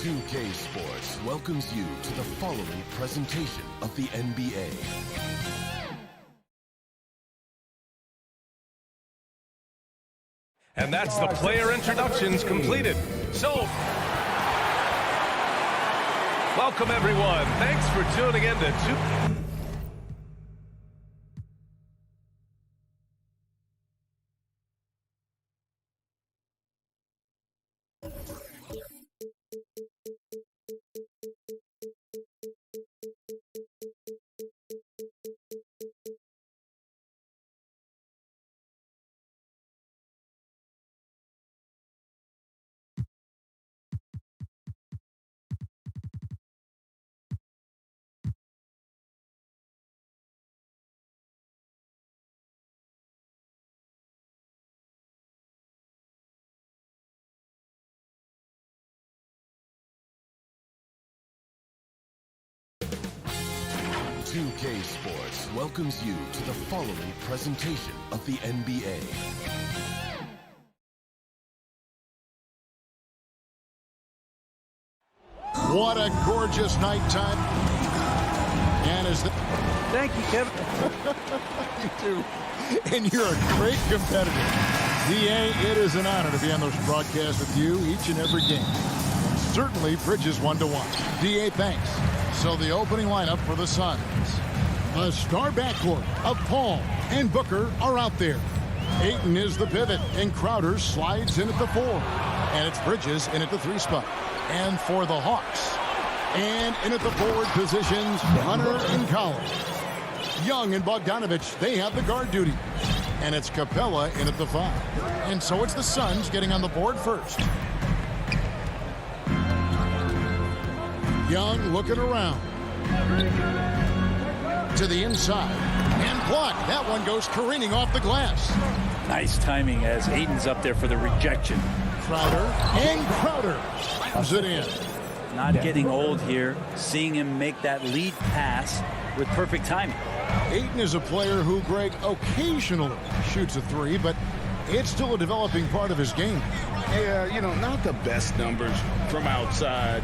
2K Sports welcomes you to the following presentation of the NBA. And that's the player introductions completed. So, welcome everyone. Thanks for tuning in to 2K Sports welcomes you to the following presentation of the NBA. What a gorgeous nighttime. And as the... Thank you, Kevin. You too. And you're a great competitor. DA, it is an honor to be on those broadcasts with you each and every game. Certainly, Bridges one to watch. DA, thanks. So the opening lineup for the Suns. The star backcourt of Paul and Booker are out there. Ayton is the pivot, and Crowder slides in at the 4. And it's Bridges in at the 3 spot. And for the Hawks, and in at the forward positions, Hunter and Collins. Young and Bogdanovich, they have the guard duty. And it's Capella in at the 5. And so it's the Suns getting on the board first. Young looking around. To the inside. And blocked. That one goes careening off the glass. Nice timing as Ayton's up there for the rejection. Crowder. And Crowder slams it in. Not getting old here. Seeing him make that lead pass with perfect timing. Ayton is a player who, Greg, occasionally shoots a 3, but it's still a developing part of his game. Yeah, you know, not the best numbers from outside.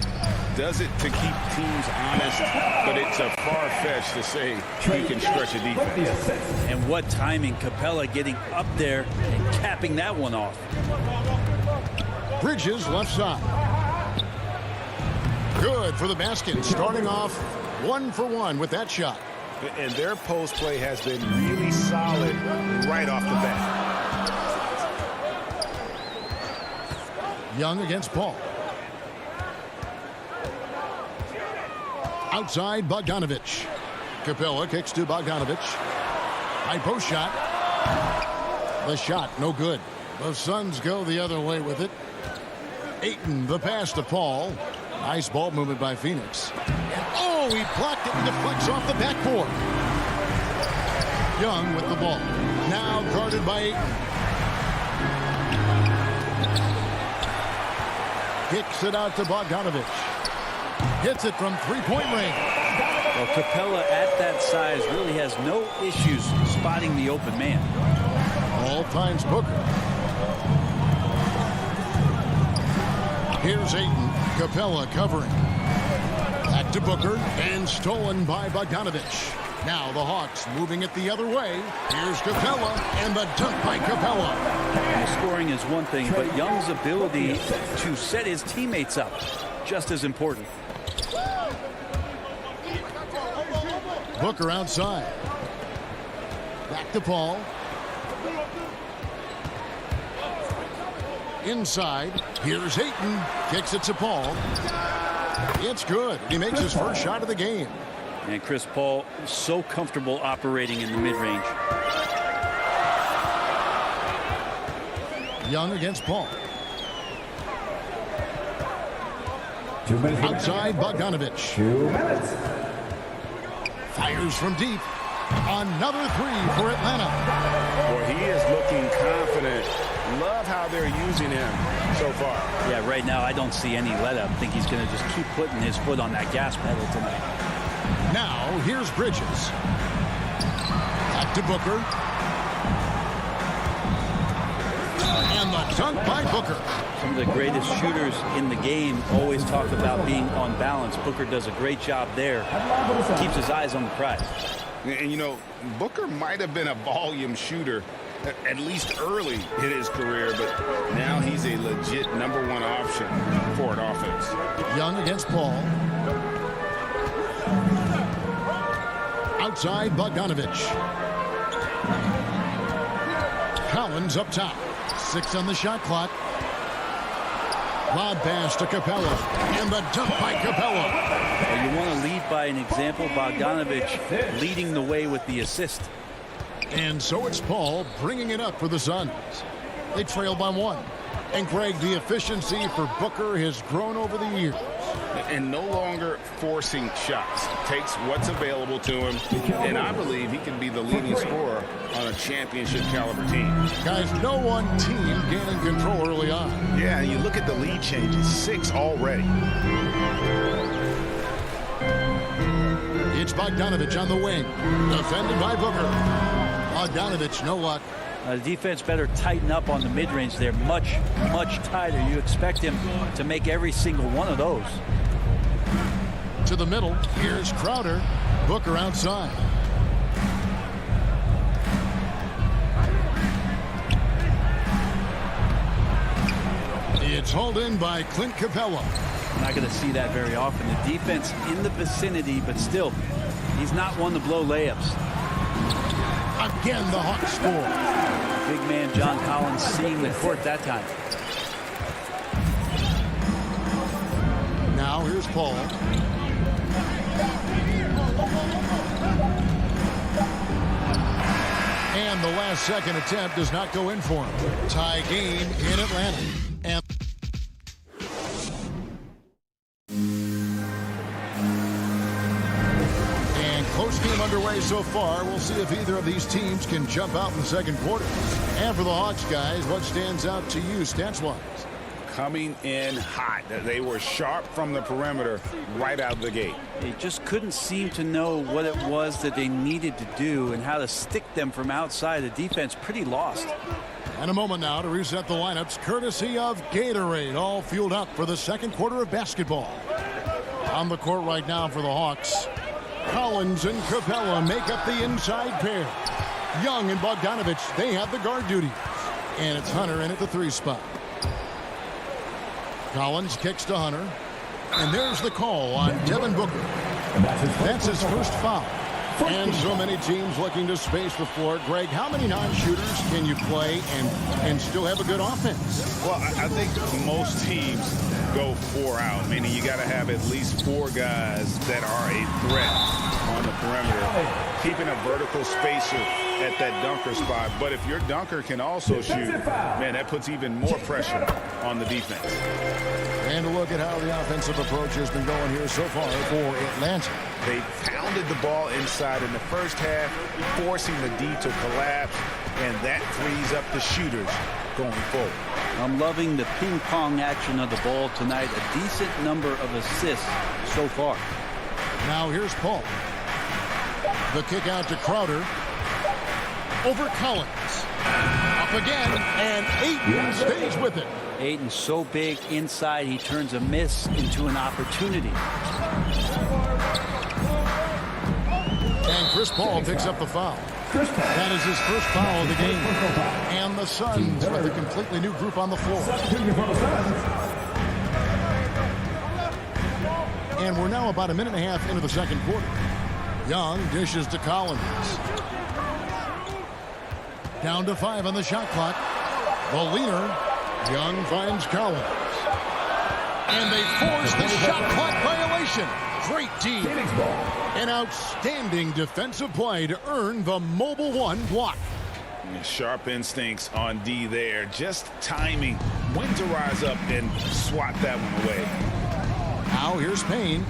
Does it to keep teams honest, but it's a far-fetched to say he can stretch a defense. And what timing, Capella getting up there and capping that one off. Bridges left side. Good for the basket. Starting off 1 for 1 with that shot. And their post play has been really solid right off the bat. Young against Paul. Outside, Bogdanovich. Capella kicks to Bogdanovich. High post shot. The shot, no good. The Suns go the other way with it. Ayton, the pass to Paul. Nice ball movement by Phoenix. Oh, he blocked it and deflects off the backboard. Young with the ball. Now guarded by Ayton. Kicks it out to Bogdanovich. Hits it from three-point range. Well, Capella at that size really has no issues spotting the open man. All finds Booker. Here's Ayton. Capella covering. Back to Booker. And stolen by Bogdanovich. Now the Hawks moving it the other way. Here's Capella. And the dunk by Capella. Scoring is one thing, but Young's ability to set his teammates up, just as important. Booker outside. Back to Paul. Inside. Here's Ayton. Kicks it to Paul. It's good. He makes his first shot of the game. And Chris Paul so comfortable operating in the mid-range. Young against Paul. Outside, Bogdanovich. 2 minutes. Fires from deep. Another 3 for Atlanta. Boy, he is looking confident. Love how they're using him so far. Yeah, right now I don't see any let-up. I think he's going to just keep putting his foot on that gas pedal tonight. Now, here's Bridges. Back to Booker. And the dunk by Booker. Some of the greatest shooters in the game always talk about being on balance. Booker does a great job there. Keeps his eyes on the prize. And, you know, Booker might have been a volume shooter, at least early in his career, but now he's a legit #1 option for an offense. Young against Paul. Outside, Bogdanovich. Collins up top. 6 on the shot clock. Lob pass to Capella. And the dunk by Capella. Well, you want to lead by an example. Bogdanovich leading the way with the assist. And so it's Paul bringing it up for the Suns. They trail by 1. And Greg, the efficiency for Booker has grown over the years. And no longer forcing shots. Takes what's available to him. And I believe he can be the leading scorer on a championship caliber team. Guys, no one team gaining control early on. Yeah, you look at the lead changes. 6 already. It's Bogdanovich on the wing. Defended by Booker. Bogdanovich, no luck. The defense better tighten up on the mid-range there. Much, much tighter. You expect him to make every single one of those. To the middle. Here's Crowder. Booker outside. It's hauled in by Clint Capella. Not going to see that very often. The defense in the vicinity, but still, he's not one to blow layups. Again, the Hawks score. Big man John Collins seeing the court that time. Now here's Paul. And the last second attempt does not go in for him. Tie game in Atlanta. And close game underway so far. We'll see if either of these teams can jump out in the second quarter. And for the Hawks, guys, what stands out to you stats-wise? Coming in hot. They were sharp from the perimeter right out of the gate. They just couldn't seem to know what it was that they needed to do and how to stick them from outside. The defense pretty lost. And a moment now to reset the lineups courtesy of Gatorade, all fueled up for the second quarter of basketball. On the court right now for the Hawks, Collins and Capella make up the inside pair. Young and Bogdanovich, they have the guard duties. And it's Hunter in at the 3 spot. Collins kicks to Hunter. And there's the call on Devin Booker. That's his first foul. And so many teams looking to space the floor. Greg, how many non-shooters can you play and still have a good offense? Well, I think most teams go 4 out, meaning you got to have at least 4 guys that are a threat on the perimeter, keeping a vertical spacer at that dunker spot. But if your dunker can also shoot, man, that puts even more pressure on the defense. And a look at how the offensive approach has been going here so far for Atlanta. They pounded the ball inside in the first half, forcing the D to collapse, and that frees up the shooters going forward. I'm loving the ping pong action of the ball tonight. A decent number of assists so far. Now here's Paul. The kick out to Crowder. Over Collins. Up again, and Ayton stays with it. Ayton's so big inside, he turns a miss into an opportunity. And Chris Paul picks up the foul. That is his first foul of the game. And the Suns with a completely new group on the floor. And we're now about a minute and a half into the second quarter. Young dishes to Collins. Down to 5 on the shot clock. The leaner. Young finds Collins. And they force the shot clock violation. Great D. An outstanding defensive play to earn the mobile 1 block. Sharp instincts on D there. Just timing when to rise up and swat that one away. Now here's Payne.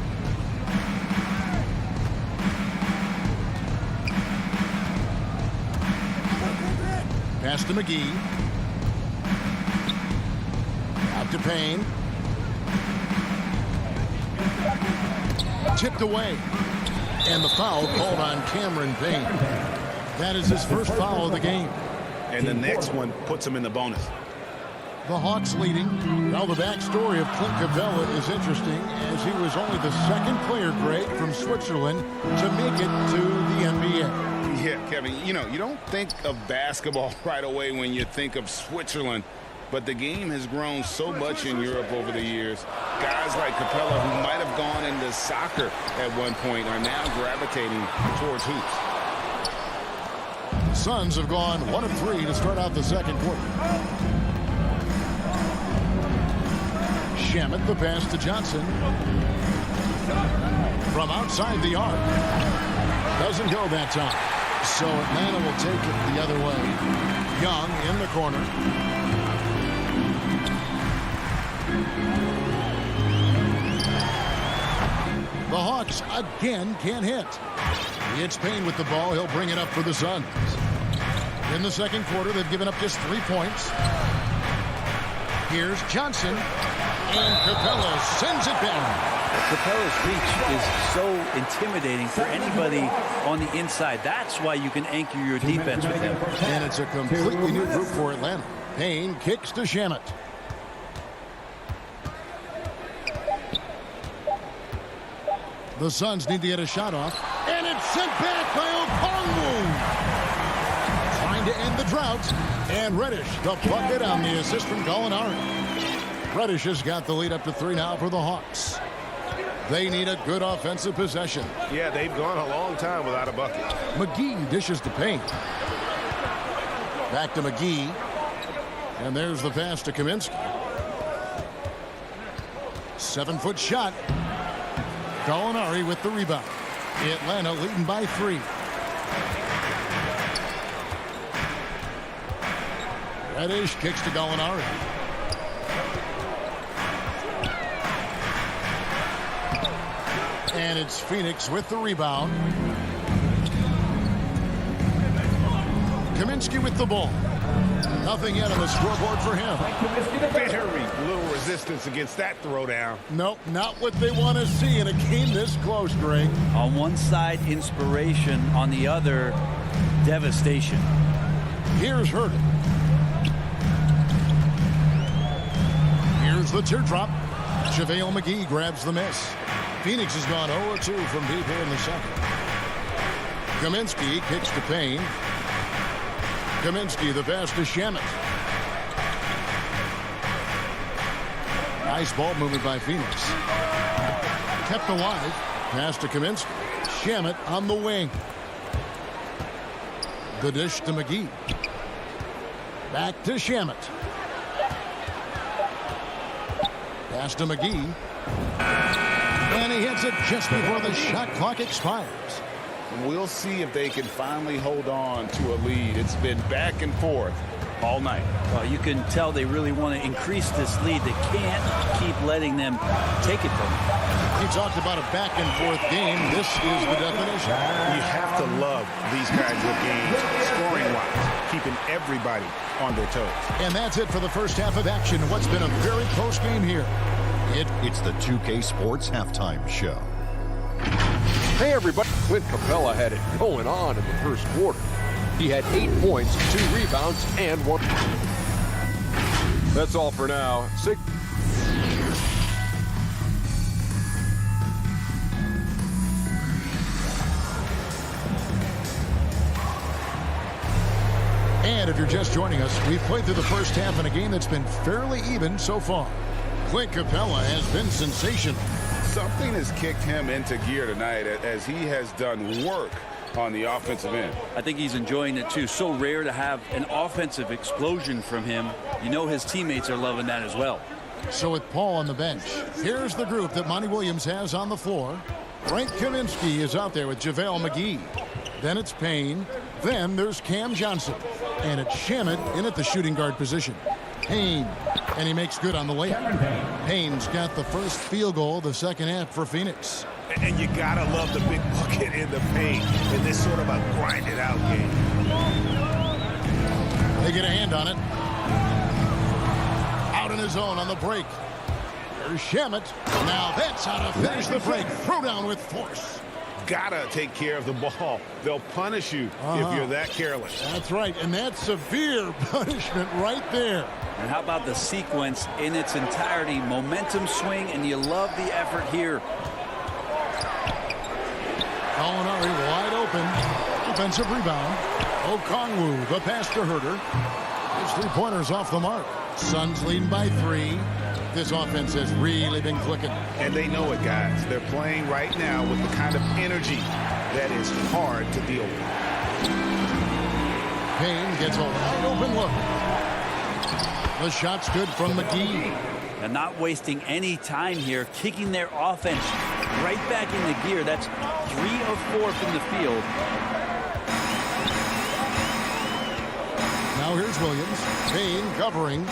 Pass to McGee. Out to Payne. Tipped away. And the foul called on Cameron Payne. That is his first foul of the game. And the next one puts him in the bonus. The Hawks leading. Now the backstory of Clint Capella is interesting, as he was only the second player, Greg, from Switzerland to make it to the NBA. Yeah, Kevin, you know, you don't think of basketball right away when you think of Switzerland, but the game has grown so much in Europe over the years. Guys like Capella, who might have gone into soccer at one point, are now gravitating towards hoops. Suns have gone 1 of 3 to start out the second quarter. Shamet, the pass to Johnson. From outside the arc. Doesn't go that time. So Atlanta will take it the other way. Young in the corner. The Hawks again can't hit. It's Payne with the ball. He'll bring it up for the Suns. In the second quarter, they've given up just 3 points. Here's Johnson. And Capella sends it down. Capella's reach is so intimidating for anybody on the inside. That's why you can anchor your defense with him. And it's a completely new group for Atlanta. Payne kicks to Shamet. The Suns need to get a shot off. And it's sent back by Okongwu. Trying to end the drought. And Reddish, the bucket on the assist from Gallinari. Reddish has got the lead up to 3 now for the Hawks. They need a good offensive possession. Yeah, they've gone a long time without a bucket. McGee dishes to Payne. Back to McGee. And there's the pass to Kaminsky. 7-foot shot. Gallinari with the rebound. Atlanta leading by 3. Reddish kicks to Gallinari. And it's Phoenix with the rebound. Kaminsky with the ball. Nothing yet on the scoreboard for him. Very little resistance against that throwdown. Nope, not what they want to see in a game this close, Greg. On one side, inspiration. On the other, devastation. Here's Herden. Here's the teardrop. JaVale McGee grabs the miss. Phoenix has gone 0-2 from deep here in the second. Kaminsky kicks to Payne. Kaminsky, the pass to Shamet. Nice ball movement by Phoenix. Kept alive. Pass to Kaminsky. Shamet on the wing. The dish to McGee. Back to Shamet. Pass to McGee. And he hits it just before the shot clock expires. We'll see if they can finally hold on to a lead. It's been back and forth all night. Well, you can tell they really want to increase this lead. They can't keep letting them take it from them. He talked about a back-and-forth game. This is the definition. You have to love these kinds of games, scoring-wise, keeping everybody on their toes. And that's it for the first half of action. What's been a very close game here. It's the 2K Sports Halftime Show. Hey everybody, Clint Capella had it going on in the first quarter. He had 8 points, 2 rebounds, and 1. That's all for now. And if you're just joining us, we've played through the first half in a game that's been fairly even so far. Clint Capella has been sensational. Something has kicked him into gear tonight as he has done work on the offensive end. I think he's enjoying it too. So rare to have an offensive explosion from him. You know his teammates are loving that as well. So with Paul on the bench, here's the group that Monty Williams has on the floor. Frank Kaminsky is out there with JaVale McGee. Then it's Payne. Then there's Cam Johnson. And it's Shamet in at the shooting guard position. Payne. And he makes good on the layup. Payne's got the first field goal of the second half for Phoenix. And you gotta love the big bucket in the paint in this sort of a grinded out game. They get a hand on it. Out in his own on the break. There's Shamet. Now that's how to finish the break. Throw down with force. gotta take care of the ball. They'll punish you if you're that careless. That's right, and that's severe punishment right there. And how about the sequence in its entirety? Momentum swing, and you love the effort here. Gallinari wide open. Offensive rebound. Okongwu, the pass to Herter. His three-pointers off the mark. Suns leading by 3. This offense has really been clicking. And they know it, guys. They're playing right now with the kind of energy that is hard to deal with. Payne gets a wide open look. The shot's good from McGee. And not wasting any time here, kicking their offense right back into gear. That's 3 of 4 from the field. Now here's Williams. Payne covering.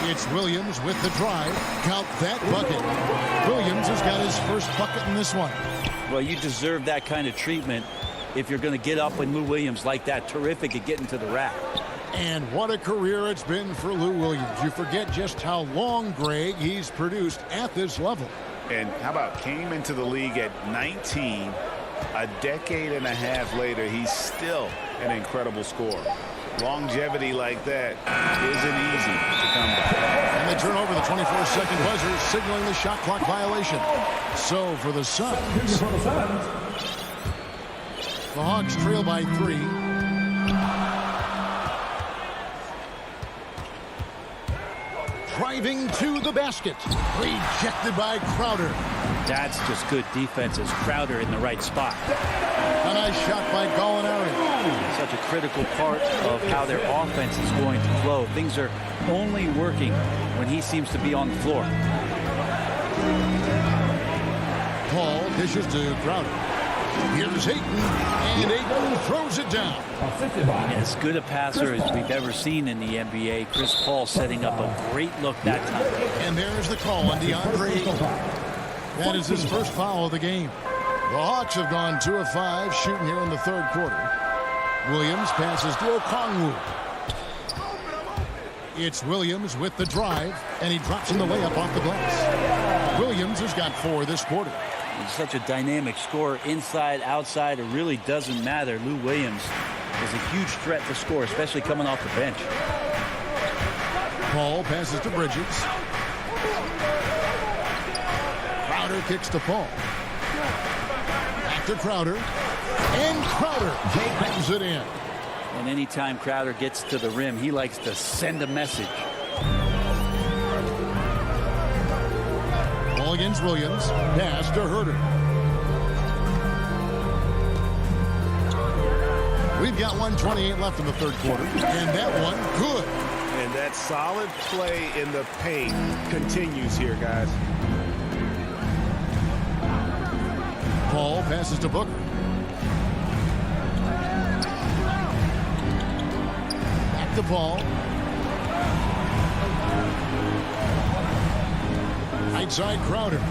It's Williams with the drive. Count that bucket. Williams has got his first bucket in this one. Well, you deserve that kind of treatment if you're going to get up with Lou Williams like that. Terrific at getting to the rack. And what a career it's been for Lou Williams. You forget just how long, Greg, he's produced at this level. And how about came into the league at 19. A decade and a half later, he's still an incredible scorer. Longevity like that isn't easy to come by. And they turn over the 24-second buzzer, signaling the shot clock violation. So for the Suns, the Hawks trail by 3. Driving to the basket. Rejected by Crowder. That's just good defense as Crowder in the right spot. A nice shot by Gallinari. Such a critical part of how their offense is going to flow. Things are only working when he seems to be on the floor. Paul dishes to Crowder. Here's Ayton, and Ayton throws it down. As good a passer as we've ever seen in the NBA. Chris Paul setting up a great look that time. And there's the call on DeAndre Ayton. That is his first foul of the game. The Hawks have gone 2 of 5 shooting here in the third quarter. Williams passes to Okongwu. It's Williams with the drive, and he drops in the layup off the glass. Williams has got 4 this quarter. He's such a dynamic scorer, inside, outside. It really doesn't matter. Lou Williams is a huge threat to score, especially coming off the bench. Paul passes to Bridges. Crowder kicks to Paul. Back to Crowder. And Crowder brings it in. And anytime Crowder gets to the rim, he likes to send a message. Ball against Williams. Pass to Herter. We've got 1:28 left in the third quarter. And that one, good. And that solid play in the paint continues here, guys. Paul passes to Booker. Back to Paul. Right side Crowder.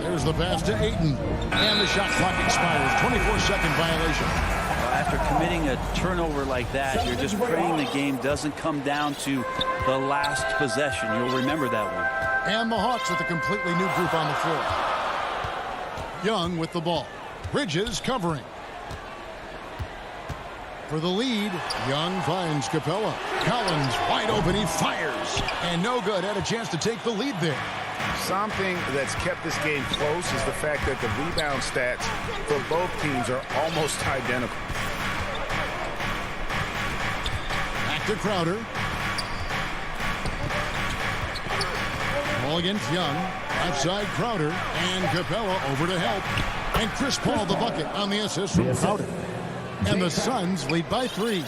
There's the pass to Ayton. And the shot clock expires. 24-second violation. After committing a turnover like that, you're just praying the game doesn't come down to the last possession. You'll remember that one. And the Hawks with a completely new group on the floor. Young with the ball. Bridges covering. For the lead, Young finds Capella. Collins wide open. He fires. And no good. Had a chance to take the lead there. Something that's kept this game close is the fact that the rebound stats for both teams are almost identical. Back to Crowder. Ball against Young. Outside Crowder. And Capella over to help. And Chris Paul the bucket on the assist from Crowder. And the Suns lead by 3.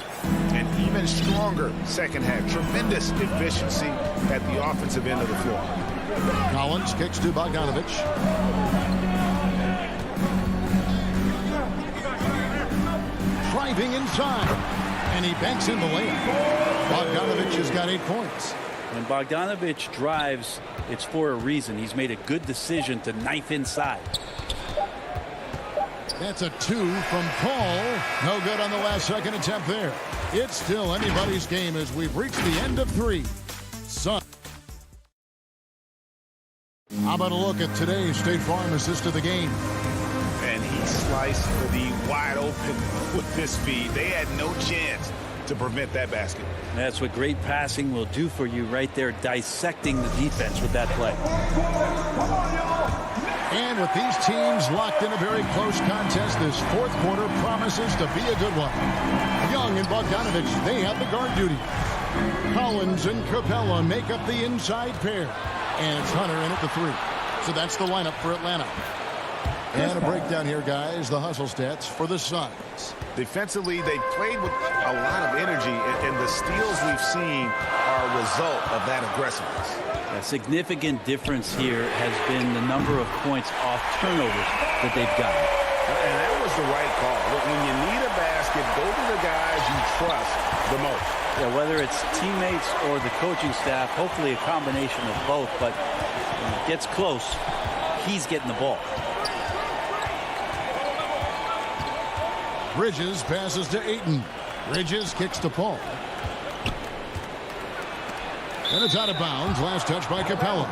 An even stronger second half. Tremendous efficiency at the offensive end of the floor. Collins kicks to Bogdanovich. Driving inside. And he banks in the layup. Bogdanovich has got 8 points. When Bogdanovich drives, it's for a reason. He's made a good decision to knife inside. That's a 2 from Paul. No good on the last second attempt there. It's still anybody's game as we've reached the end of 3. Sun. about a look at today's State Farm assist of the game? And he sliced the wide open with his feet. They had no chance to prevent that basket. That's what great passing will do for you right there, dissecting the defense with that play. And with these teams locked in a very close contest, this fourth quarter promises to be a good one. Young and Bogdanovich, they have the guard duty. Collins and Capella make up the inside pair. And it's Hunter in at the 3. So that's the lineup for Atlanta. And a breakdown here, guys. The hustle stats for the Suns. Defensively, they played with a lot of energy, and the steals we've seen are a result of that aggressiveness. A significant difference here has been the number of points off turnovers that they've gotten. And that was the right call. When you need a basket, go to the guys you trust the most. Yeah, whether it's teammates or the coaching staff, hopefully a combination of both, but when it gets close, he's getting the ball. Bridges passes to Ayton. Bridges kicks to Paul. And it's out of bounds. Last touch by Capella.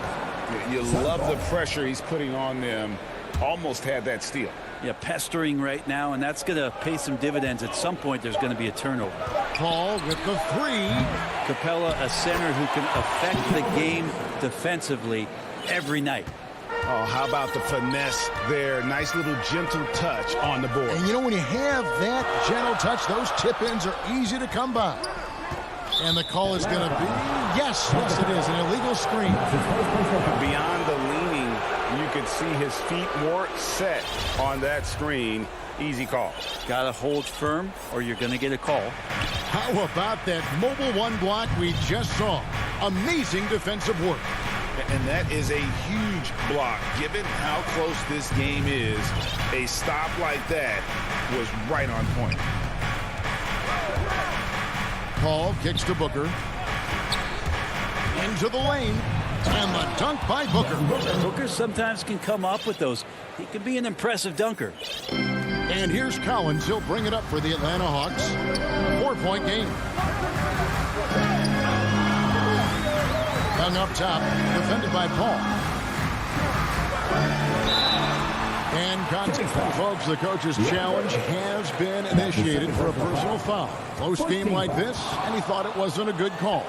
You love the pressure he's putting on them. Almost had that steal. Yeah, pestering right now, and that's going to pay some dividends. At some point, there's going to be a turnover. Paul with the 3. Capella, a center who can affect the game defensively every night. Oh, how about the finesse there? Nice little gentle touch on the board. And you know, when you have that gentle touch, those tip-ins are easy to come by. And the call is going to be, yes, it is, an illegal screen. Beyond the leaning, you could see his feet more set on that screen. Easy call. Got to hold firm or you're going to get a call. How about that mobile one block we just saw? Amazing defensive work. And that is a huge block. Given how close this game is, a stop like that was right on point. Paul kicks to Booker. Into the lane. And the dunk by Booker. Booker sometimes can come up with those. He can be an impressive dunker. And here's Collins. He'll bring it up for the Atlanta Hawks. 4-point game. Young up top, defended by Paul. And contact, folks, the coach's challenge has been initiated for a personal foul. Close game like this, and he thought it wasn't a good call.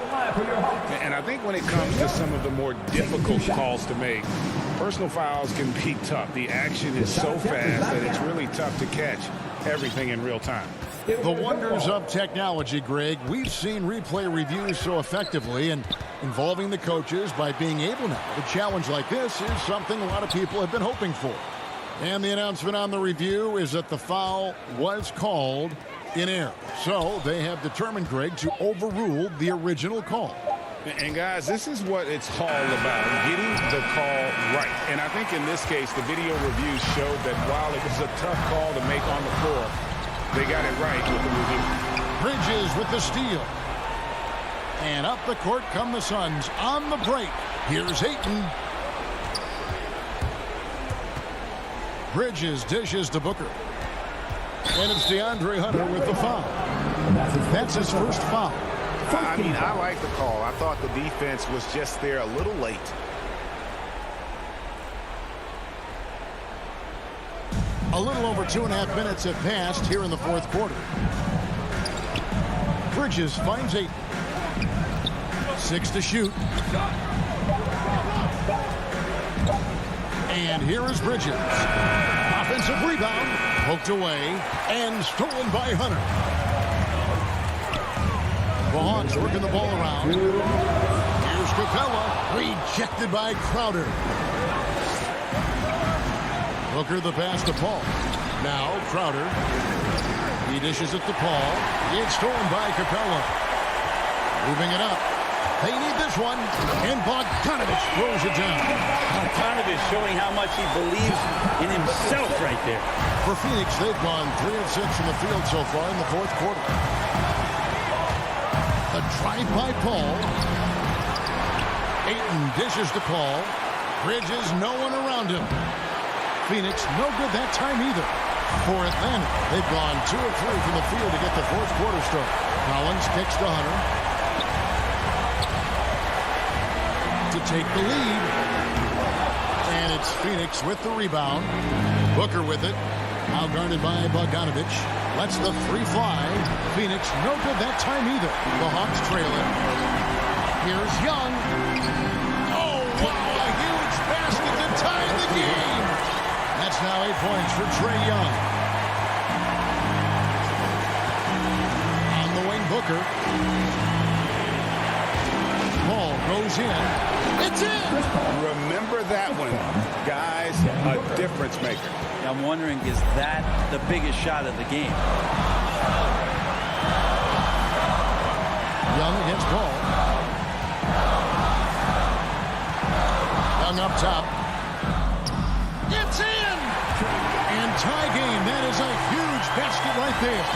And I think when it comes to some of the more difficult calls to make, personal fouls can be tough. The action is so fast that it's really tough to catch everything in real time. The wonders of technology, Greg. We've seen replay reviews so effectively, and involving the coaches by being able now. A challenge like this is something a lot of people have been hoping for. And the announcement on the review is that the foul was called in error. So they have determined, Greg, to overrule the original call. And guys, this is what it's all about, getting the call right. And I think in this case, the video reviews showed that while it was a tough call to make on the floor, they got it right with the review. Bridges with the steal. And up the court come the Suns on the break. Here's Ayton. Bridges dishes to Booker. And it's DeAndre Hunter with the foul. That's his first foul. I mean, I like the call. I thought the defense was just there a little late. A little over 2.5 minutes have passed here in the fourth quarter. Bridges finds 8. 6 to shoot. And here is Bridges. Offensive rebound. Poked away. And stolen by Hunter. The Hawks working the ball around. Here's Capella. Rejected by Crowder. Booker the pass to Paul. Now Crowder. He dishes it to Paul. It's stolen by Capella. Moving it up. They need this one. And Bogdanovich throws it down. Bogdanovich showing how much he believes in himself right there. For Phoenix, they've gone 3 of 6 from the field so far in the fourth quarter. The drive by Paul. Ayton dishes to Paul. Bridges, no one around him. Phoenix, no good that time either. For Atlanta, they've gone 2 of 3 from the field to get the fourth quarter start. Collins kicks to Hunter. To take the lead. it's Phoenix with the rebound. Booker with it. Now guarded by Bogdanovich. Lets the three fly. Phoenix no good that time either. The Hawks trail it. Here's Young. Oh, wow, a huge basket to tie the game. That's now 8 points for Trae Young. On the wing, Booker. Ball goes in. It's in! Remember that one, guys, a difference maker. I'm wondering, is that the biggest shot of the game? Young against Paul. Young up top. It's in! And tie game. That is a huge basket right there.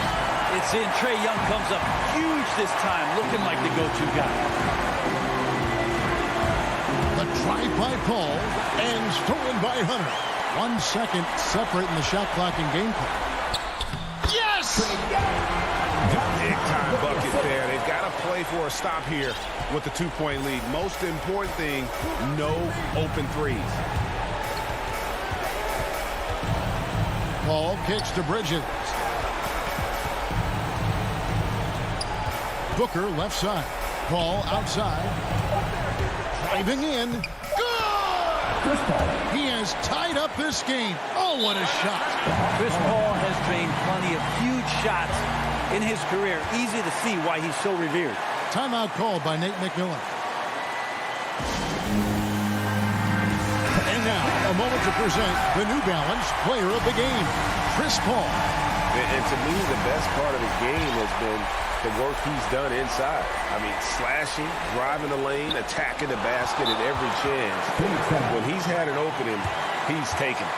It's in. Trae Young comes up huge this time, looking like the go-to guy. The drive by Paul and stolen by Hunter. 1 second separating the shot clock and game clock. Yes! Big time bucket there. They've got to play for a stop here with the 2-point lead. Most important thing, no open threes. Paul kicks to Bridges. Booker left side. Paul outside. Driving in. Good! He has tied up this game. Oh, what a shot. Chris Paul has drained plenty of huge shots in his career. Easy to see why he's so revered. Timeout called by Nate McMillan. And now, a moment to present the New Balance player of the game, Chris Paul. And to me, the best part of the game has been the work he's done inside. I mean, slashing, driving the lane, attacking the basket at every chance. When he's had an opening, he's taken it.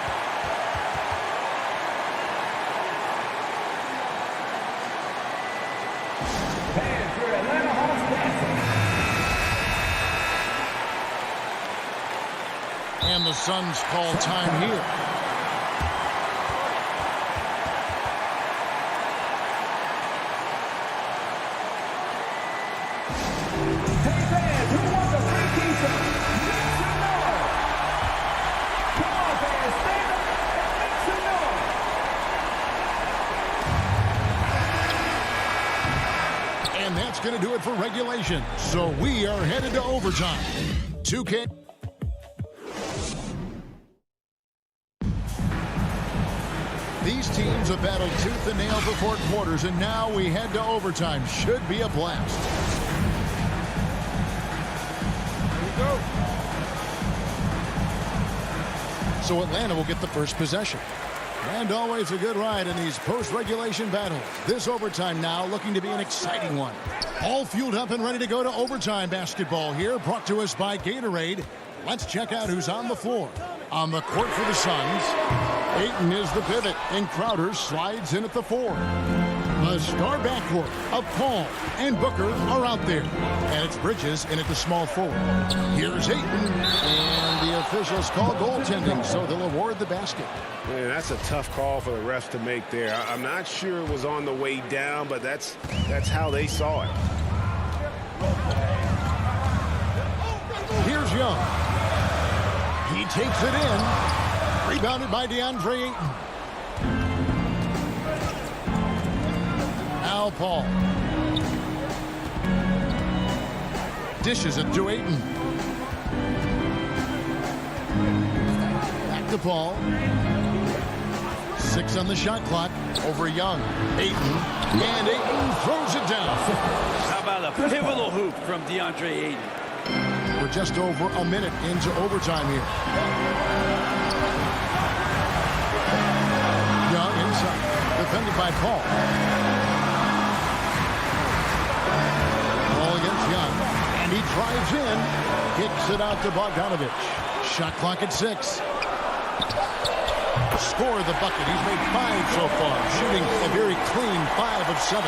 And the Suns call time here. And that's going to do it for regulation. So we are headed to overtime. 2K. These teams have battled tooth and nail for 4 quarters, and now we head to overtime. Should be a blast. Here we go. So Atlanta will get the first possession. And always a good ride in these post-regulation battles. This overtime now looking to be an exciting one. All fueled up and ready to go to overtime basketball here, brought to us by Gatorade. Let's check out who's on the floor. On the court for the Suns, Ayton is the pivot, and Crowder slides in at the 4. The star backcourt of Paul and Booker are out there. And it's Bridges in at the small forward. Here's Ayton, and the officials call goaltending, so they'll award the basket. Man, that's a tough call for the refs to make there. I'm not sure it was on the way down, but that's how they saw it. Here's Young. He takes it in. Rebounded by DeAndre Ayton. Now Paul. Dishes it to Ayton. Back to Paul. 6 on the shot clock. Over Young. Ayton. And Ayton throws it down. How about a pivotal hoop from DeAndre Ayton? We're just over a minute into overtime here. Young inside. Defended by Paul. Paul against Young. And he drives in. Kicks it out to Bogdanovich. Shot clock at 6. Score the bucket. He's made 5 so far. Shooting a very clean 5 of 7.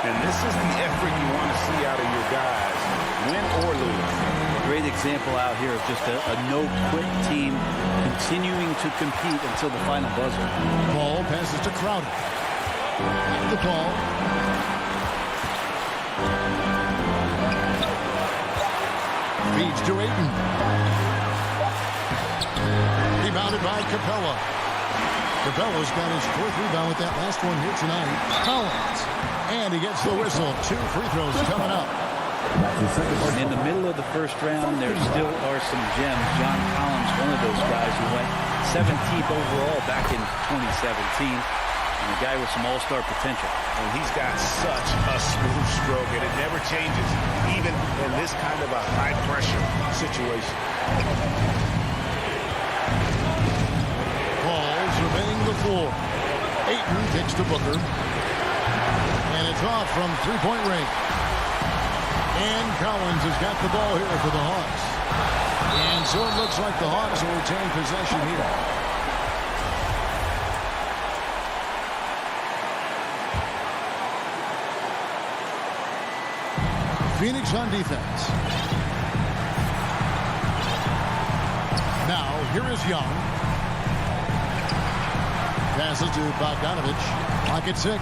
And this is the effort you want to see out of your guys, win or lose. Great example out here of just a no-quit team continuing to compete until the final buzzer. Paul passes to Crowder. Back to Paul. Feeds to Ayton. Rebounded by Capella. Capella's got his 4th rebound with that last one here tonight. Collins. And he gets the whistle. 2 free throws coming up. In the middle of the first round, there still are some gems. John Collins, one of those guys who went 17th overall back in 2017. And a guy with some all-star potential. And he's got such a smooth stroke, and it never changes, even in this kind of a high-pressure situation. Balls surveying the floor. Ayton kicks to Booker. And it's off from three-point range. And Collins has got the ball here for the Hawks. And so it looks like the Hawks will retain possession here. Phoenix on defense. Now, here is Young. Passes to Bogdanovich. Pocket 6.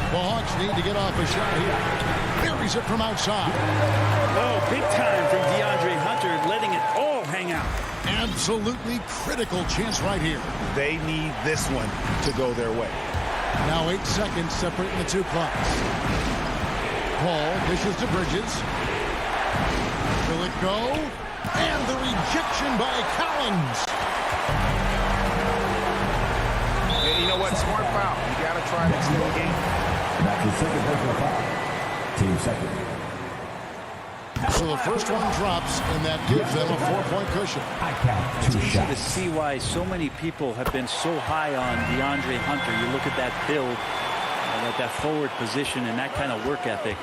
The Hawks need to get off a shot here. Buries it from outside. Oh, big time from DeAndre Hunter, letting it all hang out. Absolutely critical chance right here. They need this one to go their way. Now 8 seconds separating the two clocks. Paul dishes to Bridges. Will it go? And the rejection by Collins. Yeah, you know what? Smart foul. You got to try to extend the game. That's the second personal foul. Team second. So the first one drops, and that gives them a 4-point cushion. I count 2 It's easy shots. to see why so many people have been so high on DeAndre Hunter. You look at that build, at that forward position, and that kind of work ethic.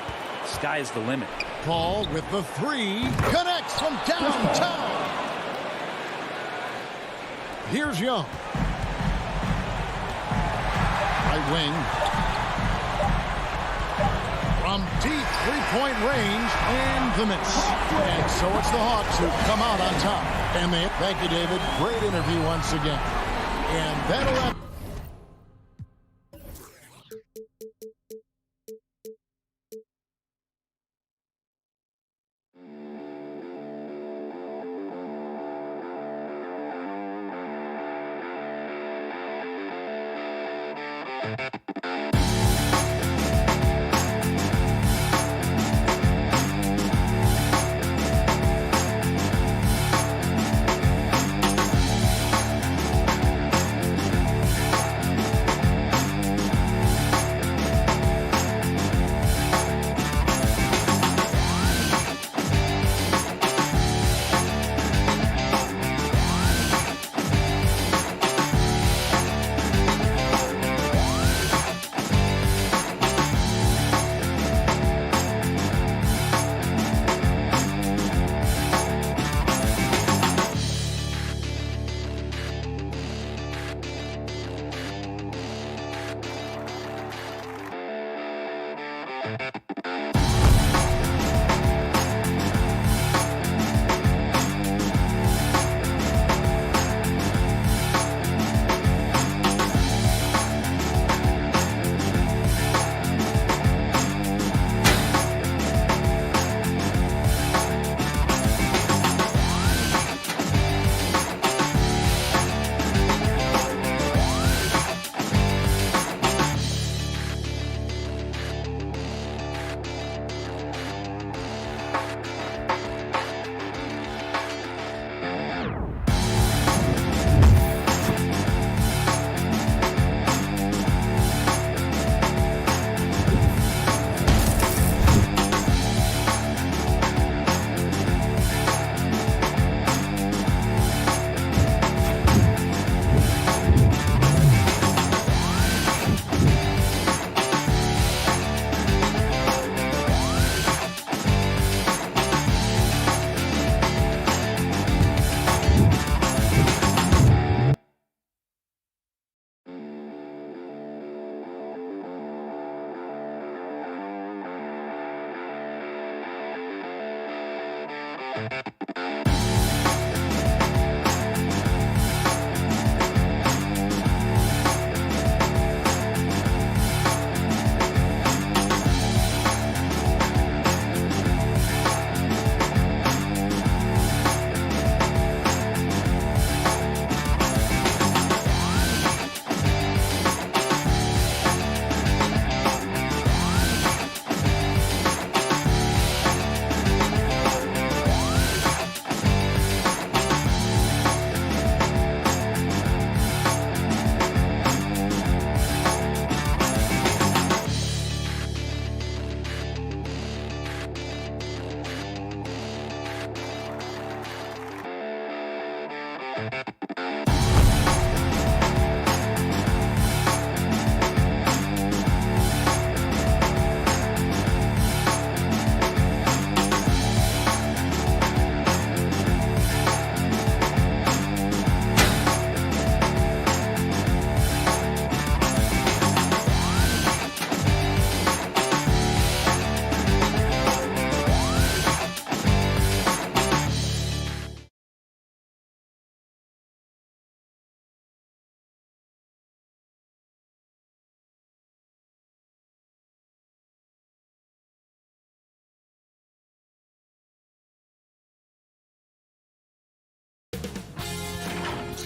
Sky's the limit. Paul with the 3. Connects from downtown. Here's Young. Right wing. From deep 3-point range, and the miss. And so it's the Hawks who come out on top. And they thank you, David. Great interview once again. And that'll have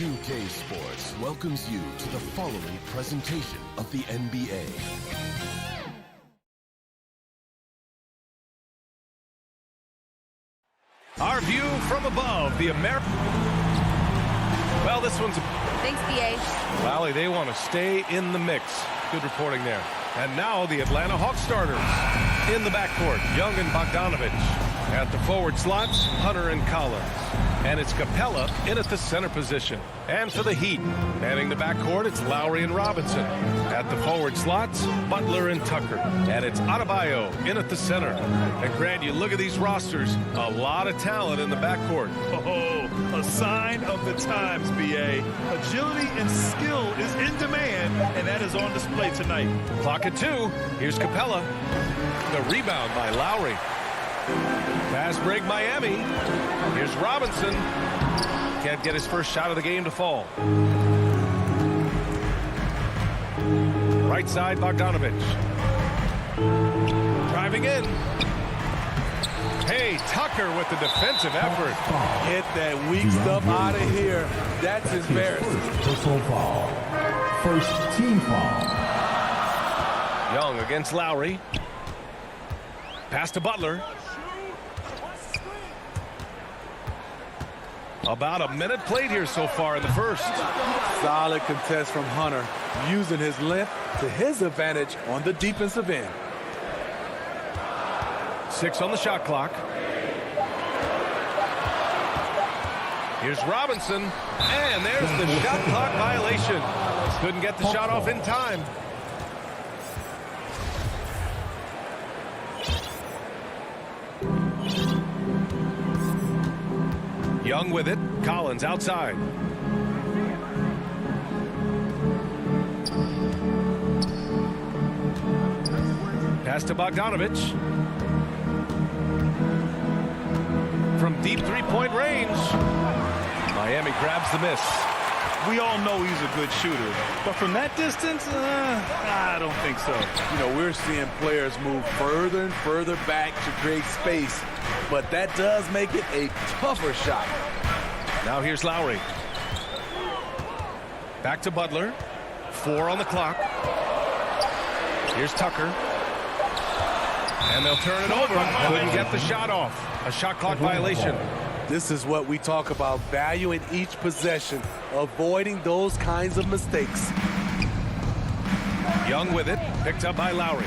2K Sports welcomes you to the following presentation of the NBA. Our view from above, the American. Well, this one's. Thanks, BA. Lally, they want to stay in the mix. Good reporting there. And now the Atlanta Hawks starters in the backcourt. Young and Bogdanovich. At the forward slots, Hunter and Collins. And it's Capella in at the center position. And for the Heat, manning the backcourt, it's Lowry and Robinson. At the forward slots, Butler and Tucker. And it's Adebayo in at the center. And Grant, you look at these rosters, a lot of talent in the backcourt. Oh, a sign of the times, BA. Agility and skill is in demand, and that is on display tonight. Clock at 2. Here's Capella. The rebound by Lowry. Fast break Miami. Here's Robinson. Can't get his first shot of the game to fall. Right side, Bogdanovich. Driving in. Hey, Tucker with the defensive effort. Get that weak stuff out of here. That's embarrassing. Personal foul. First team foul. Young against Lowry. Pass to Butler. About a minute played here so far in the first. Solid contest from Hunter, using his length to his advantage on the defensive end. 6 on the shot clock. Here's Robinson, and there's the shot clock violation. Couldn't get the shot off in time. Young with it. Collins outside. Pass to Bogdanovich. From deep three-point range. Miami grabs the miss. We all know he's a good shooter, but from that distance, I don't think so. You know, we're seeing players move further and further back to create space, but that does make it a tougher shot. Now here's Lowry. Back to Butler. 4 on the clock. Here's Tucker. And they'll turn it over. Couldn't get the shot off. A shot clock violation. This is what we talk about, value in each possession, avoiding those kinds of mistakes. Young with it, picked up by Lowry.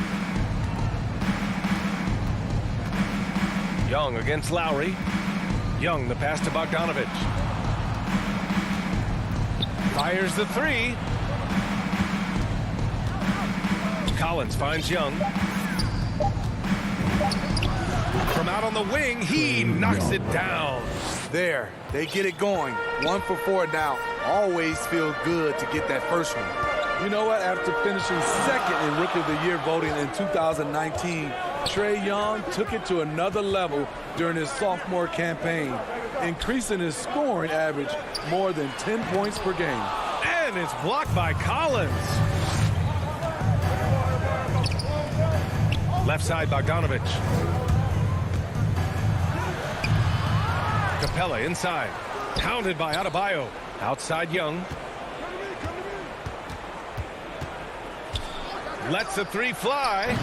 Young against Lowry. Young, the pass to Bogdanovich. Fires the 3. Collins finds Young. From out on the wing, he knocks it down. There, they get it going. 1 for 4 now. Always feel good to get that first one. You know what? After finishing second in Rookie of the Year voting in 2019, Trae Young took it to another level during his sophomore campaign, increasing his scoring average more than 10 points per game. And it's blocked by Collins. Left side, Bogdanovich. Capella inside. Pounded by Adebayo. Outside Young. Lets the 3 fly.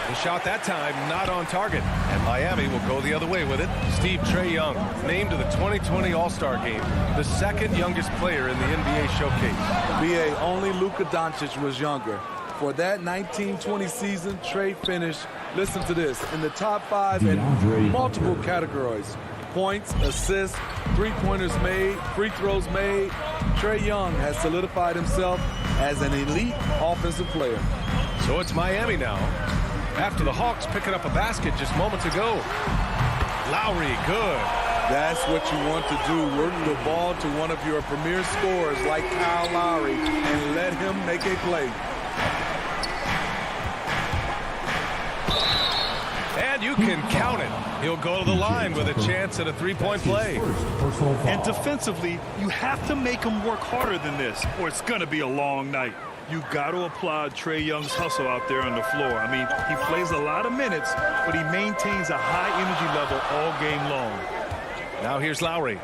The shot that time not on target. And Miami will go the other way with it. Trae Young named to the 2020 All-Star game. The second youngest player in the NBA showcase. BA, only Luka Doncic was younger. For that 1920 season, Trae finished, listen to this, in the top 5 in multiple categories. Points, assists, three-pointers made, free throws made. Trae Young has solidified himself as an elite offensive player. So it's Miami now. After the Hawks picking up a basket just moments ago. Lowry, good. That's what you want to do. Work the ball to one of your premier scorers like Kyle Lowry and let him make a play. And you can count it. He'll go to the line with a chance at a three-point play. And defensively, you have to make him work harder than this, or it's going to be a long night. You've got to applaud Trae Young's hustle out there on the floor. I mean, he plays a lot of minutes, but he maintains a high energy level all game long. Now here's Lowry.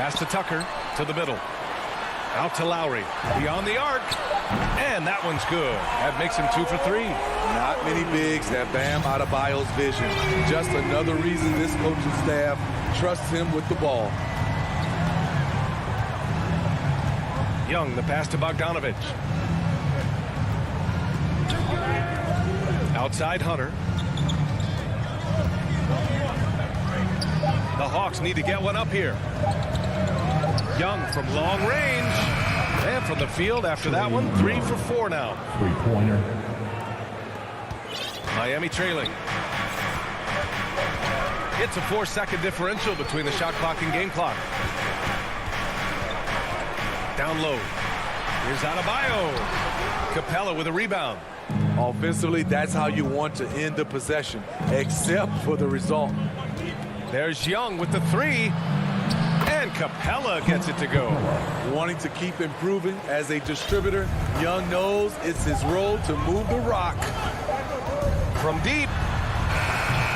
Pass to Tucker, to the middle. Out to Lowry, beyond the arc. And that one's good. That makes him 2 for 3. Not many bigs have Bam Adebayo's vision. Just another reason this coaching staff trusts him with the ball. Young, the pass to Bogdanovich. Outside Hunter. The Hawks need to get one up here. Young from long range. And from the field after that one, 3 for 4 now. Three-pointer. Miami trailing. It's a 4-second differential between the shot clock and game clock. Down low. Here's Adebayo. Capella with a rebound. Offensively, that's how you want to end the possession, except for the result. There's Young with the 3. And Capella gets it to go. Wanting to keep improving as a distributor, Young knows it's his role to move the rock. From deep.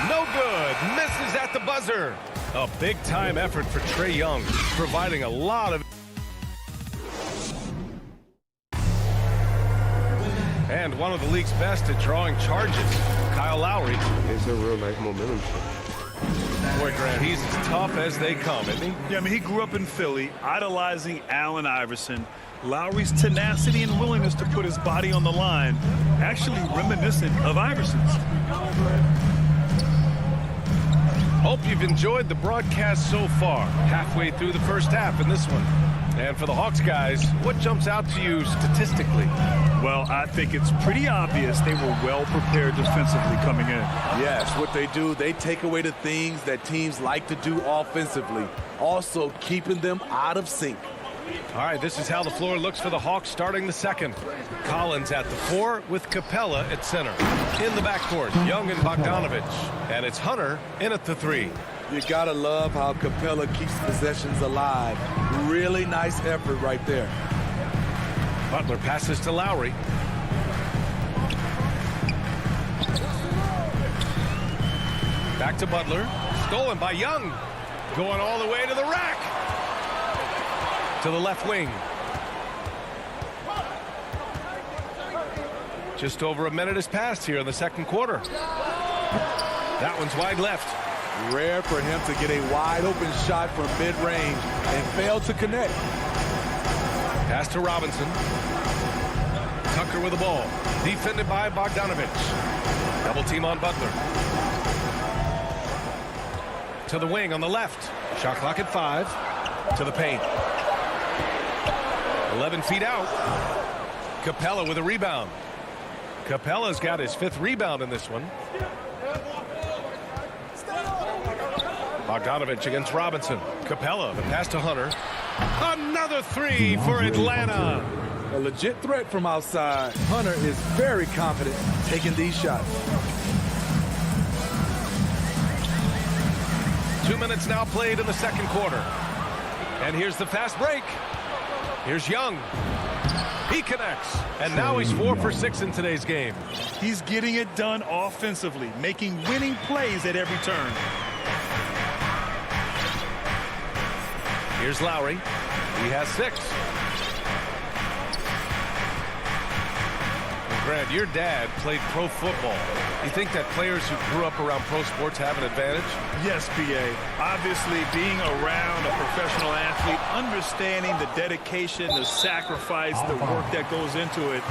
No good. Misses at the buzzer. A big-time effort for Trae Young, providing a lot of... And one of the league's best at drawing charges, Kyle Lowry. It's a real nice momentum shift. Boy, Grant, he's as tough as they come, isn't he? Yeah, I mean, he grew up in Philly, idolizing Allen Iverson. Lowry's tenacity and willingness to put his body on the line, actually reminiscent of Iverson's. Hope you've enjoyed the broadcast so far. Halfway through the first half in this one. And for the Hawks guys, what jumps out to you statistically? Well, I think it's pretty obvious they were well prepared defensively coming in. Yes, what they do, they take away the things that teams like to do offensively, also keeping them out of sync. All right, this is how the floor looks for the Hawks starting the second. Collins at the 4 with Capella at center. In the backcourt, Young and Bogdanovich. And it's Hunter in at the 3. You gotta love how Capella keeps possessions alive. Really nice effort right there. Butler passes to Lowry. Back to Butler. Stolen by Young. Going all the way to the rack. To the left wing. Just over a minute has passed here in the second quarter. That one's wide left. Rare for him to get a wide open shot from mid-range and fail to connect. Pass to Robinson. Tucker with the ball. Defended by Bogdanovich. Double team on Butler. To the wing on the left. Shot clock at 5. To the paint. 11 feet out. Capella with a rebound. Capella's got his 5th rebound in this one. Bogdanovich against Robinson. Capella, the pass to Hunter. Another 3 for Atlanta. A legit threat from outside. Hunter is very confident taking these shots. 2 minutes now played in the second quarter. And here's the fast break. Here's Young. He connects. And now he's 4 for 6 in today's game. He's getting it done offensively, making winning plays at every turn. Here's Lowry. He has 6. Grant, your dad played pro football. You think that players who grew up around pro sports have an advantage? Yes, PA. Obviously, being around a professional athlete, understanding the dedication, the sacrifice, the work that goes into it,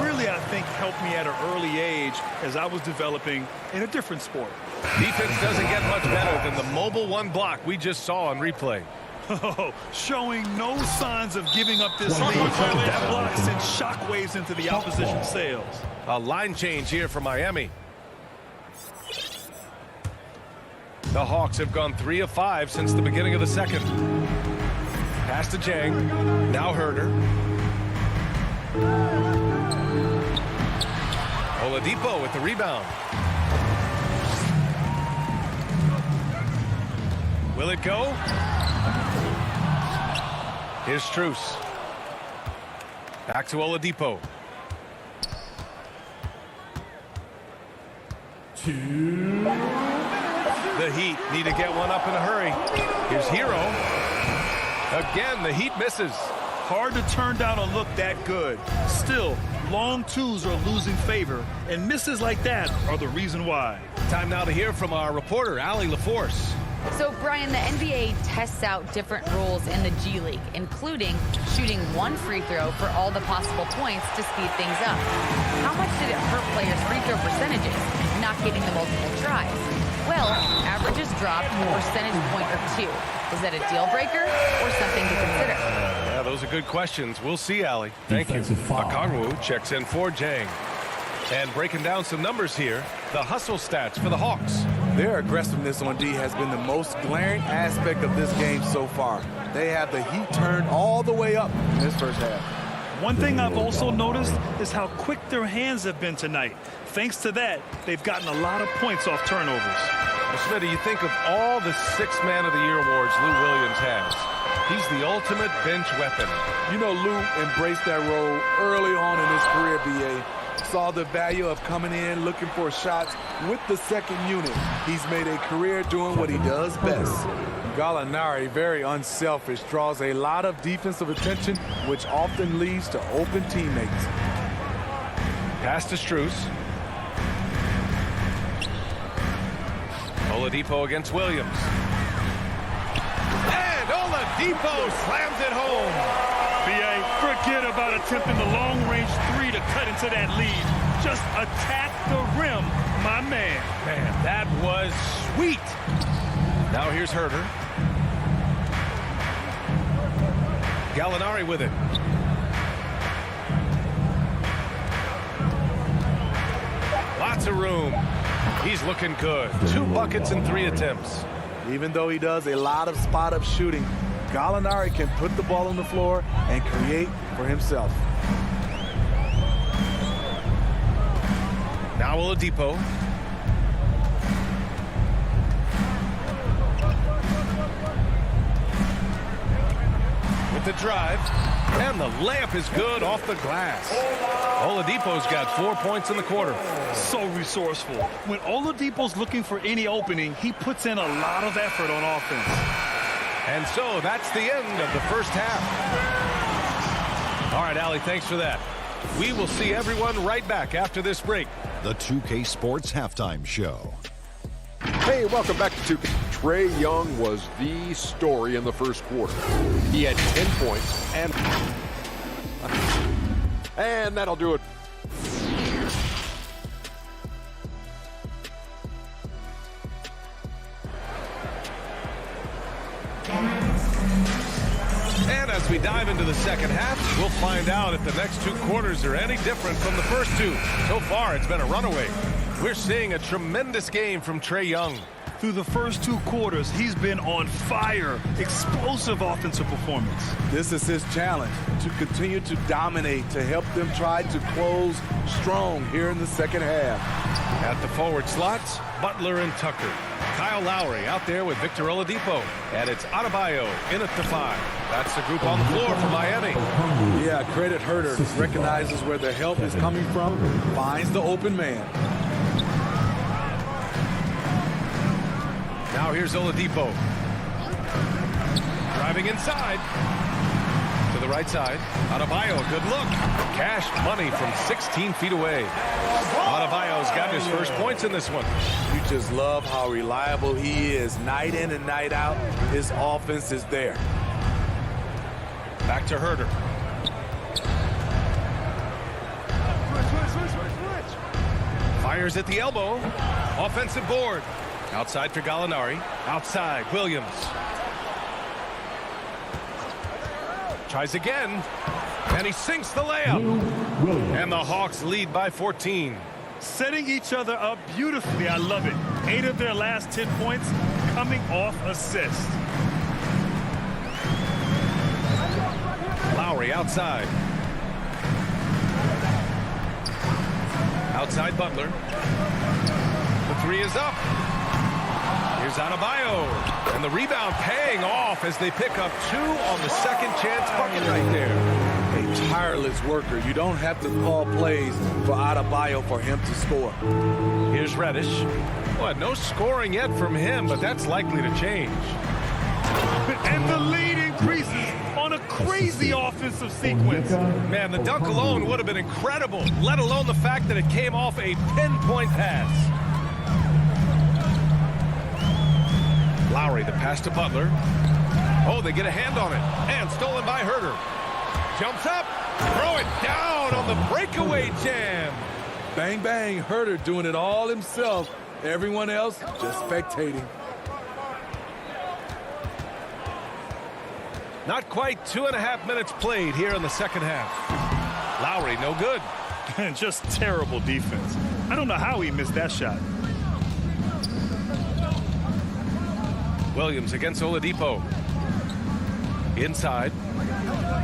really, I think, helped me at an early age as I was developing in a different sport. Defense doesn't get much better than the mobile 1 block we just saw on replay. Oh, showing no signs of giving up this lead. That block sends shockwaves into the opposition sails. A line change here for Miami. The Hawks have gone 3 of 5 since the beginning of the second. Pass to Jang. Now Herder. Oladipo with the rebound. Will it go? Here's Strus. Back to Oladipo. 2. The Heat need to get one up in a hurry. Here's Hero. Again, the Heat misses. Hard to turn down a look that good. Still, long twos are losing favor, and misses like that are the reason why. Time now to hear from our reporter, Allie LaForce. So, Brian, the NBA tests out different rules in the G League, including shooting one free throw for all the possible points to speed things up. How much did it hurt players' free throw percentages, not getting the multiple tries? Well, averages dropped a percentage point or two. Is that a deal breaker or something to consider? Yeah, those are good questions. We'll see, Allie. Thank you. Okongwu checks in for Jang. And breaking down some numbers here, the hustle stats for the Hawks. Their aggressiveness on D has been the most glaring aspect of this game so far. They have the heat turned all the way up in this first half. One thing I've also noticed is how quick their hands have been tonight. Thanks to that, they've gotten a lot of points off turnovers. Well, Smitty, you think of all the Sixth Man of the Year awards Lou Williams has. He's the ultimate bench weapon. You know, Lou embraced that role early on in his career, B.A. Saw the value of coming in, looking for shots with the second unit. He's made a career doing what he does best. Gallinari, very unselfish, draws a lot of defensive attention, which often leads to open teammates. Pass to Strus. Oladipo against Williams. And Oladipo slams it home. B.A., forget about attempting the long-range three to cut into that lead. Just attack the rim, my man. Man, that was sweet. Now here's Herter. Gallinari with it. Lots of room. He's looking good. 2 buckets in 3 attempts. Even though he does a lot of spot-up shooting, Gallinari can put the ball on the floor and create for himself. Now Oladipo. With the drive. And the layup is good off the glass. Oladipo's got 4 points in the quarter. So resourceful. When Oladipo's looking for any opening, he puts in a lot of effort on offense. And so that's the end of the first half. All right, Allie, thanks for that. We will see everyone right back after this break. The 2K Sports Halftime Show. Hey, welcome back to 2K. Trae Young was the story in the first quarter. He had 10 points, and that'll do it. And as we dive into the second half, we'll find out if the next 2 quarters are any different from the first 2. So far, it's been a runaway. We're seeing a tremendous game from Trae Young. Through the first 2 quarters, he's been on fire. Explosive offensive performance. This is his challenge, to continue to dominate, to help them try to close strong here in the second half. At the forward slots, Butler and Tucker. Kyle Lowry out there with Victor Oladipo. And it's Adebayo in at the 5. That's the group on the floor for Miami. Yeah, credit Herter. Recognizes where the help is coming from, finds the open man. Now here's Oladipo. Driving inside. To the right side. Adebayo, good look. Cash money from 16 feet away. Adebayo's got his first points in this one. You just love how reliable he is. Night in and night out, his offense is there. Back to Herter. Fires at the elbow. Offensive board. Outside for Gallinari. Outside, Williams. Tries again. And he sinks the layup. And the Hawks lead by 14. Setting each other up beautifully. I love it. 8 of their last 10 points coming off assists. Lowry outside. Outside Butler. The 3 is up. Here's Adebayo. And the rebound paying off as they pick up 2 on the second chance bucket right there. A tireless worker. You don't have to call plays for Adebayo for him to score. Here's Reddish. Well, no scoring yet from him, but that's likely to change. And the lead increases. sequence. Man, the dunk alone would have been incredible, let alone the fact that it came off a pinpoint pass. Lowry, the pass to Butler. Oh, they get a hand on it. And stolen by Herter. Jumps up. Throw it down on the breakaway jam. Bang, bang. Herter doing it all himself. Everyone else just spectating. Not quite 2.5 minutes played here in the second half. Lowry, no good. Just terrible defense. I don't know how he missed that shot. Williams against Oladipo. Inside.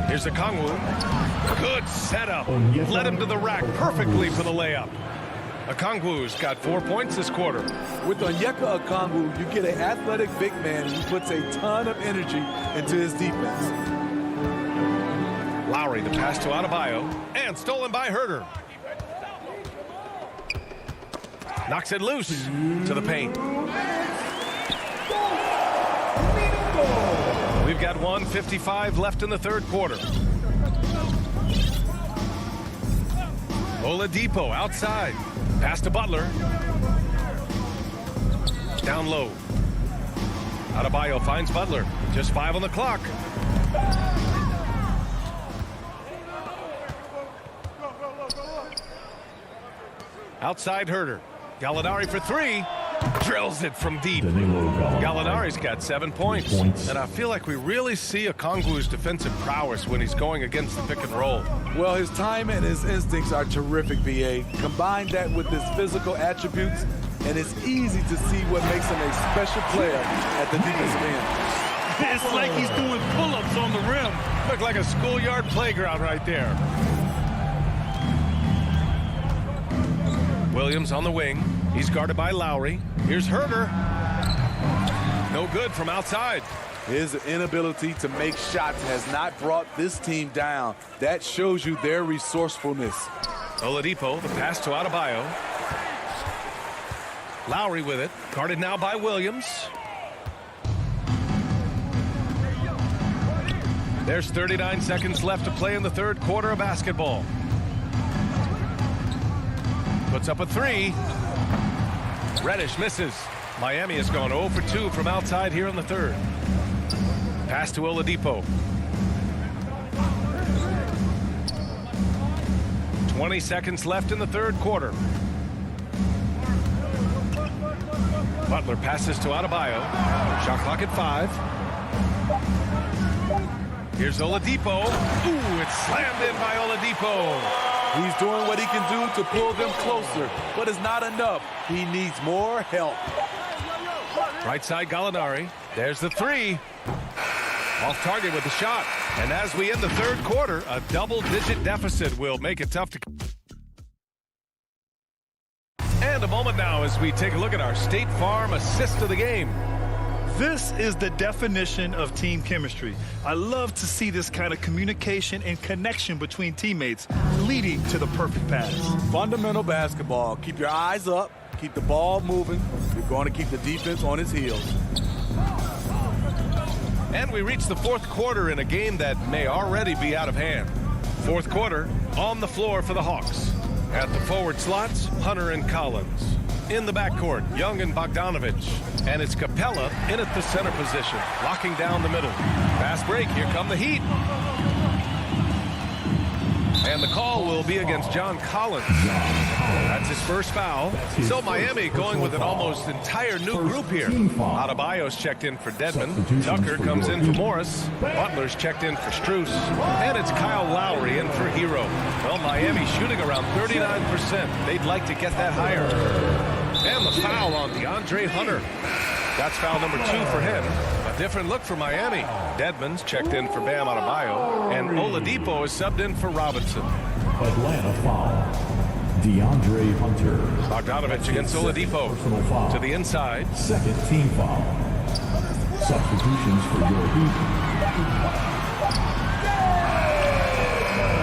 Here's Okongwu. Good setup. Led him to the rack perfectly for the layup. Okongwu's got 4 points this quarter. With Onyeka Okongwu, you get an athletic big man who puts a ton of energy into his defense. Lowry, the pass to Adebayo, and stolen by Herter. Knocks it loose to the paint. We've got 1:55 left in the third quarter. Oladipo outside. Pass to Butler. Down low. Adebayo finds Butler. Just 5 on the clock. Outside Herter. Gallinari for 3. Drills it from deep. Gallinari's got 7 points. And I feel like we really see Okongwu's defensive prowess when he's going against the pick and roll. Well, his time and his instincts are terrific, B.A. Combine that with his physical attributes, and it's easy to see what makes him a special player at the defensive end. It's like he's doing pull-ups on the rim. Look like a schoolyard playground right there. Williams on the wing. He's guarded by Lowry. Here's Herter. No good from outside. His inability to make shots has not brought this team down. That shows you their resourcefulness. Oladipo, the pass to Adebayo. Lowry with it. Guarded now by Williams. There's 39 seconds left to play in the third quarter of basketball. Puts up a 3. Reddish misses. Miami has gone 0 for 2 from outside here in the third. Pass to Oladipo. 20 seconds left in the third quarter. Butler passes to Adebayo. Shot clock at 5. Here's Oladipo. Ooh, it's slammed in by Oladipo. He's doing what he can do to pull them closer, but it's not enough. He needs more help. Right side Gallinari. There's the 3. Off target with the shot. And as we end the third quarter, a double-digit deficit will make it tough to... And a moment now as we take a look at our State Farm assist of the game. This is the definition of team chemistry. I love to see this kind of communication and connection between teammates leading to the perfect pass. Fundamental basketball. Keep your eyes up. Keep the ball moving. You're going to keep the defense on its heels. And we reach the fourth quarter in a game that may already be out of hand. Fourth quarter on the floor for the Hawks. At the forward slots, Hunter and Collins. In the backcourt, Young and Bogdanovich. And it's Capella in at the center position, locking down the middle. Fast break, here come the Heat. And the call will be against John Collins. That's his first foul. So Miami going with an almost entire new group here. Adebayo's checked in for Dedmon. Tucker comes in for Morris. Butler's checked in for Strus. And it's Kyle Lowry in for Hero. Well, Miami shooting around 39%. They'd like to get that higher. And the foul on DeAndre Hunter. That's foul number 2 for him. A different look for Miami. Dedmon's checked in for Bam Adebayo. And Oladipo is subbed in for Robinson. Atlanta foul. DeAndre Hunter. Bogdanovich against Oladipo. To the inside. Second team foul. Substitutions for your Heat.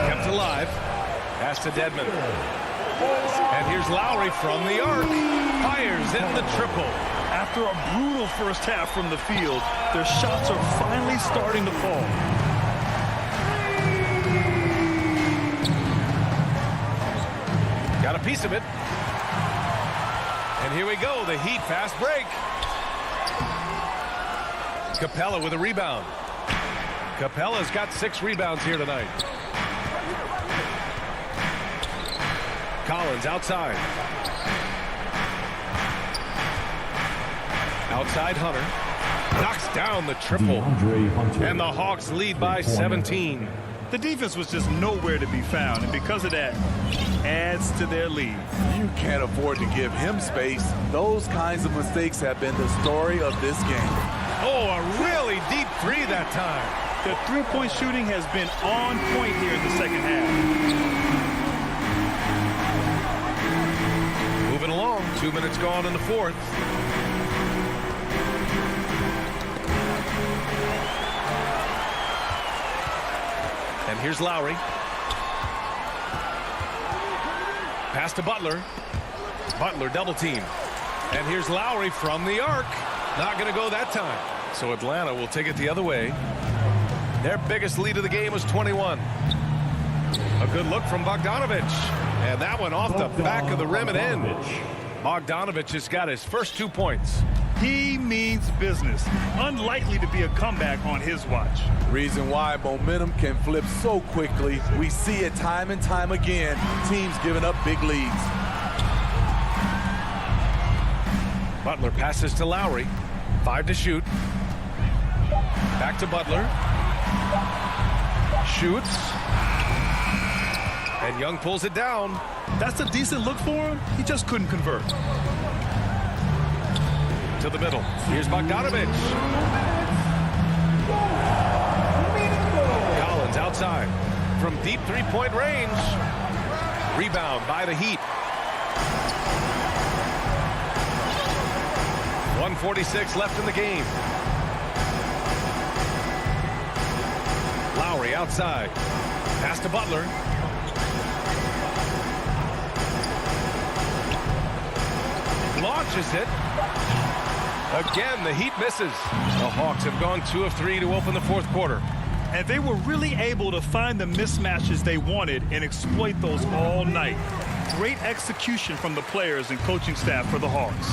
Kept alive. Pass to Dedmon. And here's Lowry from the arc. Fires in the triple. After a brutal first half from the field, their shots are finally starting to fall. piece of it. And here we go, the Heat fast break. Capella with a rebound. Capella's got 6 rebounds here tonight. Collins outside. Outside Hunter. Knocks down the triple. And the Hawks lead by 17. The defense was just nowhere to be found, and because of that, adds to their lead. You can't afford to give him space. Those kinds of mistakes have been the story of this game. Oh, a really deep 3 that time. The three-point shooting has been on point here in the second half. Moving along, 2 minutes gone in the fourth. And here's Lowry. Pass to Butler. Butler double team. And here's Lowry from the arc. Not going to go that time. So Atlanta will take it the other way. Their biggest lead of the game was 21. A good look from Bogdanovich. And that one off the back of the rim and in. Bogdanovich has got his first 2 points. He means business. Unlikely to be a comeback on his watch. Reason why momentum can flip so quickly. We see it time and time again. Teams giving up big leads. Butler passes to Lowry. 5 to shoot. Back to Butler. Shoots. And Young pulls it down. That's a decent look for him. He just couldn't convert. To the middle. Here's Bogdanovich. Collins outside. From deep 3-point range. Rebound by the Heat. 1:46 left in the game. Lowry outside. Pass to Butler. Launches it. Again, the Heat misses. The Hawks have gone 2 of 3 to open the fourth quarter. And they were really able to find the mismatches they wanted and exploit those all night. Great execution from the players and coaching staff for the Hawks.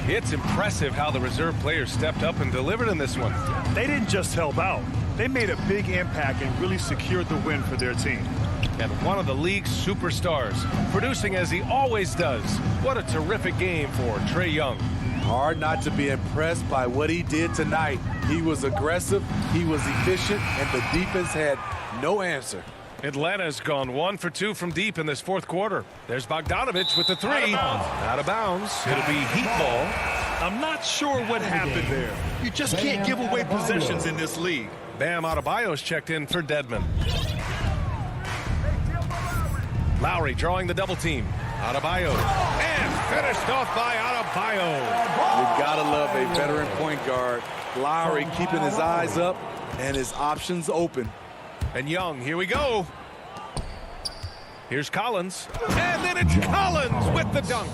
It's impressive how the reserve players stepped up and delivered in this one. They didn't just help out. They made a big impact and really secured the win for their team. And one of the league's superstars, producing as he always does. What a terrific game for Trae Young. Hard not to be impressed by what he did tonight. He was aggressive, he was efficient, and the defense had no answer. Atlanta's gone 1 for 2 from deep in this fourth quarter. There's Bogdanovich with the 3. Out of bounds. It'll be Heat ball. I'm not sure what happened there. You just can't give away possessions in this league. Bam Adebayo's checked in for Dedmon. Lowry drawing the double team. Adebayo. And finished off by Adebayo. You gotta love a veteran point guard. Lowry keeping his eyes up and his options open. And Young, here we go. Here's Collins. And then it's Collins with the dunk.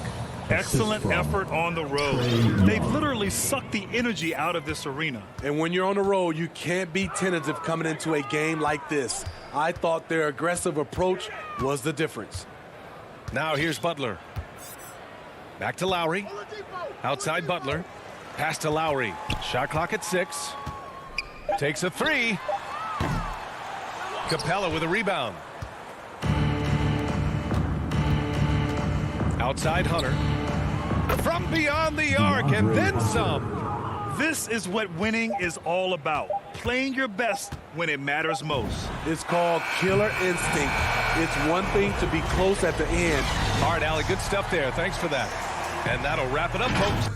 Excellent effort on the road. They've literally sucked the energy out of this arena. And when you're on the road, you can't be tentative coming into a game like this. I thought their aggressive approach was the difference. Now here's Butler. Back to Lowry. Outside Butler. Pass to Lowry. Shot clock at 6. Takes a 3. Capella with a rebound. Outside Hunter. From beyond the arc and then some. This is what winning is all about. Playing your best when it matters most. It's called killer instinct. It's one thing to be close at the end. All right, Allie, good stuff there. Thanks for that. And that'll wrap it up, folks.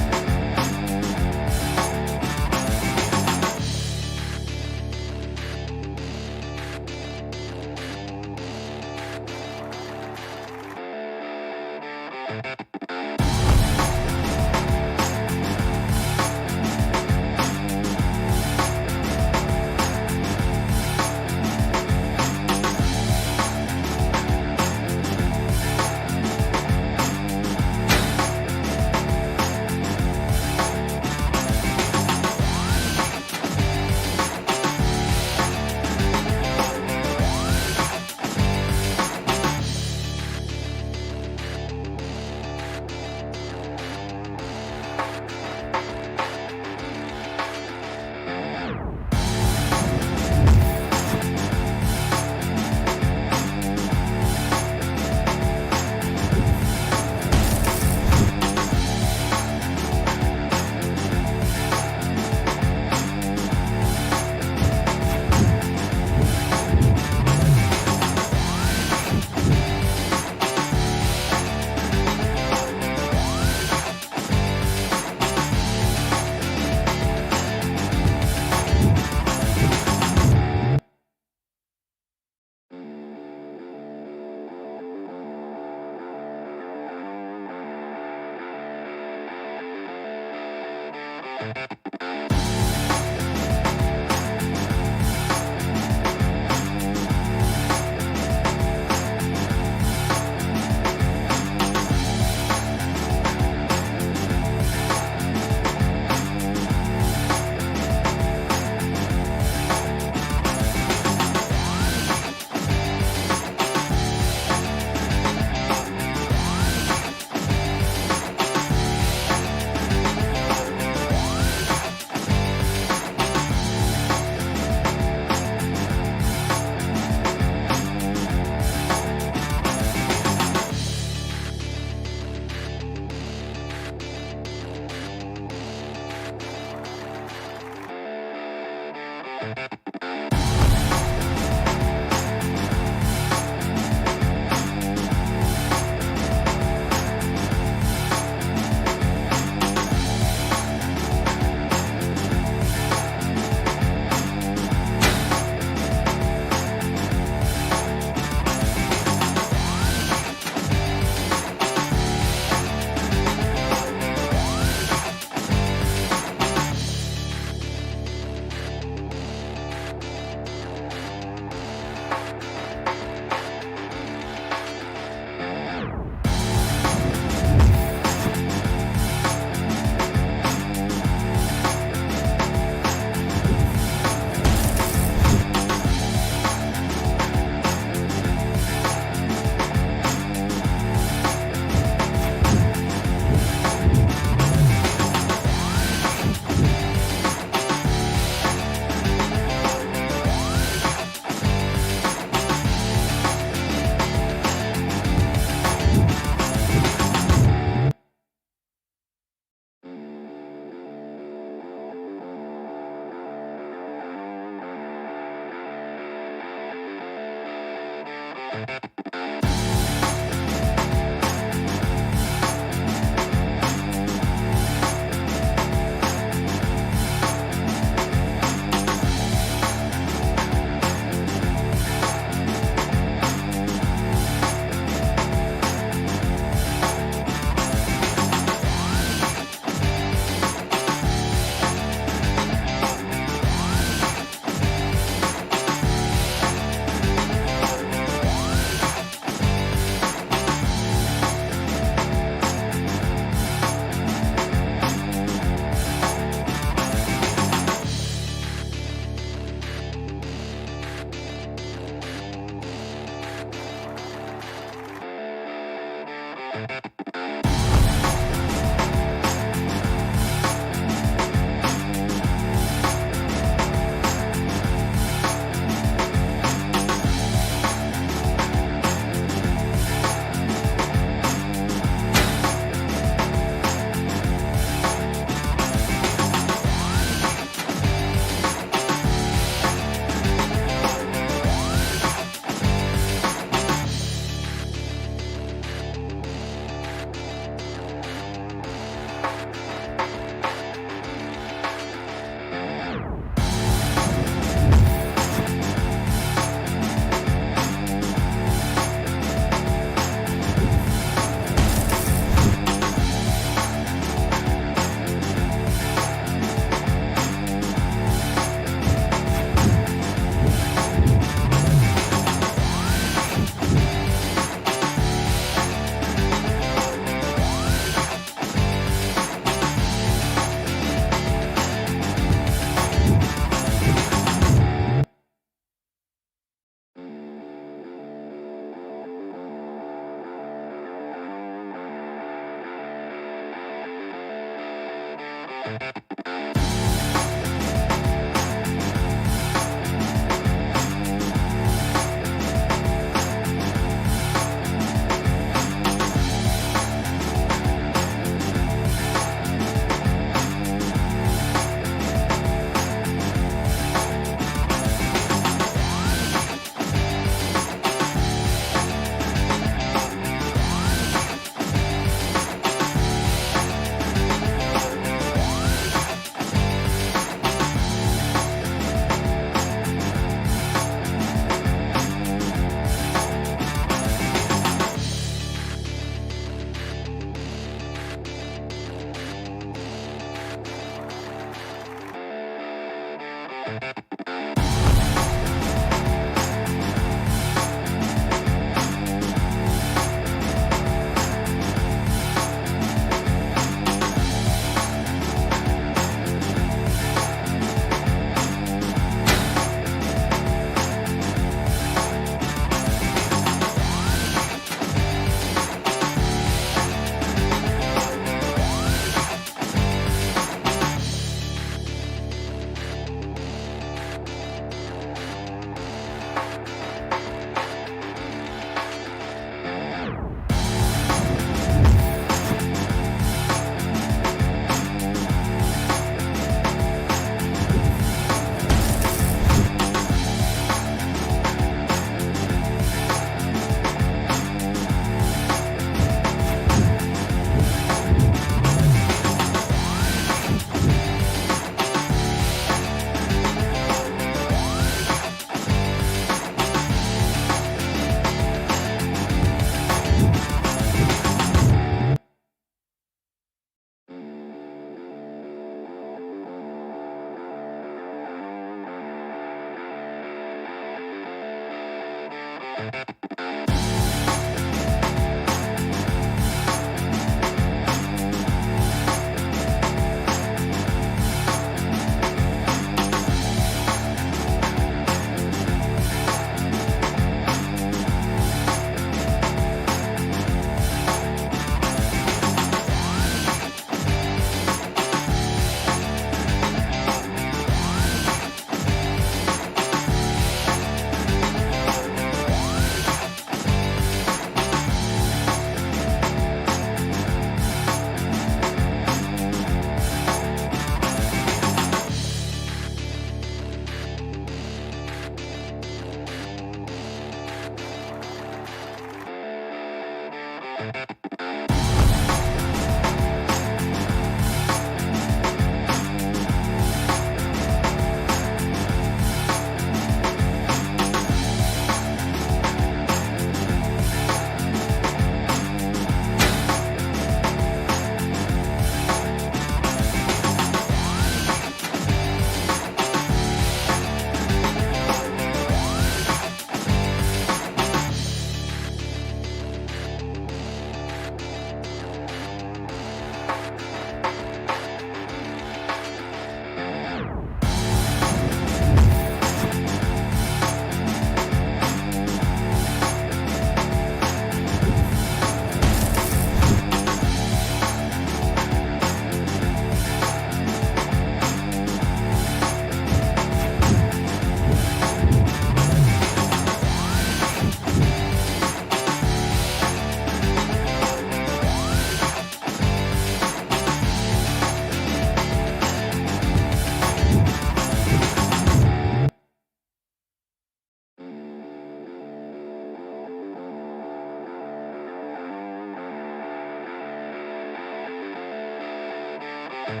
D8.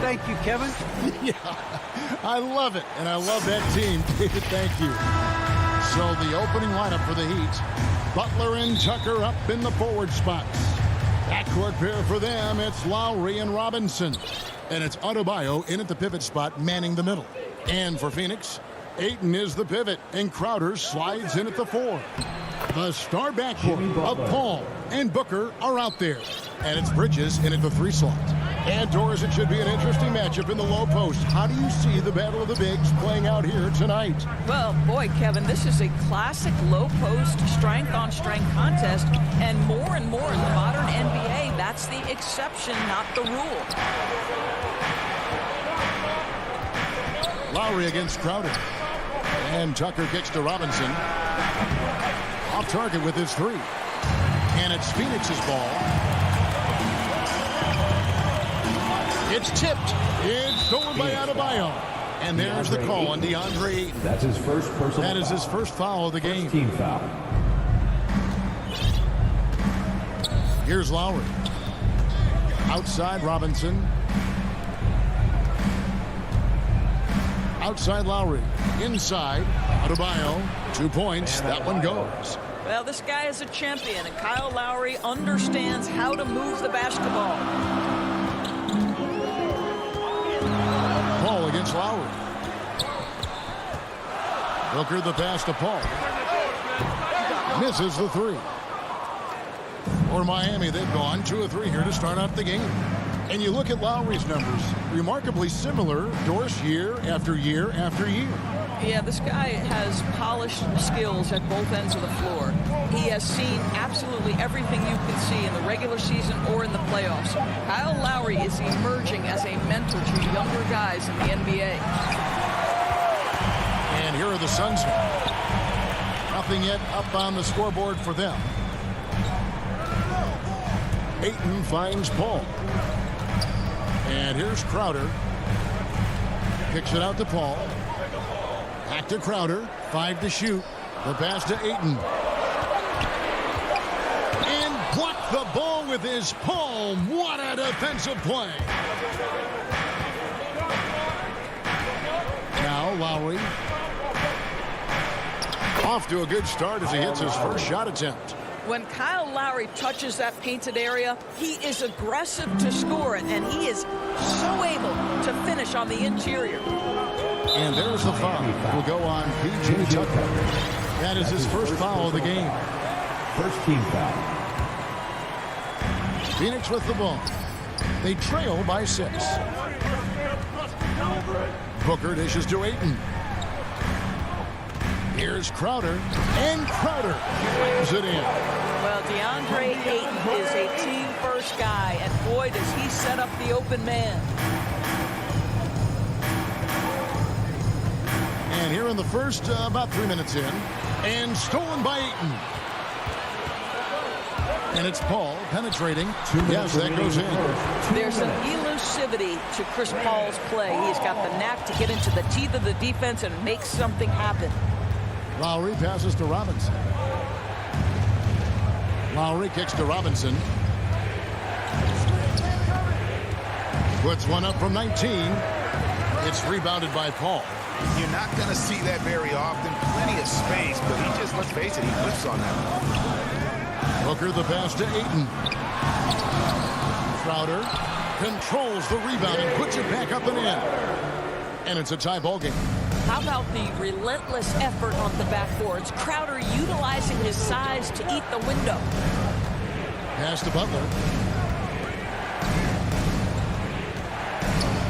Thank you, Kevin. Yeah, I love it, and I love that team. David, thank you. So the opening lineup for the Heat. Butler and Tucker up in the forward spots. Backcourt pair for them, it's Lowry and Robinson. And it's Adebayo in at the pivot spot, manning the middle. And for Phoenix, Ayton is the pivot, and Crowder slides in at the 4. The star backcourt of Paul and Booker are out there. And it's Bridges in at the 3 slot. And Doris, it should be an interesting matchup in the low post. How do you see the battle of the bigs playing out here tonight? Well, boy, Kevin, this is a classic low post strength-on-strength contest. And more in the modern NBA, that's the exception, not the rule. Lowry against Crowder. And Tucker kicks to Robinson. Off target with his 3. And it's Phoenix's ball. It's tipped. It's stolen by Adebayo. And there's the call on DeAndre Ayton. That's his first personal foul. That is his first foul of the game. Team foul. Here's Lowry. Outside Robinson. Outside Lowry. Inside Adebayo. 2 points. That one goes. Well, this guy is a champion, and Kyle Lowry understands how to move the basketball. Paul against Lowry. Booker the pass to Paul. Misses the 3. For Miami, they've gone 2 of 3 here to start out the game. And you look at Lowry's numbers, remarkably similar, Doris, year after year after year. Yeah, this guy has polished skills at both ends of the floor. He has seen absolutely everything you can see in the regular season or in the playoffs. Kyle Lowry is emerging as a mentor to younger guys in the NBA. And here are the Suns now. Nothing yet up on the scoreboard for them. Ayton finds Paul. And here's Crowder. Kicks it out to Paul. Back to Crowder. 5 to shoot. The pass to Ayton. And blocked the ball with his palm. What a defensive play. Now Lowry. Off to a good start as he hits his first shot attempt. When Kyle Lowry touches that painted area, he is aggressive to score it, and he is so able to finish on the interior. And there's the foul. Will go on P.J. Tucker. That is his first foul of the game. First team foul. Phoenix with the ball. They trail by 6. Booker dishes to Ayton. Here's Crowder, and Crowder slams it in. Well, DeAndre Ayton is a team-first guy, and boy, does he set up the open man. And here in the first, about 3 minutes in, and stolen by Ayton. And it's Paul penetrating. Yes, that goes in. There's an elusivity to Chris Paul's play. He's got the knack to get into the teeth of the defense and make something happen. Lowry passes to Robinson. Lowry kicks to Robinson. Puts one up from 19. It's rebounded by Paul. You're not going to see that very often. Plenty of space, but he just, let's face it, he whips on that. Booker the pass to Ayton. Crowder controls the rebound and puts it back up and in. And it's a tie ball game. How about the relentless effort on the backboards? Crowder utilizing his size to eat the window. Pass to Butler.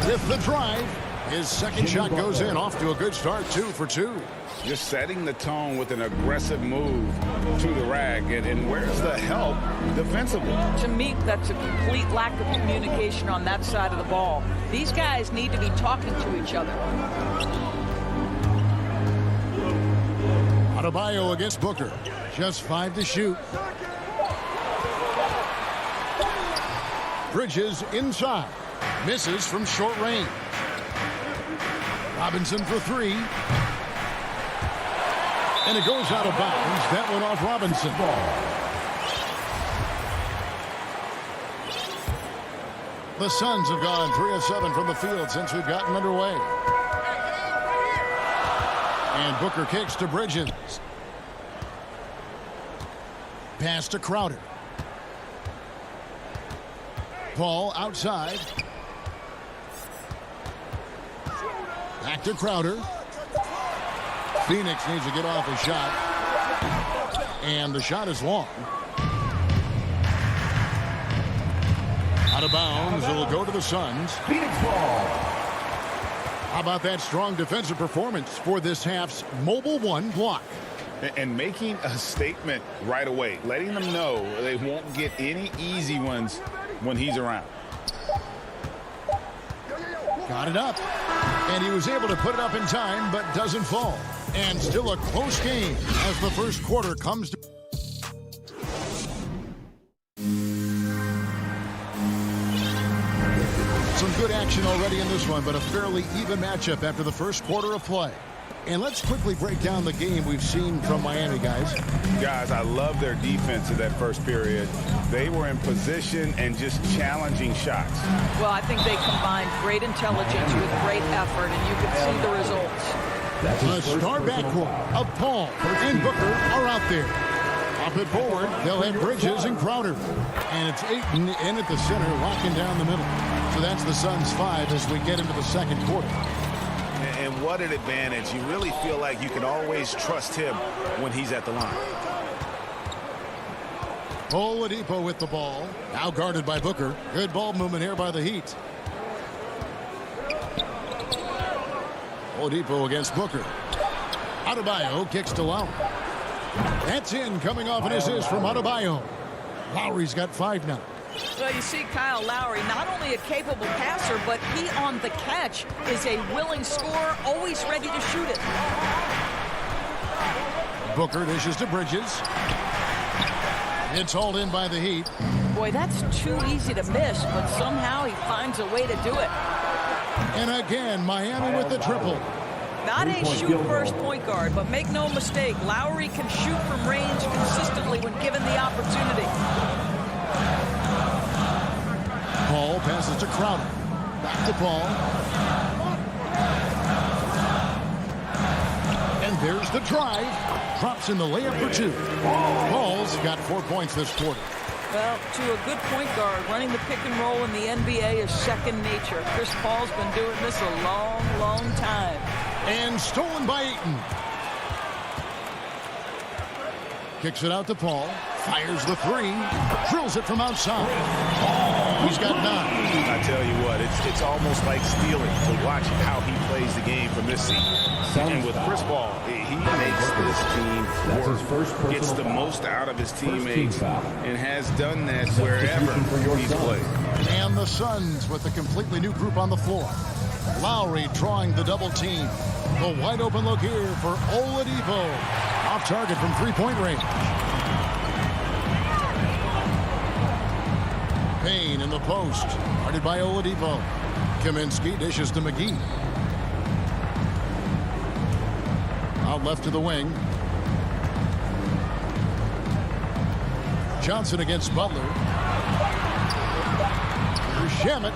With the drive, his second shot goes in. Off to a good start, 2 for 2. Just setting the tone with an aggressive move to the rack. And where's the help defensively? To me, that's a complete lack of communication on that side of the ball. These guys need to be talking to each other. Adebayo against Booker. Just 5 to shoot. Bridges inside. Misses from short range. Robinson for 3. And it goes out of bounds. That one off Robinson. The Suns have gone 3 of 7 from the field since we've gotten underway. And Booker kicks to Bridges. Pass to Crowder. Paul outside. Back to Crowder. Phoenix needs to get off a shot. And the shot is long. Out of bounds. It'll go to the Suns. Phoenix ball. How about that strong defensive performance for this half's Mobile One block? And making a statement right away, letting them know they won't get any easy ones when he's around. Got it up. And he was able to put it up in time, but doesn't fall. And still a close game as the first quarter comes to... Some good action already in this one, but a fairly even matchup after the first quarter of play. And let's quickly break down the game we've seen from Miami, guys. Guys, I love their defense in that first period. They were in position and just challenging shots. Well, I think they combined great intelligence with great effort, and you can see the results. The star backcourt of Paul and Booker are out there. Up it forward, they'll have Bridges and Crowder. And it's Ayton in at the center, locking down the middle. So that's the Suns' 5 as we get into the second quarter. And what an advantage. You really feel like you can always trust him when he's at the line. Oladipo with the ball. Now guarded by Booker. Good ball movement here by the Heat. Oladipo against Booker. Adebayo kicks to Lowry. That's in, coming off an assist from Adebayo. Lowry's got 5 now. Well, you see Kyle Lowry, not only a capable passer, but he on the catch is a willing scorer, always ready to shoot it. Booker dishes to Bridges. It's hauled in by the Heat. Boy, that's too easy to miss, but somehow he finds a way to do it. And again, Miami with the triple. Not a shoot-first point guard, but make no mistake, Lowry can shoot from range consistently when given the opportunity. Paul passes to Crowder. Back to Paul. And there's the drive. Drops in the layup for 2. Paul's got 4 points this quarter. Well, to a good point guard, running the pick and roll in the NBA is second nature. Chris Paul's been doing this a long, long time. And stolen by Ayton. Kicks it out to Paul. Fires the 3. Drills it from outside. He's got 9. I tell you what, it's almost like stealing to watch how he plays the game from this seat. And with Chris Paul, he makes this team work, gets the most out of his teammates, and has done that wherever he's played. And the Suns with a completely new group on the floor. Lowry drawing the double team. The wide open look here for Oladipo. Off target from 3-point range. Payne in the post. Guarded by Oladipo. Kaminsky dishes to McGee. Out left to the wing. Johnson against Butler. Shamet.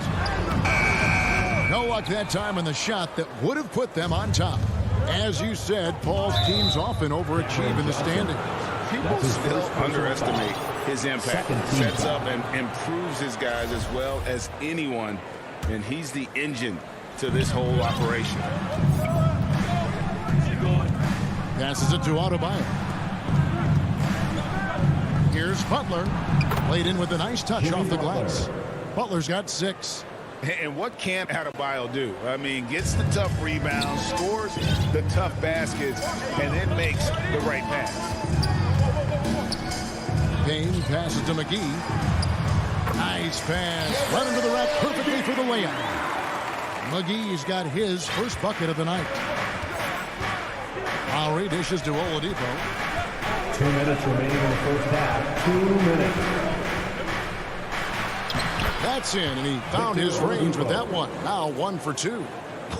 No luck that time in the shot that would have put them on top. As you said, Paul's teams often overachieve in the standings. People still underestimate his impact. Sets up and improves his guys as well as anyone, and he's the engine to this whole operation. Passes it to Adebayo. Here's Butler. Played in with a nice touch off the glass. Butler's got 6. And what can Adebayo do? I mean, gets the tough rebounds, scores the tough baskets, and then makes the right pass. Payne passes to McGee. Nice pass. Right into the rack perfectly for the layup. McGee's got his first bucket of the night. Lowry dishes to Oladipo. 2 minutes remaining in the first half. 2 minutes. That's in, and he found his range with that one. Now 1 for 2.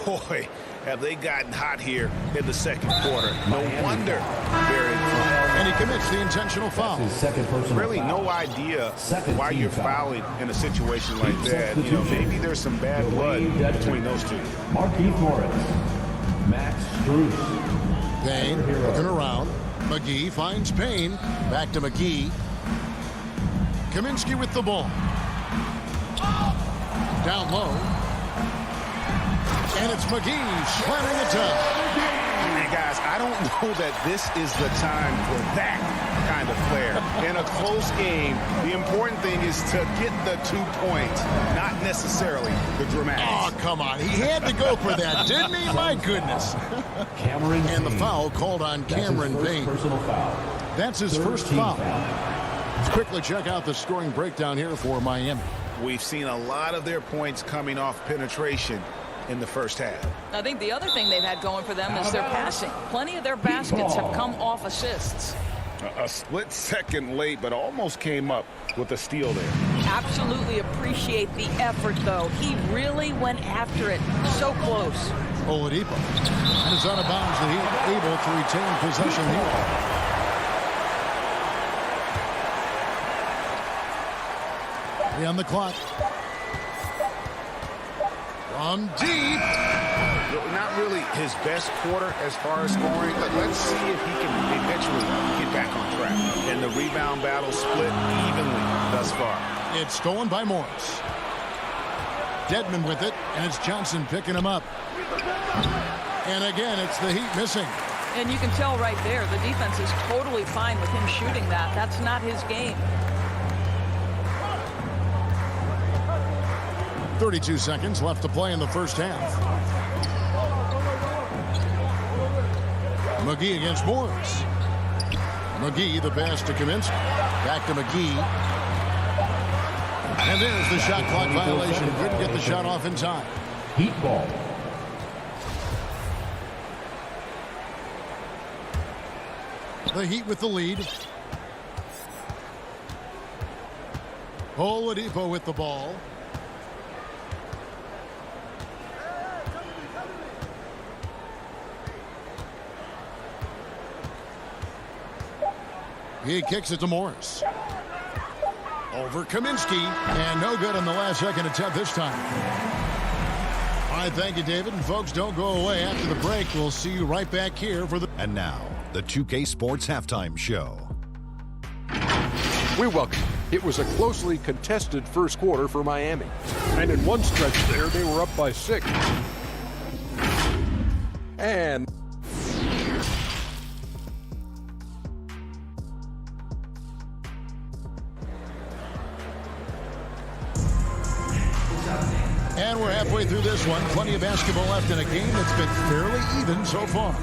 Boy, have they gotten hot here in the second quarter. No wonder they're in front. And he commits the intentional foul. Really no idea why you're fouling in a situation like that. You know, maybe there's some bad blood between those two. Marquise Morris. Max Strus. Payne looking around. McGee finds Payne. Back to McGee. Kaminsky with the ball. Down low. And it's McGee slamming it down. And guys, I don't know that this is the time for that kind of flair. In a close game, the important thing is to get the 2 points, not necessarily the dramatics. Oh, come on. He had to go for that, didn't he? My goodness. Cameron and the foul called on Cameron Payne. Personal foul. That's his first foul. Let's quickly check out the scoring breakdown here for Miami. We've seen a lot of their points coming off penetration in the first half. I think the other thing they've had going for them is their passing. Plenty of their baskets have come off assists. A split second late, but almost came up with a steal there. Absolutely appreciate the effort, though. He really went after it. So close. Oladipo. And it's out of bounds. The Heat able to retain possession here. On the clock. From deep. Not really his best quarter as far as scoring, but let's see if he can eventually get back on track. And the rebound battle split evenly thus far. It's stolen by Morris. Dedmon with it, and it's Johnson picking him up. And again, it's the Heat missing. And you can tell right there, the defense is totally fine with him shooting that. That's not his game. 32 seconds left to play in the first half. McGee against Morris. McGee, the pass to Kaminsky. Back to McGee. And there's the shot clock violation. Couldn't get the shot off in time. Heat ball. The Heat with the lead. Oladipo with the ball. He kicks it to Morris. Over Kaminsky. And no good on the last second attempt this time. All right, thank you, David. And folks, don't go away. After the break, we'll see you right back here for the... And now, the 2K Sports Halftime Show. We welcome you. It was a closely contested first quarter for Miami. And in one stretch there, they were up by 6. And... And we're halfway through this one. Plenty of basketball left in a game that's been fairly even so far.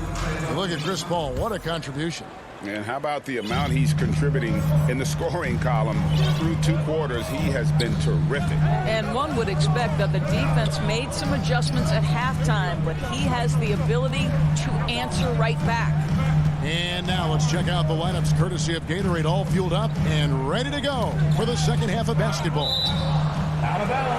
Look at Chris Paul. What a contribution. And how about the amount he's contributing in the scoring column through 2 quarters? He has been terrific. And one would expect that the defense made some adjustments at halftime, but he has the ability to answer right back. And now let's check out the lineups courtesy of Gatorade, all fueled up and ready to go for the second half of basketball.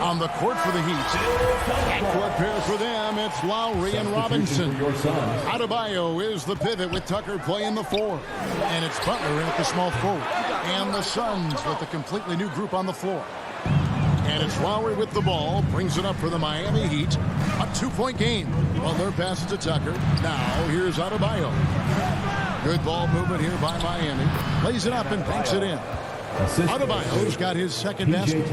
On the court for the Heat. Backcourt pair for them. It's Lowry and Robinson. Adebayo is the pivot with Tucker playing the 4. And it's Butler at the small forward. And the Suns with a completely new group on the floor. And it's Lowry with the ball. Brings it up for the Miami Heat. A 2-point game. Butler passes to Tucker. Now here's Adebayo. Good ball movement here by Miami. Lays it up and banks it in. Adebayo's got his second basket.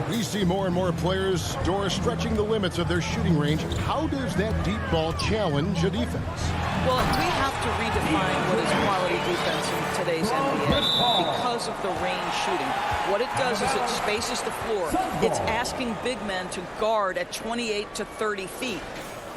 We see more and more players, Doris, stretching the limits of their shooting range. How does that deep ball challenge a defense? Well, we have to redefine what is quality defense in today's NBA because of the range shooting. What it does is it spaces the floor. It's asking big men to guard at 28 to 30 feet.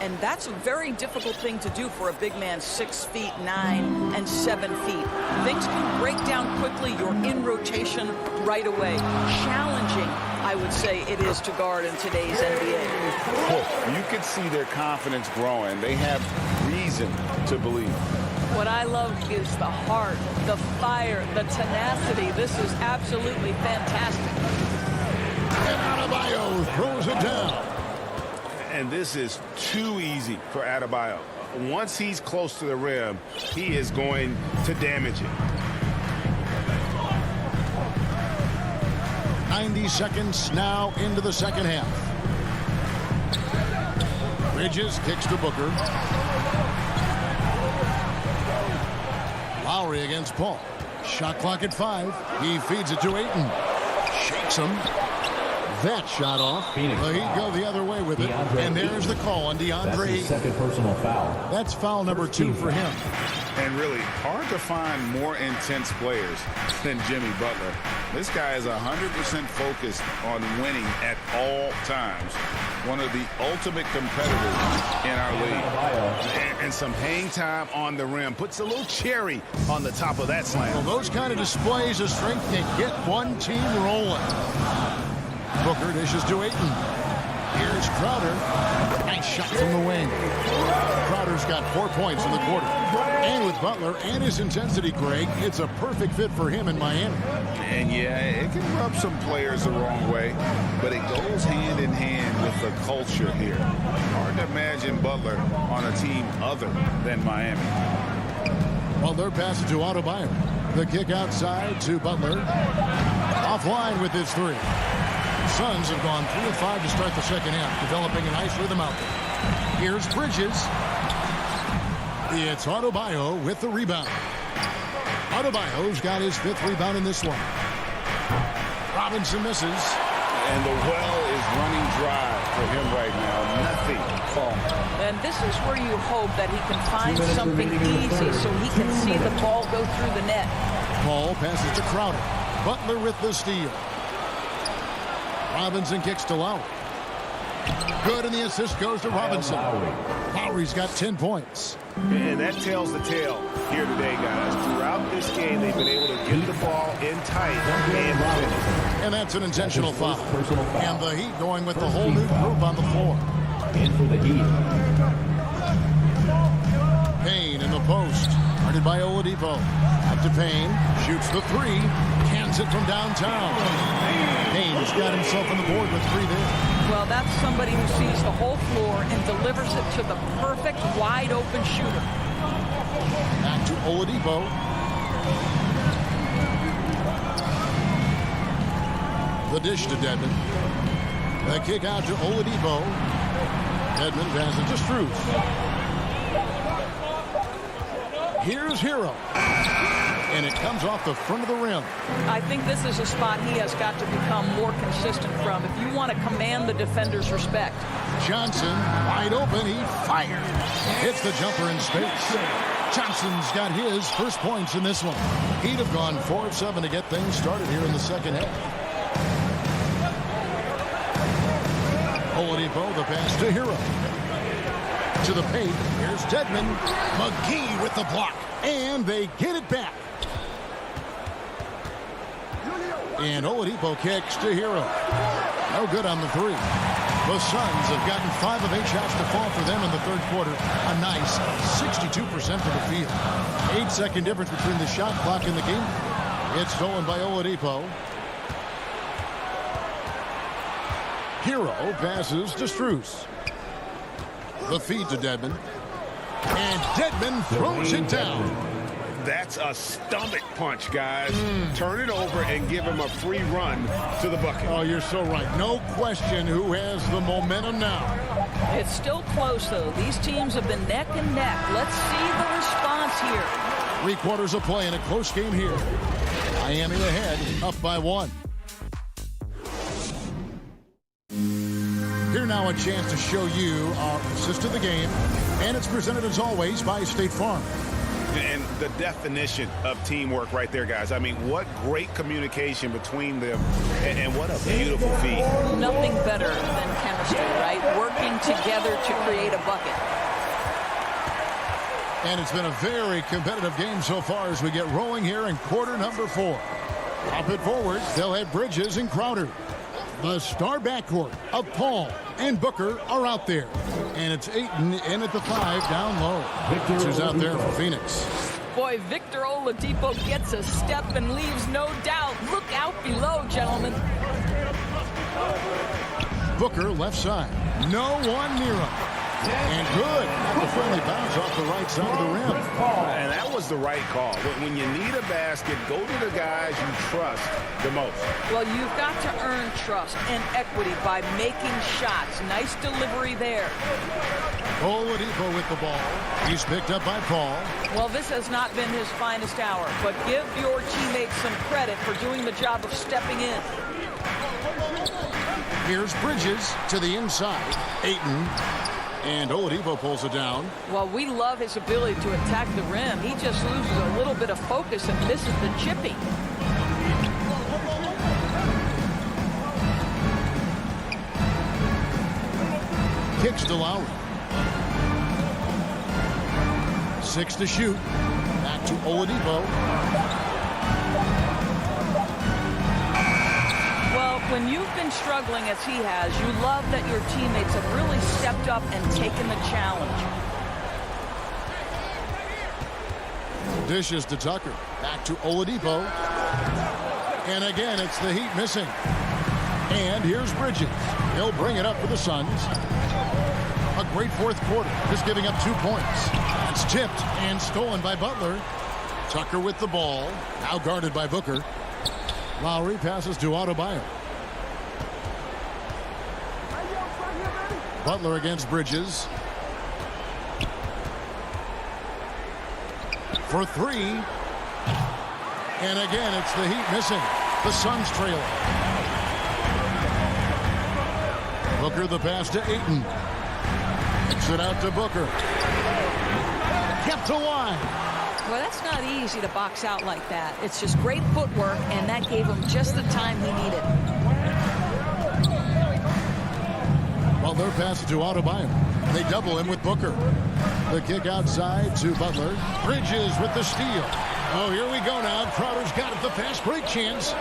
And that's a very difficult thing to do for a big man 6 feet 9 and 7 feet. Things can break down quickly. You're in rotation right away. Challenging, I would say, it is to guard in today's NBA. You can see their confidence growing. They have reason to believe. What I love is the heart, the fire, the tenacity. This is absolutely fantastic. And Adebayo throws it down. And this is too easy for Adebayo. Once he's close to the rim, he is going to damage it. 90 seconds now into the second half. Bridges kicks to Booker. Lowry against Paul. Shot clock at 5. He feeds it to Ayton. Shakes him. That shot off. The Heat go the other way with it. And there's the call on DeAndre Ayton. Second personal foul. That's foul number 2 for him. And really hard to find more intense players than Jimmy Butler. This guy is 100% focused on winning at all times. One of the ultimate competitors in our league. And some hang time on the rim. Puts a little cherry on the top of that slam. Well, those kind of displays of strength can get one team rolling. Booker dishes to Ayton. Here's Crowder. Nice shot from the wing. Crowder's got 4 points in the quarter. And with Butler and his intensity, Greg, it's a perfect fit for him in Miami. And yeah, it can rub some players the wrong way, but it goes hand in hand with the culture here. Hard to imagine Butler on a team other than Miami. Butler passes to Adebayo. The kick outside to Butler. Offline with his 3. Suns have gone 3 of 5 to start the second half, developing a nice rhythm out there. Here's Bridges. It's Adebayo with the rebound. Adebayo's got his 5th rebound in this one. Robinson misses. And the well is running dry for him right now. Nothing. And this is where you hope that he can find something easy so he can see the ball go through the net. Paul passes to Crowder. Butler with the steal. Robinson kicks to Lowry. Good, and the assist goes to Robinson. Lowry's got 10 points. And that tells the tale here today, guys. Throughout this game, they've been able to get the ball in tight and finish. And that's an intentional foul. And the Heat going with the whole new group on the floor. In for the Heat. Payne in the post. Guarded by Oladipo. Up to Payne. Shoots the 3. Cans it from downtown. Payne's got himself on the board with 3 there. Well, that's somebody who sees the whole floor and delivers it to the perfect wide-open shooter. Back to Oladipo. The dish to Dedmon. The kick out to Oladipo. Dedmon passes to Strus. Here's Hero. And it comes off the front of the rim. I think this is a spot he has got to become more consistent from if you want to command the defender's respect. Johnson, wide open, he fires. Hits the jumper in space. Johnson's got his first points in this one. He'd have gone 4 of 7 to get things started here in the second half. Oladipo, the pass to Hero. To the paint, here's Dedmon. McGee with the block. And they get it back. And Oladipo kicks to Hero. No good on the 3. The Suns have gotten 5 of 8 shots to fall for them in the third quarter. A nice 62% for the field. 8-second difference between the shot clock and the game. It's stolen by Oladipo. Hero passes to Strus. The feed to Dedmon. And Dedmon throws it down. That's a stomach punch, guys. Turn it over and give him a free run to the bucket. Oh, you're so right. No question who has the momentum now. It's still close, though. These teams have been neck and neck. Let's see the response here. 3 quarters of play in a close game here. Miami ahead, up by 1. Here now a chance to show you our assist of the game. And it's presented as always by State Farm. And the definition of teamwork right there, guys. I mean, what great communication between them, and what a beautiful feat. Nothing better than chemistry, right? Working together to create a bucket. And it's been a very competitive game so far as we get rolling here in quarter number 4. Up it forward, they'll have Bridges and Crowder. The star backcourt of Paul and Booker are out there. And it's Ayton in at the 5 down low. Who's out there for Phoenix. Boy, Victor Oladipo gets a step and leaves no doubt. Look out below, gentlemen. Booker left side. No one near him. And good. The friendly bounce off the right side of the rim. And that was the right call. When you need a basket, go to the guys you trust the most. Well, you've got to earn trust and equity by making shots. Nice delivery there. Oladipo with the ball. He's picked up by Paul. Well, this has not been his finest hour, but give your teammates some credit for doing the job of stepping in. Here's Bridges to the inside. Ayton. And Oladipo pulls it down. Well, we love his ability to attack the rim. He just loses a little bit of focus and misses the chipping. Kicks to Lowry. 6 to shoot. Back to Oladipo. Well, when you've been struggling as he has, you love that your teammates have really stepped up and taken the challenge. Dishes to Tucker. Back to Oladipo. And again, it's the Heat missing. And here's Bridges. He'll bring it up for the Suns. A great fourth quarter, just giving up 2 points. It's tipped and stolen by Butler. Tucker with the ball. Now guarded by Booker. Lowry passes to Adebayo. Butler against Bridges. For 3. And again, it's the Heat missing. The Suns trailing. Booker the pass to Ayton. Kicks it out to Booker. Kept to line. Well, that's not easy to box out like that. It's just great footwork, and that gave him just the time he needed. Butler passes to Adebayo. They double him with Booker. The kick outside to Butler. Bridges with the steal. Oh, here we go now. Crowder's got it. The fast break chance.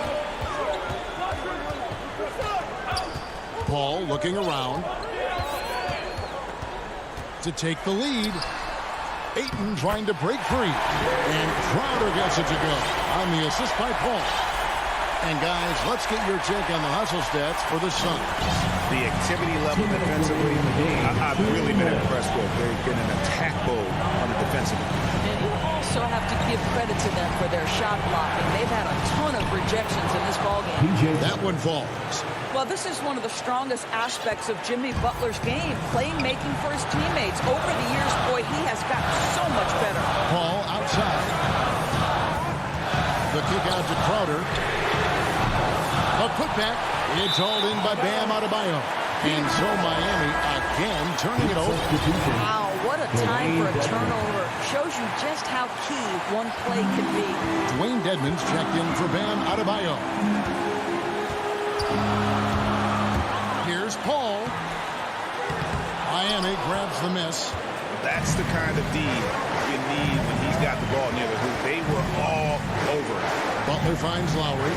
Paul looking around to take the lead. Ayton trying to break free. And Crowder gets it to go on the assist by Paul. And guys, let's get your take on the hustle stats for the Suns. The activity level defensively, I've really been impressed with. They've been an attack mode on the defensive end. And you also have to give credit to them for their shot blocking. They've had a ton of rejections in this ballgame. That one falls. Well, this is one of the strongest aspects of Jimmy Butler's game, playmaking for his teammates. Over the years, boy, he has gotten so much better. Paul outside. The kick out to Crowder. A putback. It's hauled in by Bam Adebayo. And so Miami again turning it over. Wow, what a time for a turnover. Shows you just how key one play can be. Dwayne Dedmon's checked in for Bam Adebayo. Here's Paul. Miami grabs the miss. That's the kind of D you need when he's got the ball near the hoop. They were all over it. Butler finds Lowry.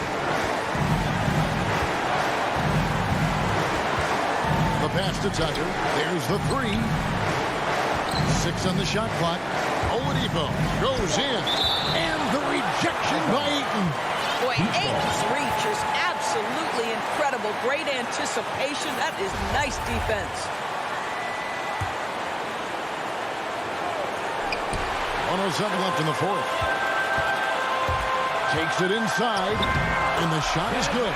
The pass to Tucker. There's the 3. 6 on the shot clock. Oladipo goes in. And the rejection by Ayton. Boy, Ayton's reach is absolutely incredible. Great anticipation. That is nice defense. 107 left in the fourth. Takes it inside. And the shot is good.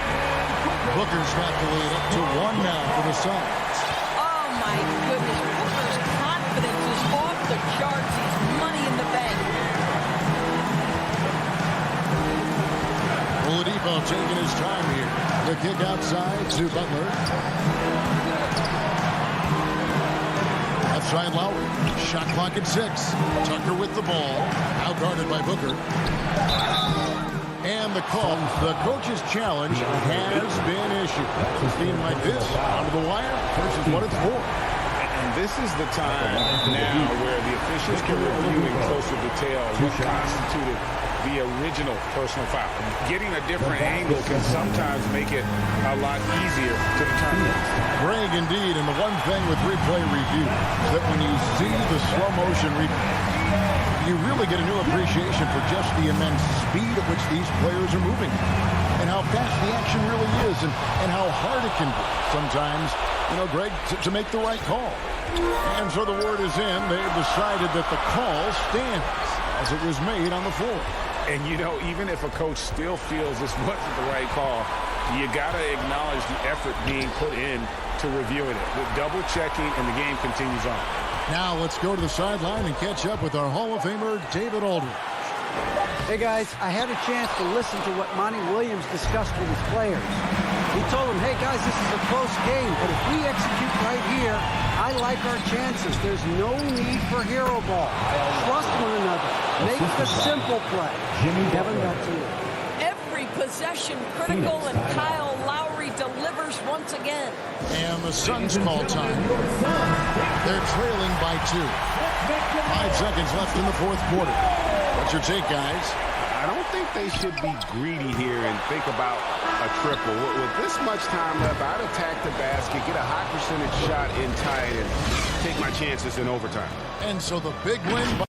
Booker's got the lead up to 1 now for the Suns. Oh, my goodness. Booker's confidence is off the charts. He's money in the bank. Oladipo taking his time here. The kick outside to Butler. Left side Lowry. Shot clock at 6. Tucker with the ball. Now guarded by Booker. And the call, the coach's challenge has been issued. A team like this, out of the wire, versus what it's for. And this is the time now where the officials can review in closer detail what constituted the original personal foul. Getting a different angle can sometimes make it a lot easier to determine. Greg, indeed, and the one thing with replay review is that when you see the slow motion replay, you really get a new appreciation for just the immense speed at which these players are moving and how fast the action really is and how hard it can be sometimes, Greg, to make the right call. And so the word is in. They've decided that the call stands as it was made on the floor. And, even if a coach still feels this wasn't the right call, you got to acknowledge the effort being put in to reviewing it. With double-checking, and the game continues on. Now let's go to the sideline and catch up with our Hall of Famer, David Aldridge. Hey, guys, I had a chance to listen to what Monty Williams discussed with his players. He told them, hey, guys, this is a close game, but if we execute right here, I like our chances. There's no need for hero ball. Trust one another. Make the simple play. Kevin, back to you. Every possession critical, and Kyle Lowry delivers once again. And the Suns call time. They're trailing by 2. 5 seconds left in the fourth quarter. What's your take, guys? I don't think they should be greedy here and think about a triple. With this much time left, I'd attack the basket, get a high percentage shot in tight, and take my chances in overtime. And so the big win by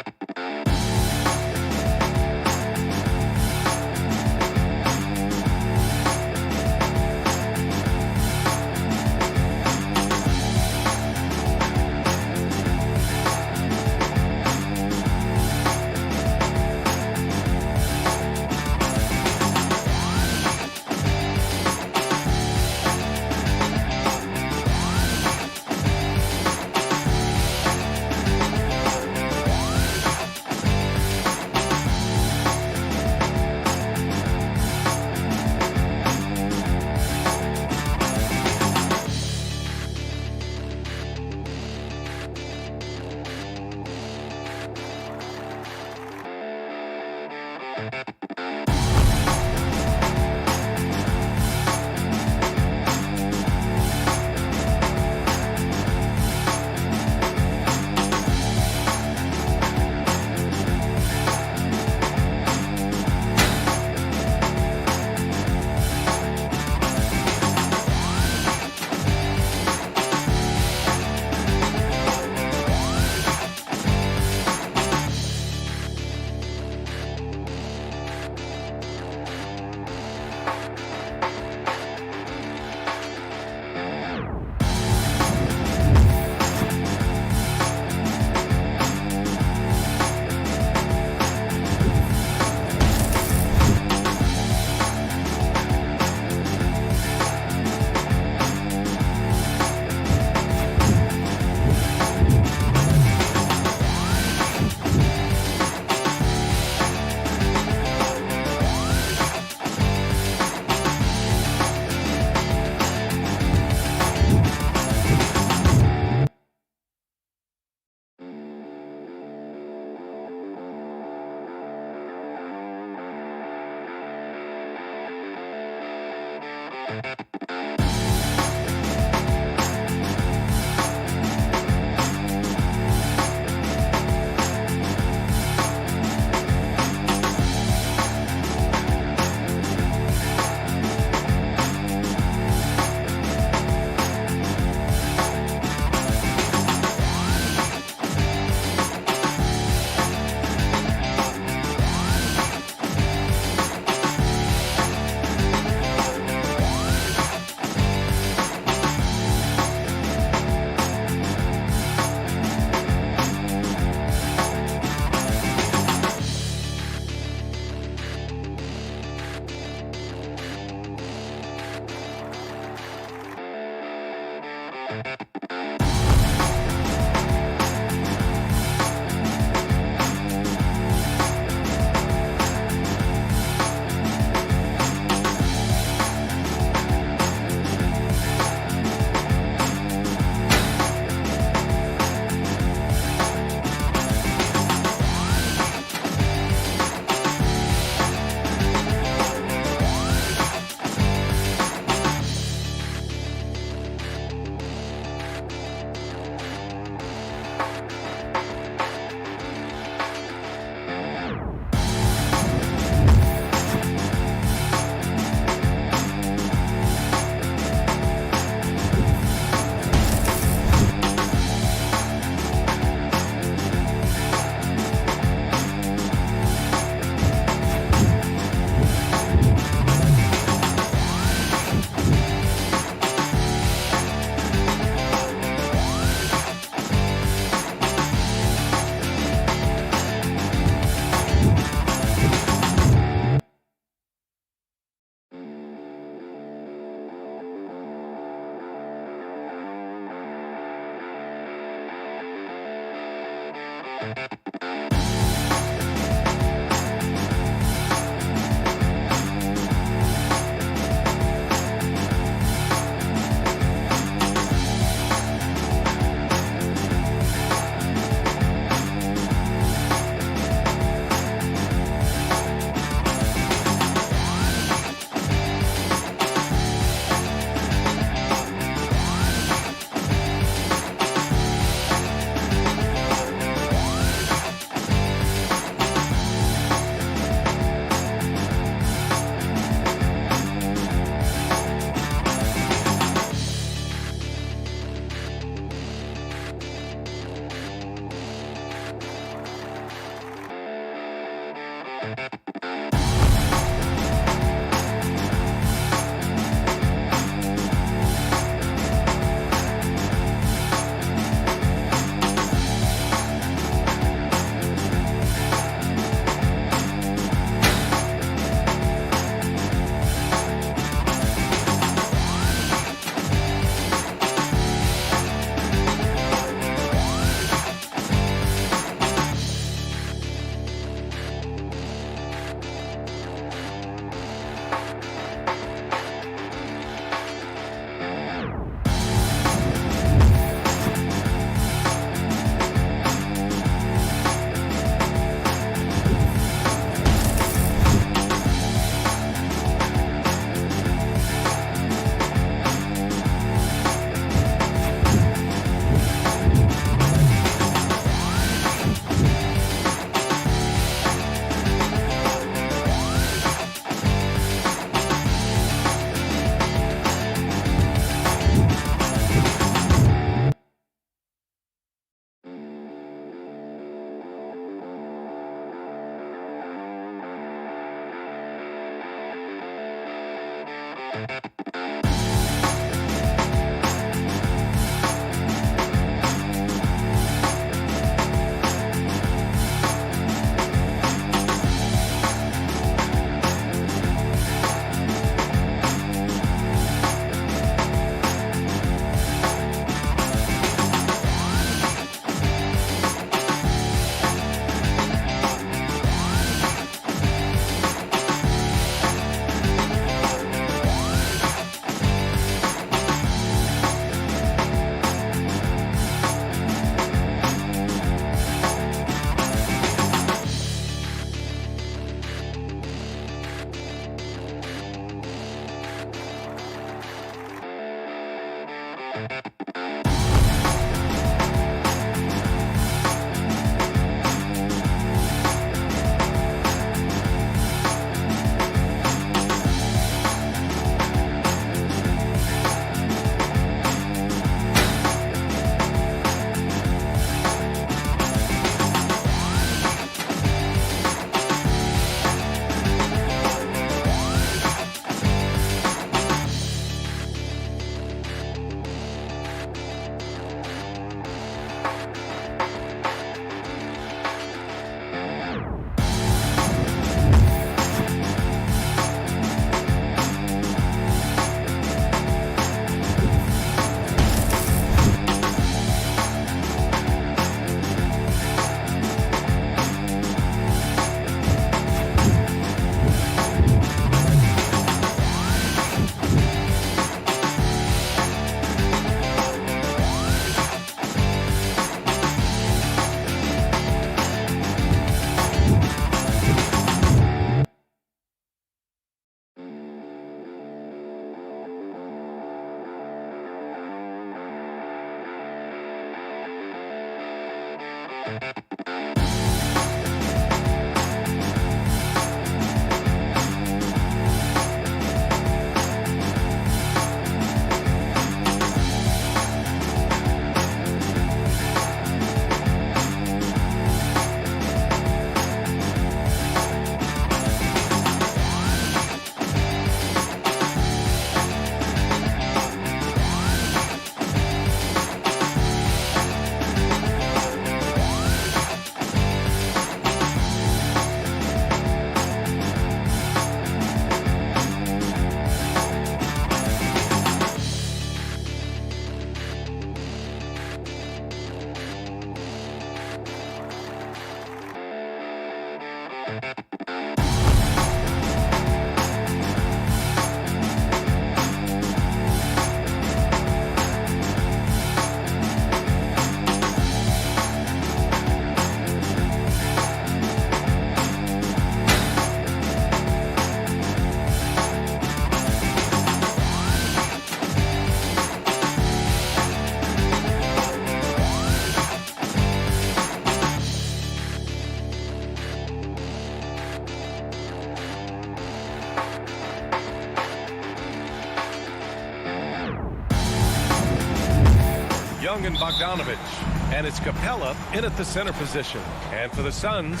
Young and Bogdanovich. And it's Capella in at the center position. And for the Suns,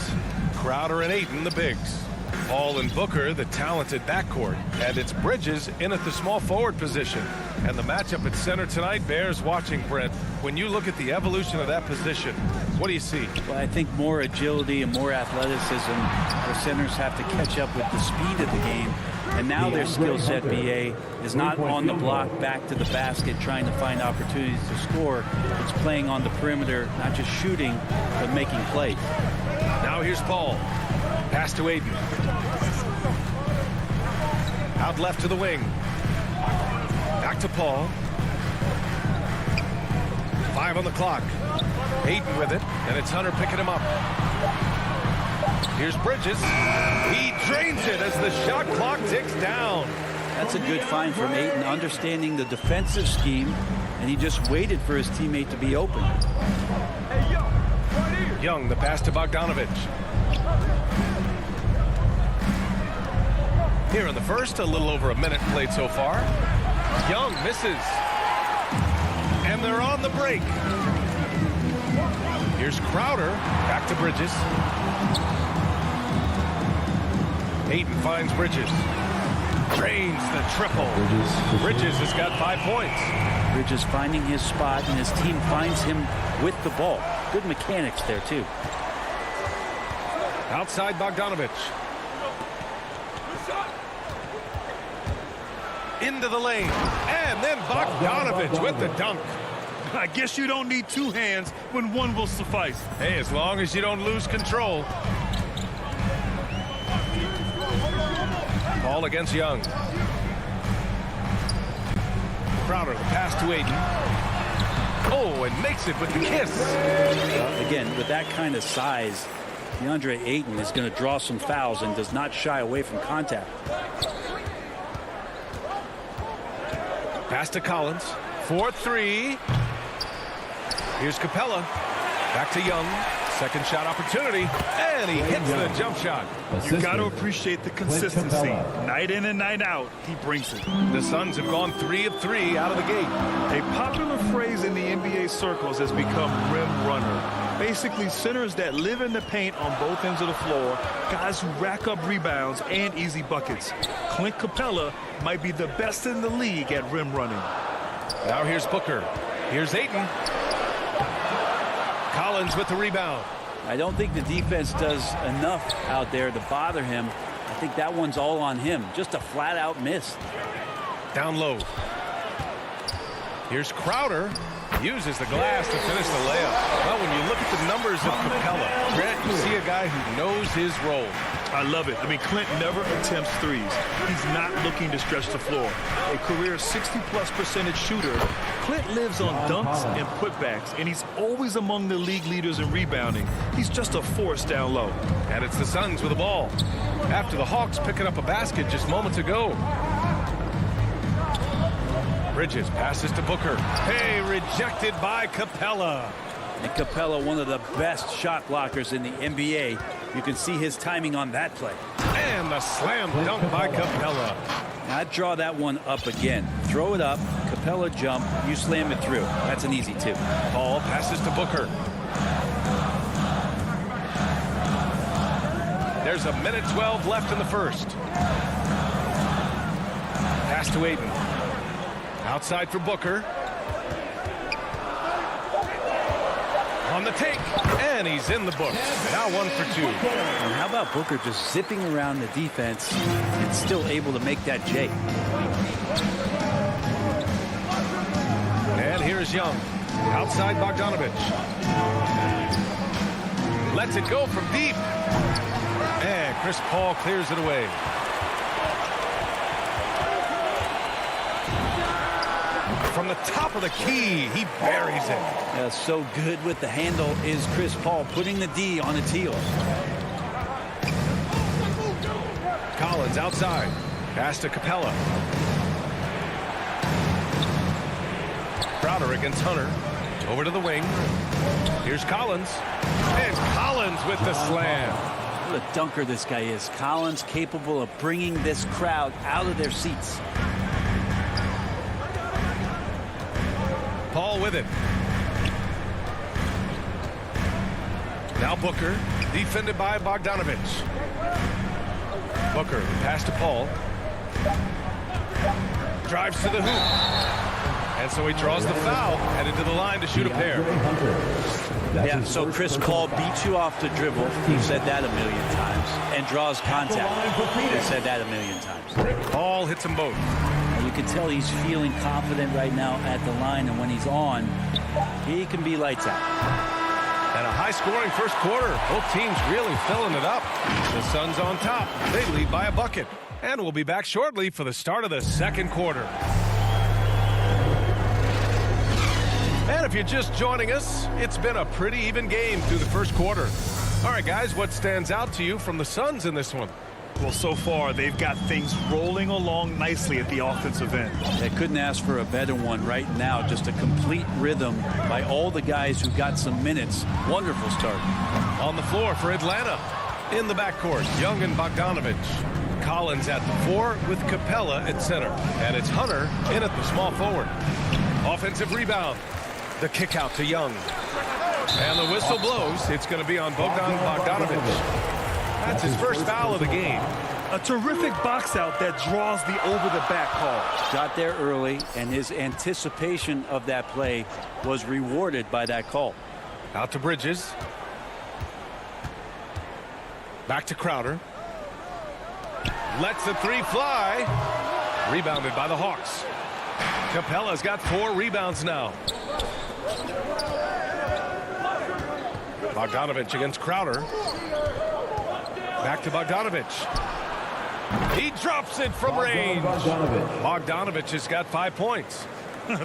Crowder and Ayton, the bigs. Paul and Booker, the talented backcourt. And it's Bridges in at the small forward position. And the matchup at center tonight bears watching, Brent. When you look at the evolution of that position, what do you see? Well, I think more agility and more athleticism. The centers have to catch up with the speed of the game. And now their skill set, BA, is not on the block back to the basket trying to find opportunities to score. It's playing on the perimeter, not just shooting, but making plays. Now here's Paul. Pass to Ayton. Out left to the wing. Back to Paul. 5 on the clock. Ayton with it, and it's Hunter picking him up. Here's Bridges. He drains it as the shot clock ticks down. That's a good find from Ayton, understanding the defensive scheme, and he just waited for his teammate to be open. Young, the pass to Bogdanovich. Here in the first, a little over a minute played so far. Young misses. And they're on the break. Here's Crowder. Back to Bridges. Ayton finds Bridges. Drains the triple. Bridges has got 5 points. Bridges finding his spot, and his team finds him with the ball. Good mechanics there, too. Outside Bogdanovich. Into the lane. And then Bogdanovich with the dunk. I guess you don't need 2 hands when 1 will suffice. Hey, as long as you don't lose control. Ball against Young. Crowder, the pass to Ayton. Oh, and makes it with the kiss. Again, with that kind of size, DeAndre Ayton is going to draw some fouls and does not shy away from contact. Pass to Collins. 4-3. Here's Capella. Back to Young. Second shot opportunity. And he hits the jump shot. You got to appreciate the consistency. Night in and night out, he brings it. The Suns have gone 3 of 3 out of the gate. A popular phrase in the NBA circles has become rim runner. Basically, centers that live in the paint on both ends of the floor, guys who rack up rebounds and easy buckets. Clint Capella might be the best in the league at rim running. Now here's Booker. Here's Ayton. Collins with the rebound. I don't think the defense does enough out there to bother him. I think that one's all on him. Just a flat-out miss. Down low. Here's Crowder. Uses the glass to finish the layup. Well, when you look at the numbers of Capella, Grant, you see a guy who knows his role. I love it. I mean, Clint never attempts threes. He's not looking to stretch the floor. A career 60+% shooter, Clint lives on dunks and putbacks, and he's always among the league leaders in rebounding. He's just a force down low. And it's the Suns with the ball. After the Hawks picking up a basket just moments ago. Bridges passes to Booker. Hey, rejected by Capella. And Capella, one of the best shot blockers in the NBA. You can see his timing on that play. And the slam dunk by Capella. Now, I'd draw that one up again. Throw it up, Capella jump, you slam it through. That's an easy 2. Ball passes to Booker. There's 1:12 left in the first. Pass to Ayton. Outside for Booker. On the take. And he's in the books. Now 1 for 2. And how about Booker just zipping around the defense and still able to make that J? And here's Young. Outside Bogdanovich. Lets it go from deep. And Chris Paul clears it away. From the top of the key, he buries it. Yeah, so good with the handle is Chris Paul, putting the D on its heel. Collins outside. Pass to Capella. Crowder against Hunter. Over to the wing. Here's Collins. And Collins with the slam. What a dunker this guy is. Collins capable of bringing this crowd out of their seats. Paul with it. Now Booker, defended by Bogdanovich. Booker, pass to Paul. Drives to the hoop. And so he draws the foul, headed to the line to shoot a pair. Yeah, so Chris Paul beats you off the dribble. He said that a million times. And draws contact. He said that a million times. Paul hits them both. You can tell he's feeling confident right now at the line, and when he's on, he can be lights out. And a high-scoring first quarter. Both teams really filling it up. The Suns on top. They lead by a bucket. And we'll be back shortly for the start of the second quarter. And if you're just joining us, it's been a pretty even game through the first quarter. All right, guys, what stands out to you from the Suns in this one? Well, so far, they've got things rolling along nicely at the offensive end. They couldn't ask for a better one right now. Just a complete rhythm by all the guys who got some minutes. Wonderful start. On the floor for Atlanta. In the backcourt, Young and Bogdanovich. Collins at the 4 with Capella at center. And it's Hunter in at the small forward. Offensive rebound. The kick out to Young. And the whistle blows. It's going to be on Bogdanovich. That's his first foul of the game. A terrific box out that draws the over-the-back call. Got there early, and his anticipation of that play was rewarded by that call. Out to Bridges. Back to Crowder. Lets the three fly. Rebounded by the Hawks. Capella's got 4 rebounds now. Bogdanovich against Crowder. Back to Bogdanovich. He drops it from range. Bogdanovich has got 5 points.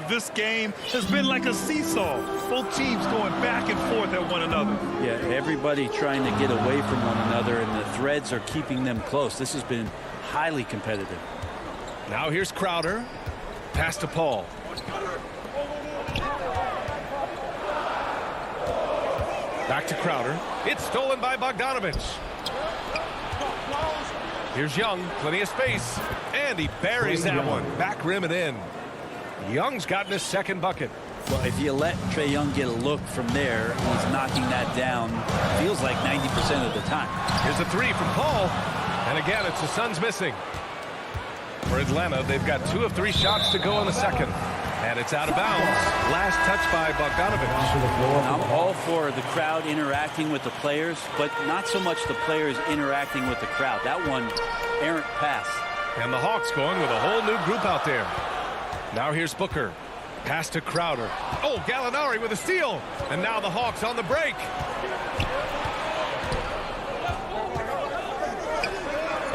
This game has been like a seesaw. Both teams going back and forth at one another. Yeah, everybody trying to get away from one another, and the threads are keeping them close. This has been highly competitive. Now here's Crowder. Pass to Paul. Back to Crowder. It's stolen by Bogdanovich. Here's Young. Plenty of space. And he buries that one. Back rim and in. Young's gotten his second bucket. Well, if you let Trae Young get a look from there, he's knocking that down, feels like 90% of the time. Here's a 3 from Paul. And again, it's the Suns missing. For Atlanta, they've got 2 of 3 shots to go in the second. And it's out of bounds. Last touch by Bogdanovich. I'm all for the crowd interacting with the players, but not so much the players interacting with the crowd. That one, errant pass. And the Hawks going with a whole new group out there. Now here's Booker. Pass to Crowder. Oh, Gallinari with a steal. And now the Hawks on the break.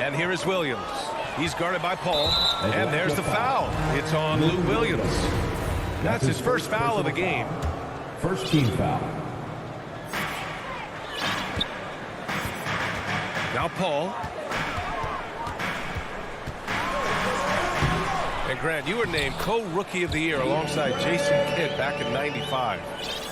And here is Williams. He's guarded by Paul. And there's the foul. It's on Lou Williams. That's his first foul of the game. First team foul. Now Paul. And Grant, you were named co-rookie of the year alongside Jason Kidd back in '95.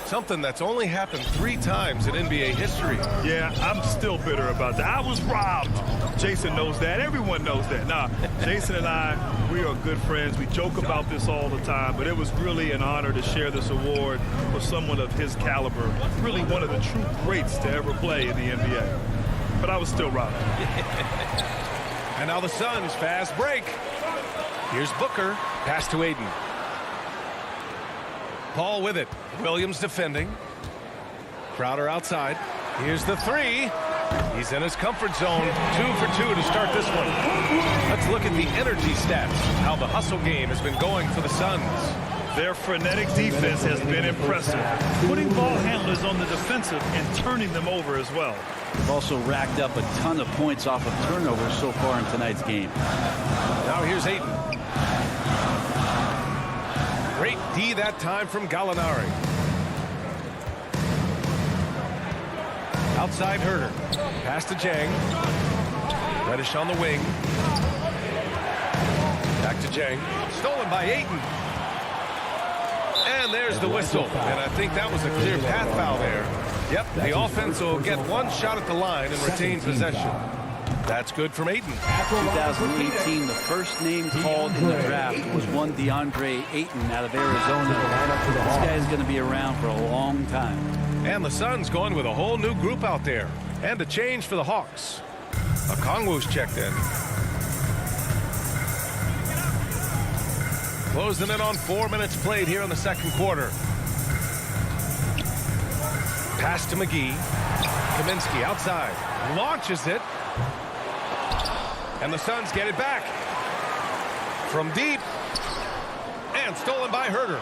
Something that's only happened 3 times in NBA history. Yeah, I'm still bitter about that. I was robbed. Jason knows that. Everyone knows that. Nah, Jason and I, we are good friends. We joke about this all the time, but it was really an honor to share this award with someone of his caliber. Really one of the true greats to ever play in the NBA. But I was still robbed. And now the Suns fast break. Here's Booker. Pass to Aiden. Paul with it. Williams defending. Crowder outside. Here's the 3. He's in his comfort zone. 2 for 2 to start this one. Let's look at the energy stats. How the hustle game has been going for the Suns. Their frenetic defense has been impressive. Putting ball handlers on the defensive and turning them over as well. They've also racked up a ton of points off of turnovers so far in tonight's game. Now here's Aiden. Great D that time from Gallinari. Outside Herter. Pass to Jang. Reddish on the wing. Back to Jang. Stolen by Ayton. And there's the whistle. And I think that was a clear path foul there. Yep, the offense will get 1 shot at the line and retain possession. That's good from Ayton. 2018, the first name called in the draft was one DeAndre Ayton out of Arizona. This guy's going to be around for a long time. And the Suns going with a whole new group out there. And a change for the Hawks. Okongwu's checked in. Closing in on 4 minutes played here in the second quarter. Pass to McGee. Kaminsky outside. Launches it. And the Suns get it back. From deep. And stolen by Herter.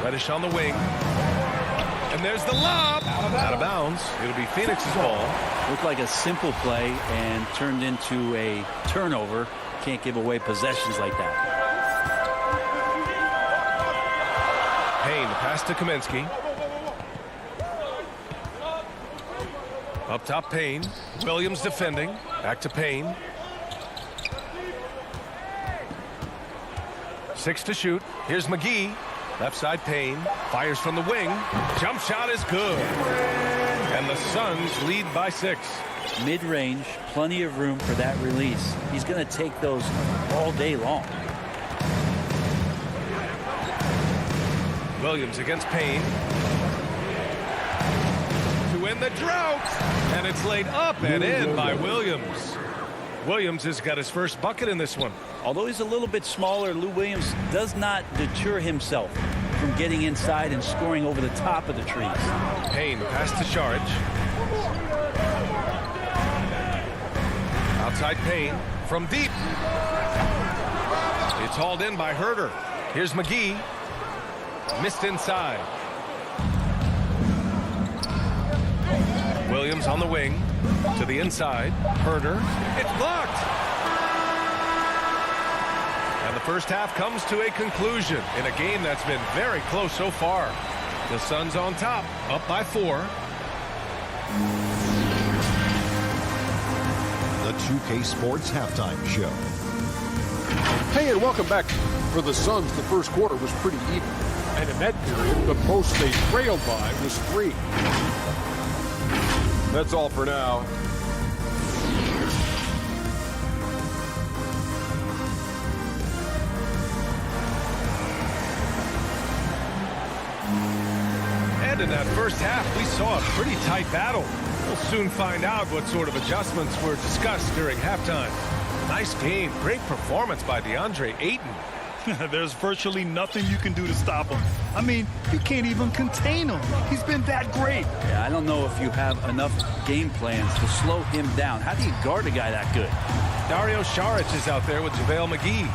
Reddish on the wing. And there's the lob. Out of bounds. It'll be Phoenix's ball. Looked like a simple play and turned into a turnover. Can't give away possessions like that. Payne, pass to Kaminsky. Up top, Payne. Williams defending. Back to Payne. 6 to shoot. Here's McGee. Left side, Payne. Fires from the wing. Jump shot is good. And the Suns lead by 6. Mid-range, plenty of room for that release. He's going to take those all day long. Williams against Payne. To win the drought. And it's laid up and in by Williams. Williams has got his first bucket in this one. Although he's a little bit smaller, Lou Williams does not deter himself from getting inside and scoring over the top of the trees. Payne pass to Saric. Outside Payne from deep. It's hauled in by Herder. Here's McGee. Missed inside. Williams on the wing to the inside. Herder. It's blocked. And the first half comes to a conclusion in a game that's been very close so far. The Suns on top, up by 4. The 2K Sports Halftime Show. Hey, and welcome back. For the Suns, the first quarter was pretty even. And in that period, the most they trailed by was 3. That's all for now. And in that first half, we saw a pretty tight battle. We'll soon find out what sort of adjustments were discussed during halftime. Nice game. Great performance by DeAndre Ayton. There's virtually nothing you can do to stop him. I mean, you can't even contain him. He's been that great. Yeah, I don't know if you have enough game plans to slow him down. How do you guard a guy that good? Dario Saric is out there with JaVale McGee.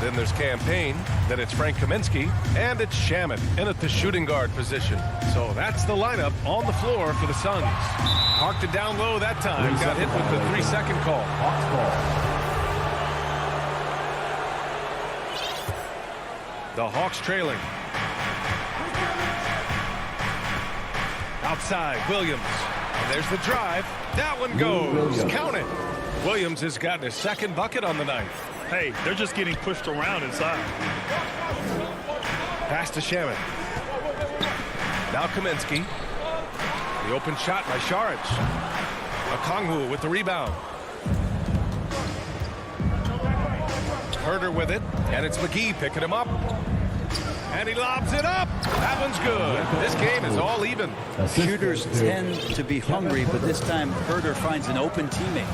Then there's Cam Payne. Then it's Frank Kaminsky. And it's Shamet in at the shooting guard position. So that's the lineup on the floor for the Suns. Parked it down low that time. Got hit with the 3-second call. Hawks ball. The Hawks trailing. Outside, Williams. And there's the drive. That one goes. Count it. Williams has gotten his second bucket on the night. Hey, they're just getting pushed around inside. Pass to Shamet. Now Kaminsky. The open shot by Saric. Okongwu with the rebound. Herder with it, and it's McGee picking him up. And he lobs it up. That one's good. This game is all even. Shooters tend to be hungry, but this time Herder finds an open teammate.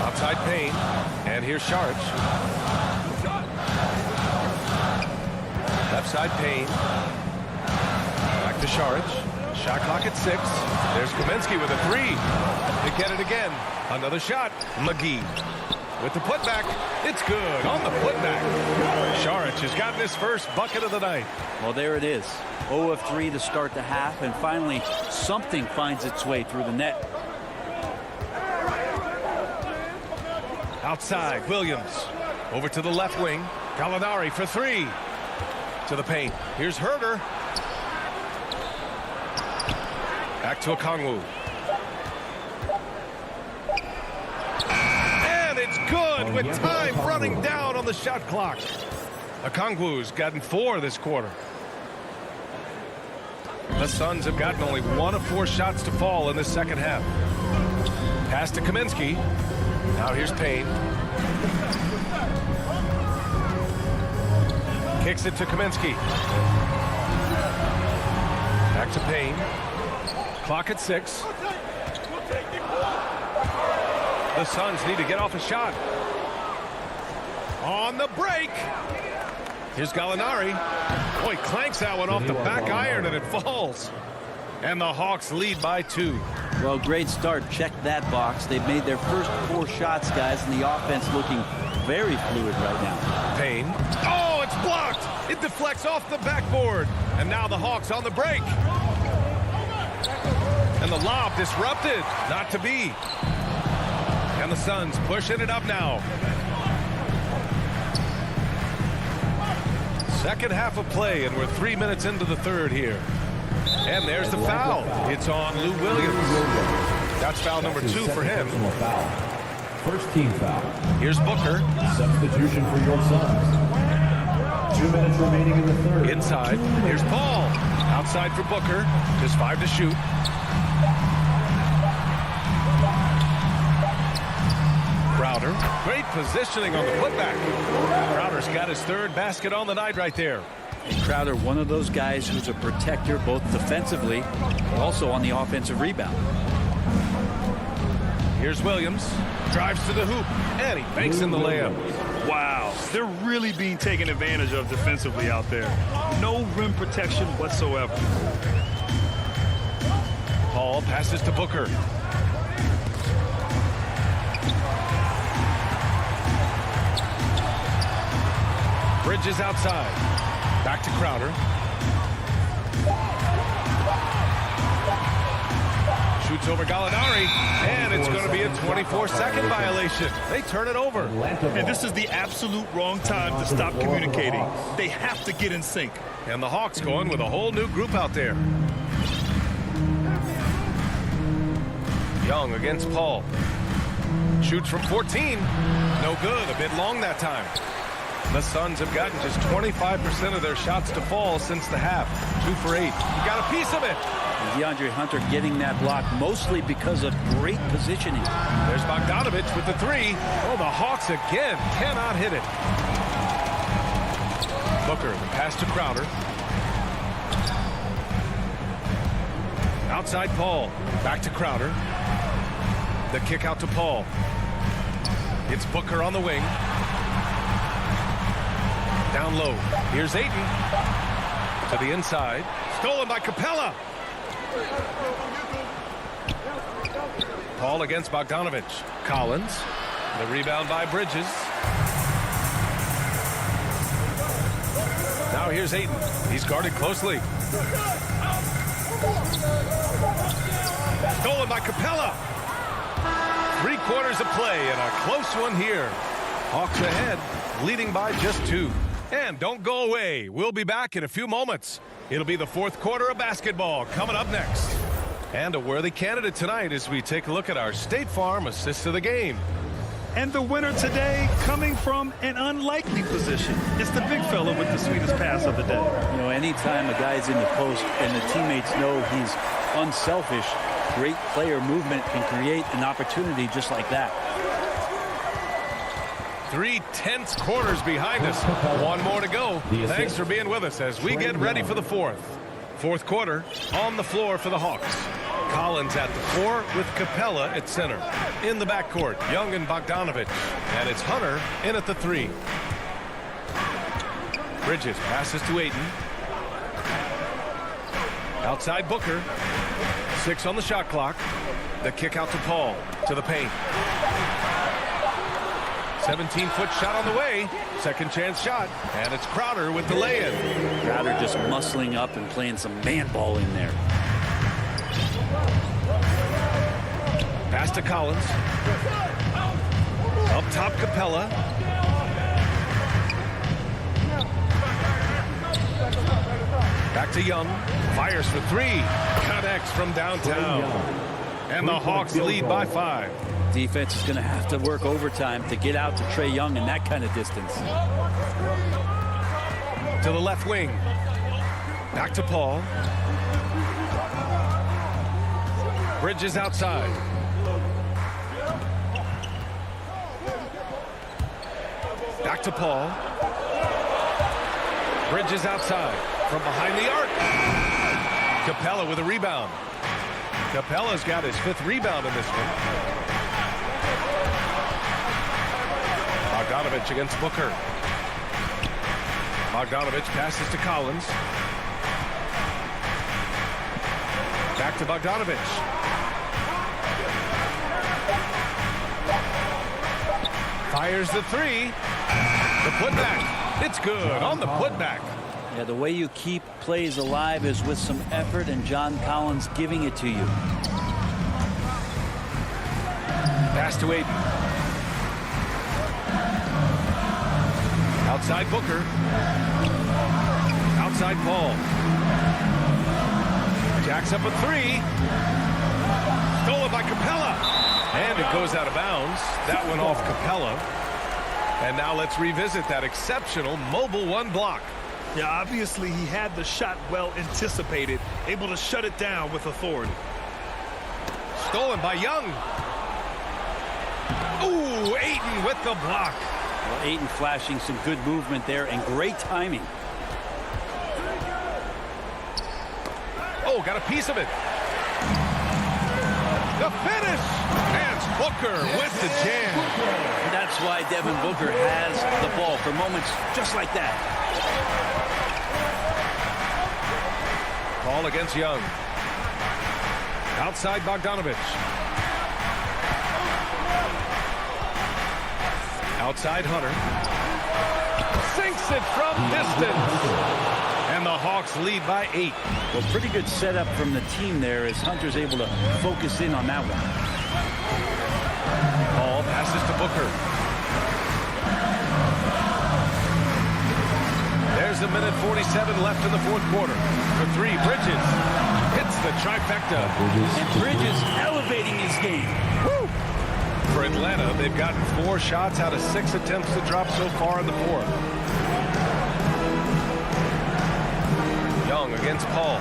Outside Payne, and here's Saric. Left side Payne. Back to Saric. Shot clock at 6. There's Kaminsky with a 3. They get it again. Another shot. McGee with the putback. It's good on the putback. Saric has gotten his first bucket of the night. Well, there it is. 0 of 3 to start the half, and finally something finds its way through the net. Outside, Williams. Over to the left wing. Gallinari for 3. To the paint. Here's Herder. Back to Okongwu. And it's good with time running down on the shot clock. Okongwu's gotten 4 this quarter. The Suns have gotten only 1 of 4 shots to fall in this second half. Pass to Kaminsky. Now here's Payne. Kicks it to Kaminsky. Back to Payne. Clock at 6. The Suns need to get off a shot. On the break. Here's Gallinari. Boy, clanks that one off the back iron and it falls. And the Hawks lead by 2. Well, great start. Check that box. They've made their first 4 shots, guys, and the offense looking very fluid right now. Payne. Oh, it's blocked. It deflects off the backboard. And now the Hawks on the break. And the lob disrupted. Not to be. And the Suns pushing it up now. Second half of play, and we're 3 minutes into the third here. And there's the foul. It's on Lou Williams. That's foul number 2 for him. First team foul. Here's Booker. Substitution for your Suns. 2 minutes remaining in the third. Inside. Here's Paul. Outside for Booker. Just 5 to shoot. Crowder. Great positioning on the putback. Crowder's got his 3rd basket on the night right there. And Crowder, one of those guys who's a protector both defensively but also on the offensive rebound. Here's Williams. Drives to the hoop. And he banks in the layup. Wow, they're really being taken advantage of defensively out there. No rim protection whatsoever. Paul passes to Booker. Bridges outside. Back to Crowder. Shoots over Gallinari, and it's going to be a 24-second violation. They turn it over. And this is the absolute wrong time to stop communicating. They have to get in sync. And the Hawks going with a whole new group out there. Young against Paul. Shoots from 14. No good. A bit long that time. The Suns have gotten just 25% of their shots to fall since the half. 2 for 8. He got a piece of it. DeAndre Hunter getting that block mostly because of great positioning. There's Bogdanovich with the 3. Oh, the Hawks again cannot hit it. Booker, the pass to Crowder. Outside Paul. Back to Crowder. The kick out to Paul. It's Booker on the wing. Down low. Here's Ayton. To the inside. Stolen by Capella. Paul against Bogdanovich. Collins. The rebound by Bridges. Now here's Ayton. He's guarded closely. Stolen by Capella. 3 quarters of play and a close one here. Hawks ahead, leading by just 2. And don't go away. We'll be back in a few moments. It'll be the 4th quarter of basketball coming up next. And a worthy candidate tonight as we take a look at our State Farm assist of the game. And the winner today coming from an unlikely position. It's the big fella with the sweetest pass of the day. You know, anytime a guy's in the post and the teammates know he's unselfish, great player movement can create an opportunity just like that. 3 tense quarters behind us. 1 more to go. Thanks for being with us as we get ready for the 4th. 4th quarter on the floor for the Hawks. Collins at the 4 with Capella at center. In the backcourt, Young and Bogdanovich. And it's Hunter in at the 3. Bridges passes to Ayton. Outside Booker. 6 on the shot clock. The kick out to Paul. To the paint. 17-foot shot on the way. Second chance shot. And it's Crowder with the lay-in. Crowder just muscling up and playing some man ball in there. Pass to Collins. Up top, Capella. Back to Young. Fires for 3. Connects from downtown. And the Hawks lead by 5. Defense is going to have to work overtime to get out to Trae Young in that kind of distance. To the left wing. Back to Paul. Bridges outside. Back to Paul. Bridges outside. From behind the arc. Capella with a rebound. Capella's got his 5th rebound in this one. Bogdanovich against Booker. Bogdanovich passes to Collins. Back to Bogdanovich. Fires the 3. The putback. It's good on the putback. Yeah, the way you keep plays alive is with some effort and John Collins giving it to you. Pass to Ayton. Outside Booker. Outside Paul. Jacks up a 3. Stolen by Capella. And it goes out of bounds. That went off Capella. And now let's revisit that exceptional mobile 1 block. Yeah, obviously he had the shot well anticipated, able to shut it down with authority. Stolen by Young. Ooh, Ayton with the block. Well, Ayton flashing some good movement there and great timing. Oh, got a piece of it. The finish. And Booker with the jam. That's why Devin Booker has the ball for moments just like that. Ball against Young. Outside Bogdanovich. Outside Hunter. Sinks it from distance. And the Hawks lead by 8. Well, pretty good setup from the team there as Hunter's able to focus in on that one. Ball passes to Booker. There's a minute 47 left in the fourth quarter. For 3, Bridges hits the trifecta. And Bridges elevating his game. Woo! For Atlanta, they've gotten 4 shots out of 6 attempts to drop so far in the fourth. Young against Paul.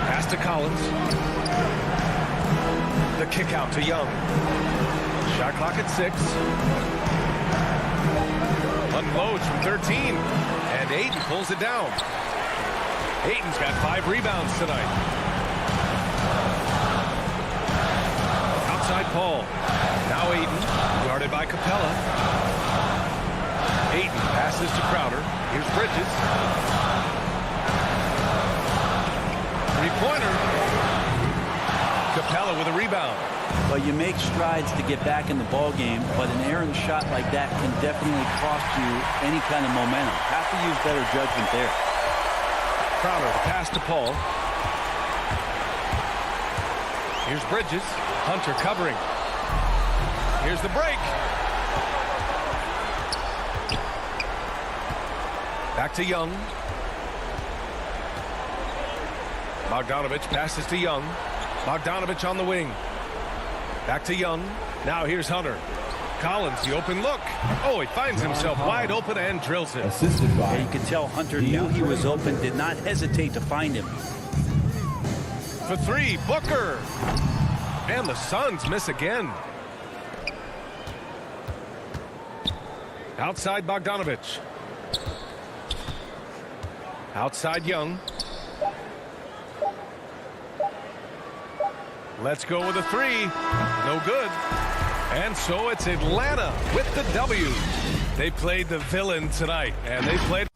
Pass to Collins. The kick out to Young. Shot clock at 6. Unloads from 13. And Ayton pulls it down. Ayton's got 5 rebounds tonight. Outside Paul. Now Ayton, guarded by Capella. Ayton passes to Crowder. Here's Bridges. Three-pointer. Capella with a rebound. Well, you make strides to get back in the ball game, but an errant shot like that can definitely cost you any kind of momentum. Have to use better judgment there. Crowder, the pass to Paul. Here's Bridges. Hunter covering. Here's the break. Back to Young. Bogdanovich passes to Young. Bogdanovich on the wing. Back to Young. Now here's Hunter. Collins, the open look. Oh, he finds himself wide open and drills it. Yeah, you can tell Hunter knew he was open, did not hesitate to find him. For 3, Booker. And the Suns miss again. Outside Bogdanovich. Outside Young. Let's go with a 3. No good. And so it's Atlanta with the W. They played the villain tonight, and they played.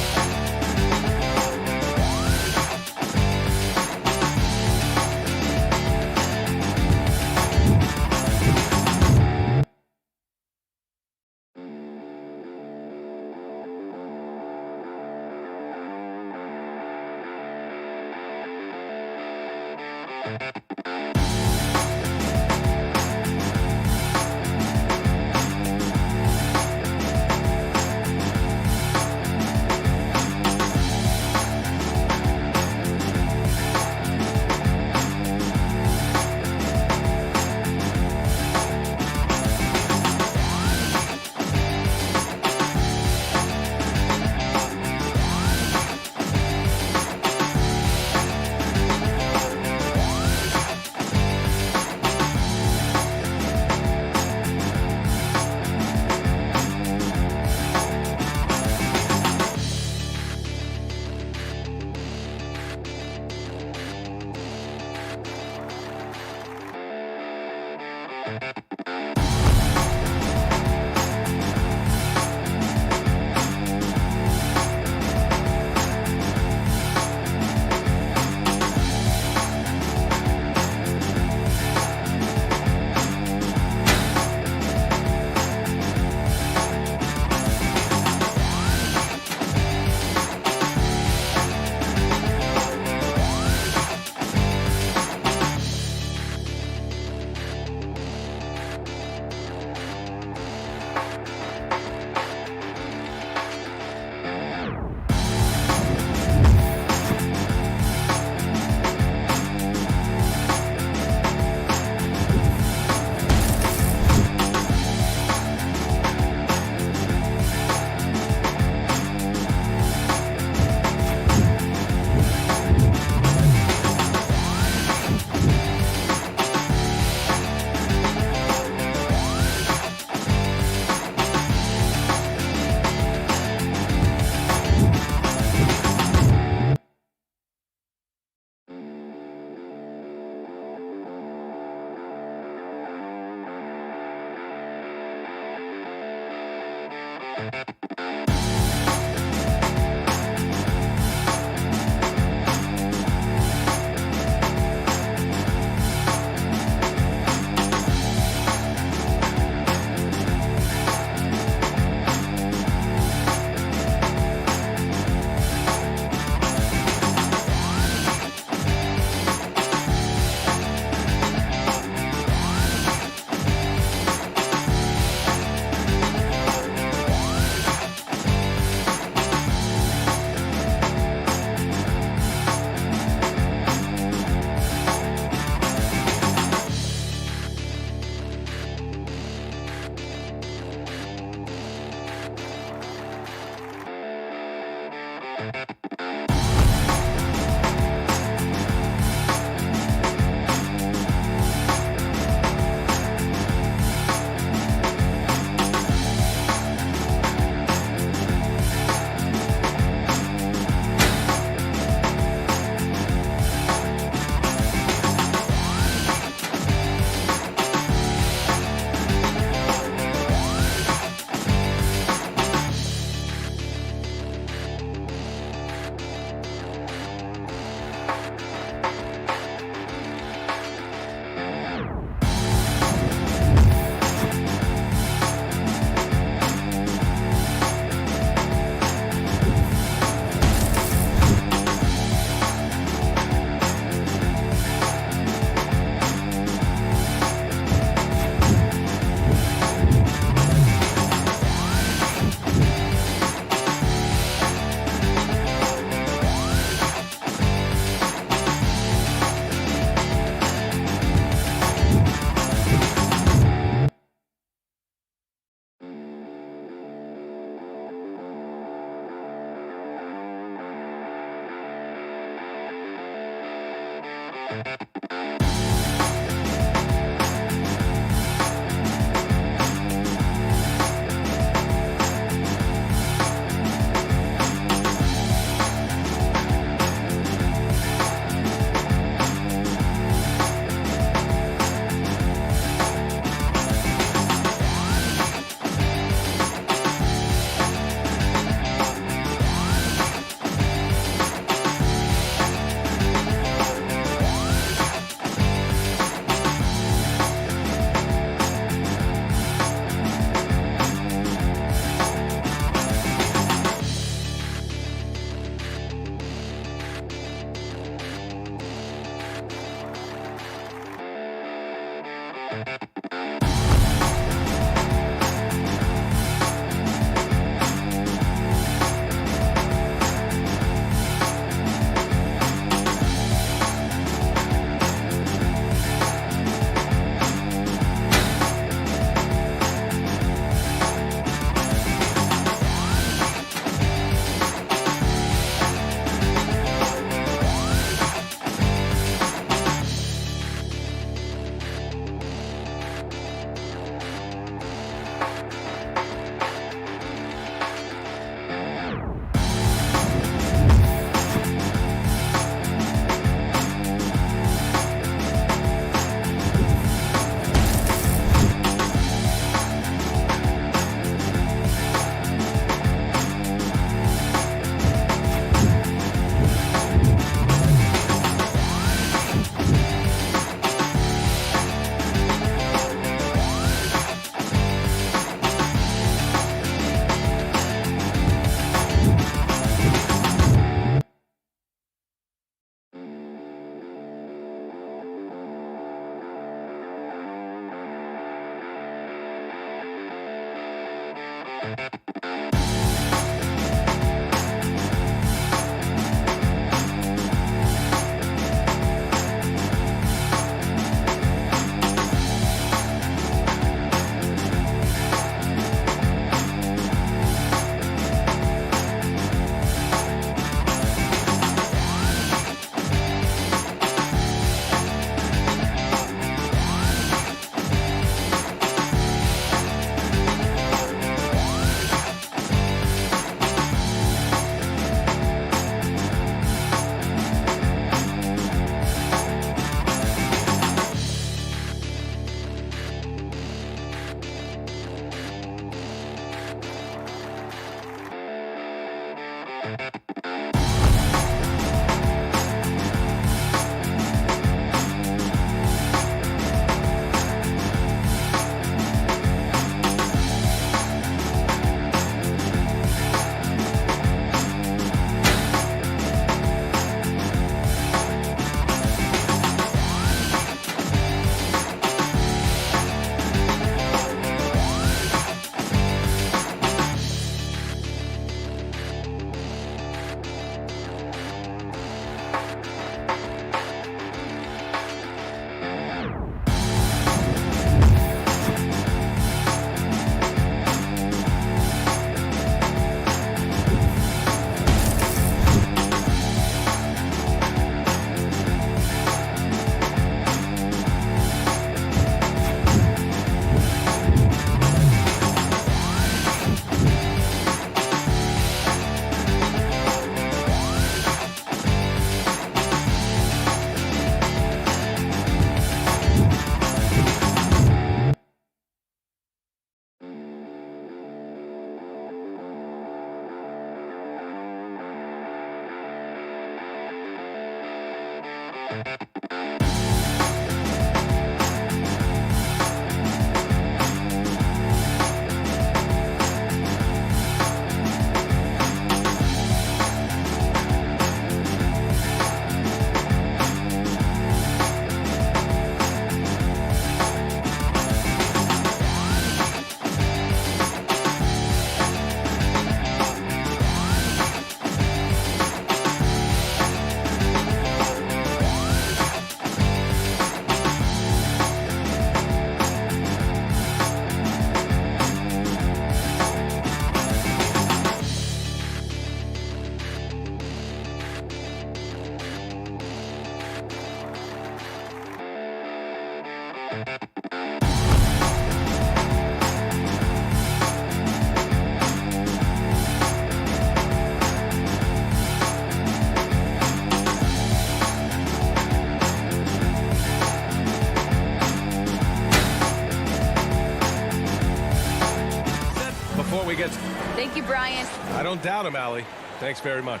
Thank you, Brian. I don't doubt him, Allie. Thanks very much.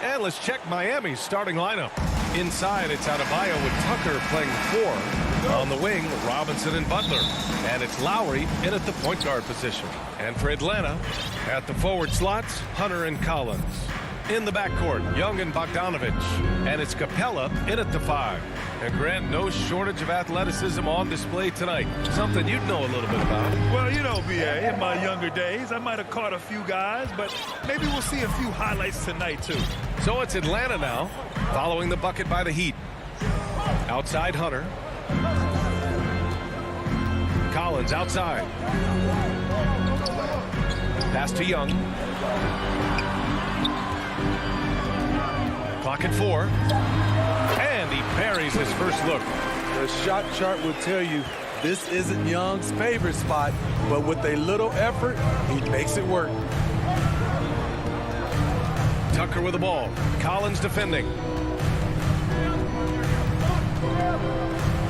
And let's check Miami's starting lineup. Inside, it's Adebayo with Tucker playing 4. On the wing, Robinson and Butler. And it's Lowry in at the point guard position. And for Atlanta, at the forward slots, Hunter and Collins. in the backcourt. Young and Bogdanovich. And it's Capella in at the 5. And Grant, no shortage of athleticism on display tonight. Something you'd know a little bit about. Well, you know, B.A., in my younger days, I might have caught a few guys, but maybe we'll see a few highlights tonight, too. So it's Atlanta now, following the bucket by the Heat. Outside Hunter. Collins outside. Pass to Young. Clock at 4. And he parries his first look. The shot chart will tell you this isn't Young's favorite spot, but with a little effort, he makes it work. Tucker with the ball. Collins defending.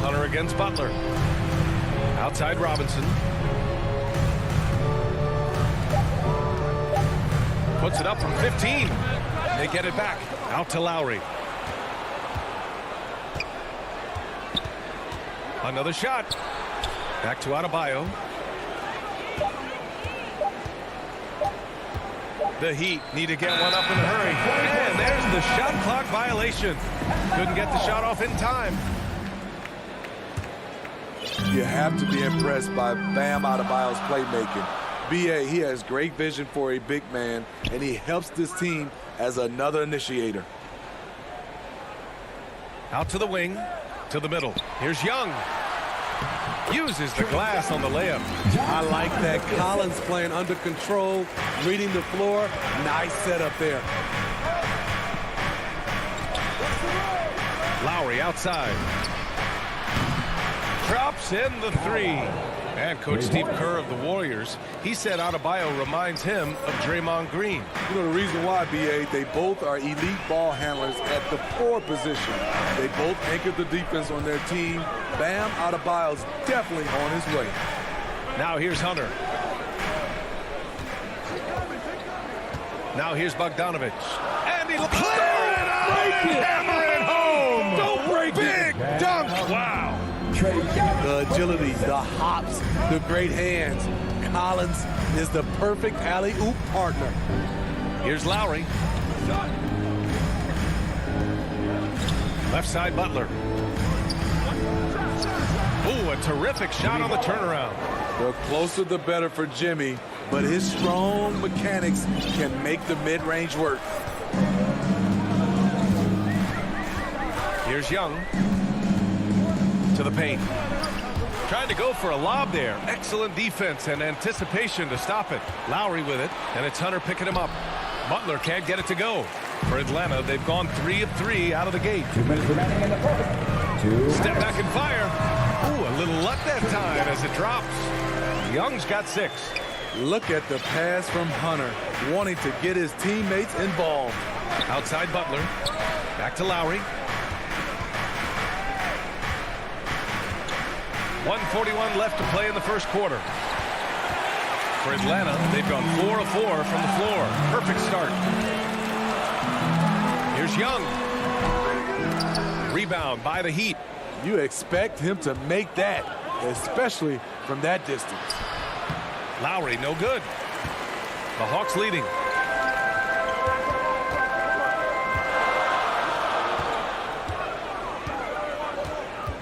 Hunter against Butler. Outside Robinson. Puts it up from 15. They get it back. Out to Lowry. Another shot. Back to Adebayo. The Heat need to get one up in a hurry. And there's the shot clock violation. Couldn't get the shot off in time. You have to be impressed by Bam Adebayo's playmaking. B.A., he has great vision for a big man, and he helps this team as another initiator. Out to the wing, to the middle. Here's Young. Uses the glass on the layup. I like that. Collins playing under control, reading the floor. Nice setup there. Lowry outside. Drops in the 3. And Coach Steve Kerr of the Warriors, he said Adebayo reminds him of Draymond Green. You know the reason why, B.A., they both are elite ball handlers at the 4 position. They both anchor the defense on their team. Bam Adebayo's definitely on his way. Now here's Hunter. Now here's Bogdanovich. And he'll clear it out! Hammer it home! Don't break it! Big dunk! Wow! The agility, the hops, the great hands. Collins is the perfect alley-oop partner. Here's Lowry. Left side Butler. Ooh, a terrific shot on the turnaround. The closer the better for Jimmy, but his strong mechanics can make the mid-range work. Here's Young. To the paint. Trying to go for a lob there. Excellent defense and anticipation to stop it. Lowry with it, and it's Hunter picking him up. Butler can't get it to go. For Atlanta, they've gone 3 of 3 out of the gate. 2 minutes remaining in the fourth. Step back and fire. Ooh, a little luck that time as it drops. Young's got 6. Look at the pass from Hunter, wanting to get his teammates involved. Outside Butler. Back to Lowry. 1:41 left to play in the first quarter. For Atlanta, they've gone 4 of 4 from the floor. Perfect start. Here's Young. Rebound by the Heat. You expect him to make that, especially from that distance. Lowry, no good. The Hawks leading.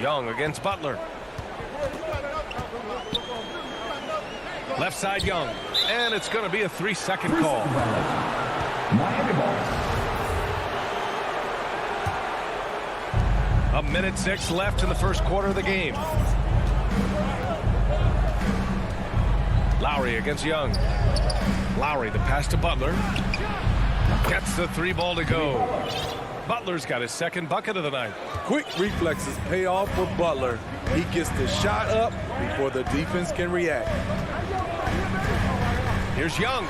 Young against Butler. Left side Young. And it's going to be a 3-second call. A minute 6 left in the first quarter of the game. Lowry against Young. Lowry, the pass to Butler. Gets the 3 ball to go. Butler's got his second bucket of the night. Quick reflexes pay off for Butler. He gets the shot up before the defense can react. Here's Young.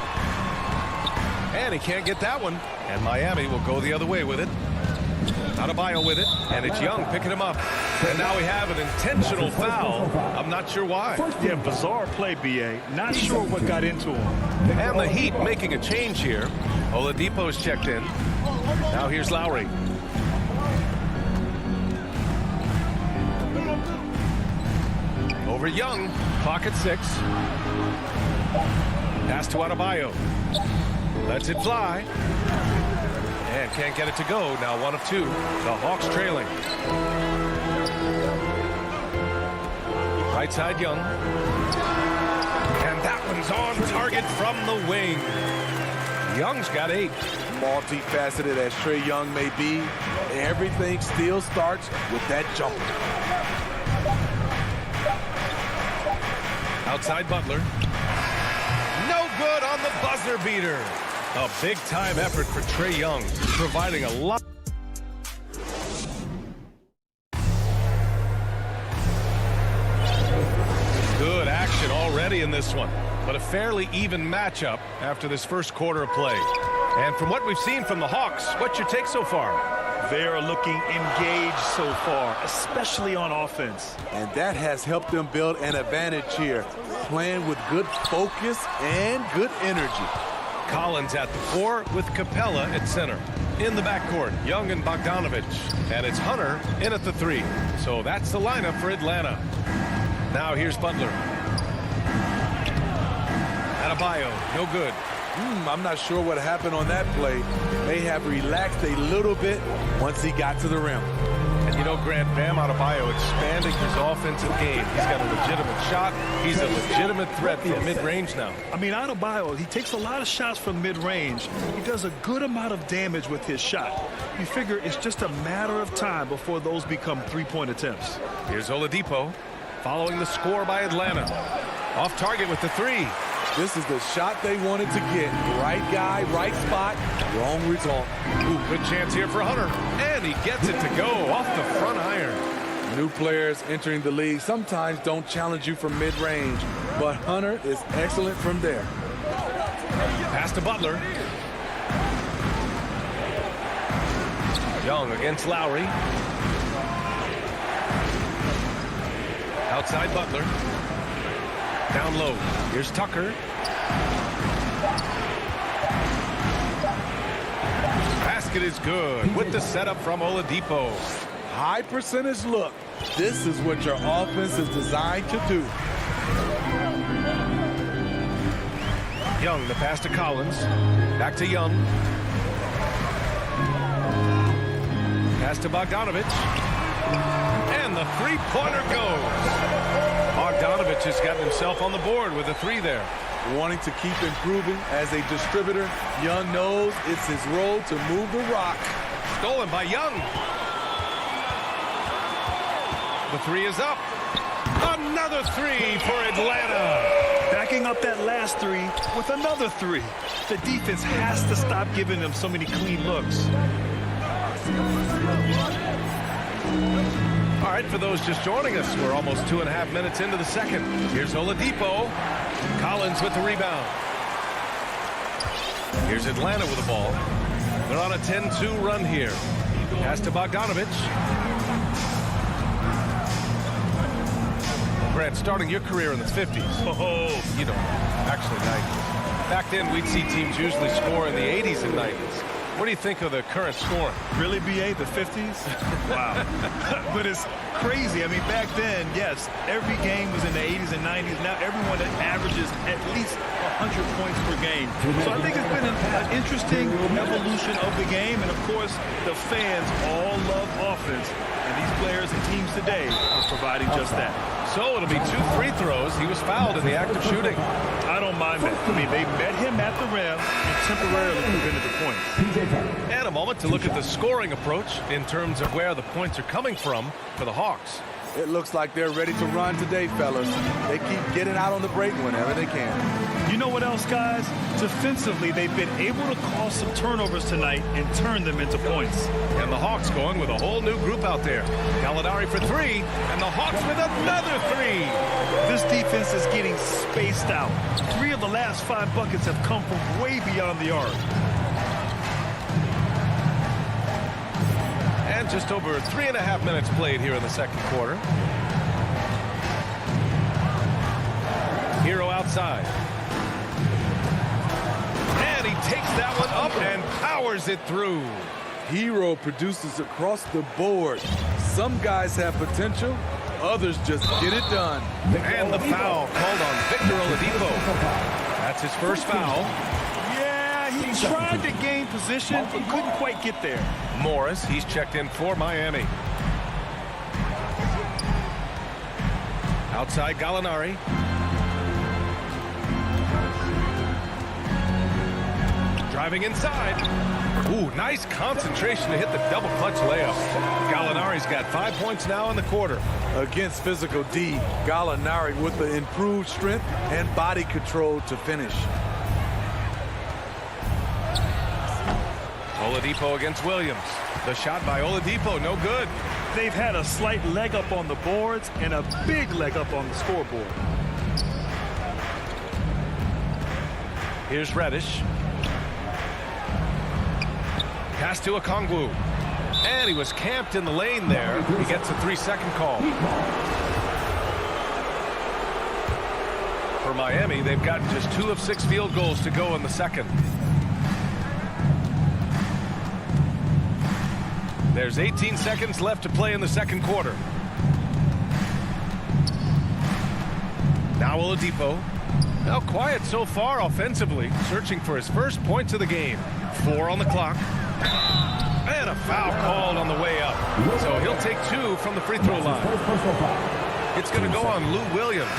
And he can't get that one. And Miami will go the other way with it. Adebayo with it. And it's Young picking him up. And now we have an intentional foul. I'm not sure why. Yeah, bizarre play, B.A. Not sure what got into him. And the Heat making a change here. Oladipo's checked in. Now here's Lowry. Over Young. Clock at 6. Pass to Adebayo. Lets it fly. And can't get it to go. Now 1 of 2. The Hawks trailing. Right side, Young. And that one's on target from the wing. Young's got 8. Multifaceted as Trae Young may be, everything still starts with that jumper. Outside Butler. No good on the buzzer beater. A big-time effort for Trae Young, providing a lot. Good action already in this one, but a fairly even matchup after this first quarter of play. And from what we've seen from the Hawks, what's your take so far? They're looking engaged so far, especially on offense. And that has helped them build an advantage here, playing with good focus and good energy. Collins at the 4 with Capella at center. In the backcourt, Young and Bogdanovich. And it's Hunter in at the 3. So that's the lineup for Atlanta. Now here's Butler. Adebayo, no good. I'm not sure what happened on that play. May have relaxed a little bit once he got to the rim. And you know, Grant, Bam Adebayo expanding his offensive game. He's got a legitimate shot. He's a legitimate threat from mid-range now. I mean, Adebayo, he takes a lot of shots from mid-range. He does a good amount of damage with his shot. You figure it's just a matter of time before those become three-point attempts. Here's Oladipo following the score by Atlanta. Off target with the 3. This is the shot they wanted to get. Right guy, right spot, wrong result. Ooh, good chance here for Hunter. And he gets it to go off the front iron. New players entering the league sometimes don't challenge you from mid-range, but Hunter is excellent from there. Pass to Butler. Young against Lowry. Outside Butler. Down low. Here's Tucker. Basket is good with the setup from Oladipo. High percentage look. This is what your offense is designed to do. Young, the pass to Collins. Back to Young. Pass to Bogdanovich. And the three-pointer goes. Bogdanovich has gotten himself on the board with a 3 there. Wanting to keep improving as a distributor, Young knows it's his role to move the rock. Stolen by Young. The 3 is up. Another 3 for Atlanta. Backing up that last 3 with another 3. The defense has to stop giving them so many clean looks. All right, for those just joining us, we're almost 2.5 minutes into the second. Here's Oladipo. Collins with the rebound. Here's Atlanta with the ball. They're on a 10-2 run here. Pass to Bogdanovich. Grant, starting your career in the 50s. Oh, you know, actually 90s. Back then, we'd see teams usually score in the 80s and 90s. What do you think of the current scoring? Really, BA, the 50s? Wow. But it's crazy. I mean, back then, yes, every game was in the 80s and 90s. Now everyone that averages at least 100 points per game. So I think it's been an interesting evolution of the game. And, of course, the fans all love offense. And these players and teams today are providing just that. So it'll be 2 free throws. He was fouled in the act of shooting. I don't mind that. I mean, they met him at the rim and temporarily prevented the points. And a moment to look at the scoring approach in terms of where the points are coming from for the Hawks. It looks like they're ready to run today, fellas. They keep getting out on the break whenever they can. You know what else, guys? Defensively, they've been able to cause some turnovers tonight and turn them into points. And the Hawks going with a whole new group out there. Gallinari for 3, and the Hawks with another 3. This defense is getting spaced out. 3 of the last 5 buckets have come from way beyond the arc. And just over 3.5 minutes played here in the second quarter. Hero outside. And he takes that one up and powers it through. Hero produces across the board. Some guys have potential, others just get it done. And the foul called on Victor Oladipo. That's his first foul. Yeah, he tried to gain position, but couldn't quite get there. Morris, he's checked in for Miami. Outside Gallinari. Driving inside. Ooh, nice concentration to hit the double clutch layup. Gallinari's got 5 points now in the quarter. Against physical D, Gallinari with the improved strength and body control to finish. Oladipo against Williams. The shot by Oladipo, no good. They've had a slight leg up on the boards and a big leg up on the scoreboard. Here's Reddish. Pass to Okongwu. And he was camped in the lane there. He gets a 3-second call. For Miami, they've got just 2 of 6 field goals to go in the second. There's 18 seconds left to play in the second quarter. Now Oladipo. Now quiet so far offensively, searching for his first points of the game. 4 on the clock. And a foul called on the way up. So he'll take 2 from the free throw line. It's going to go on Lou Williams.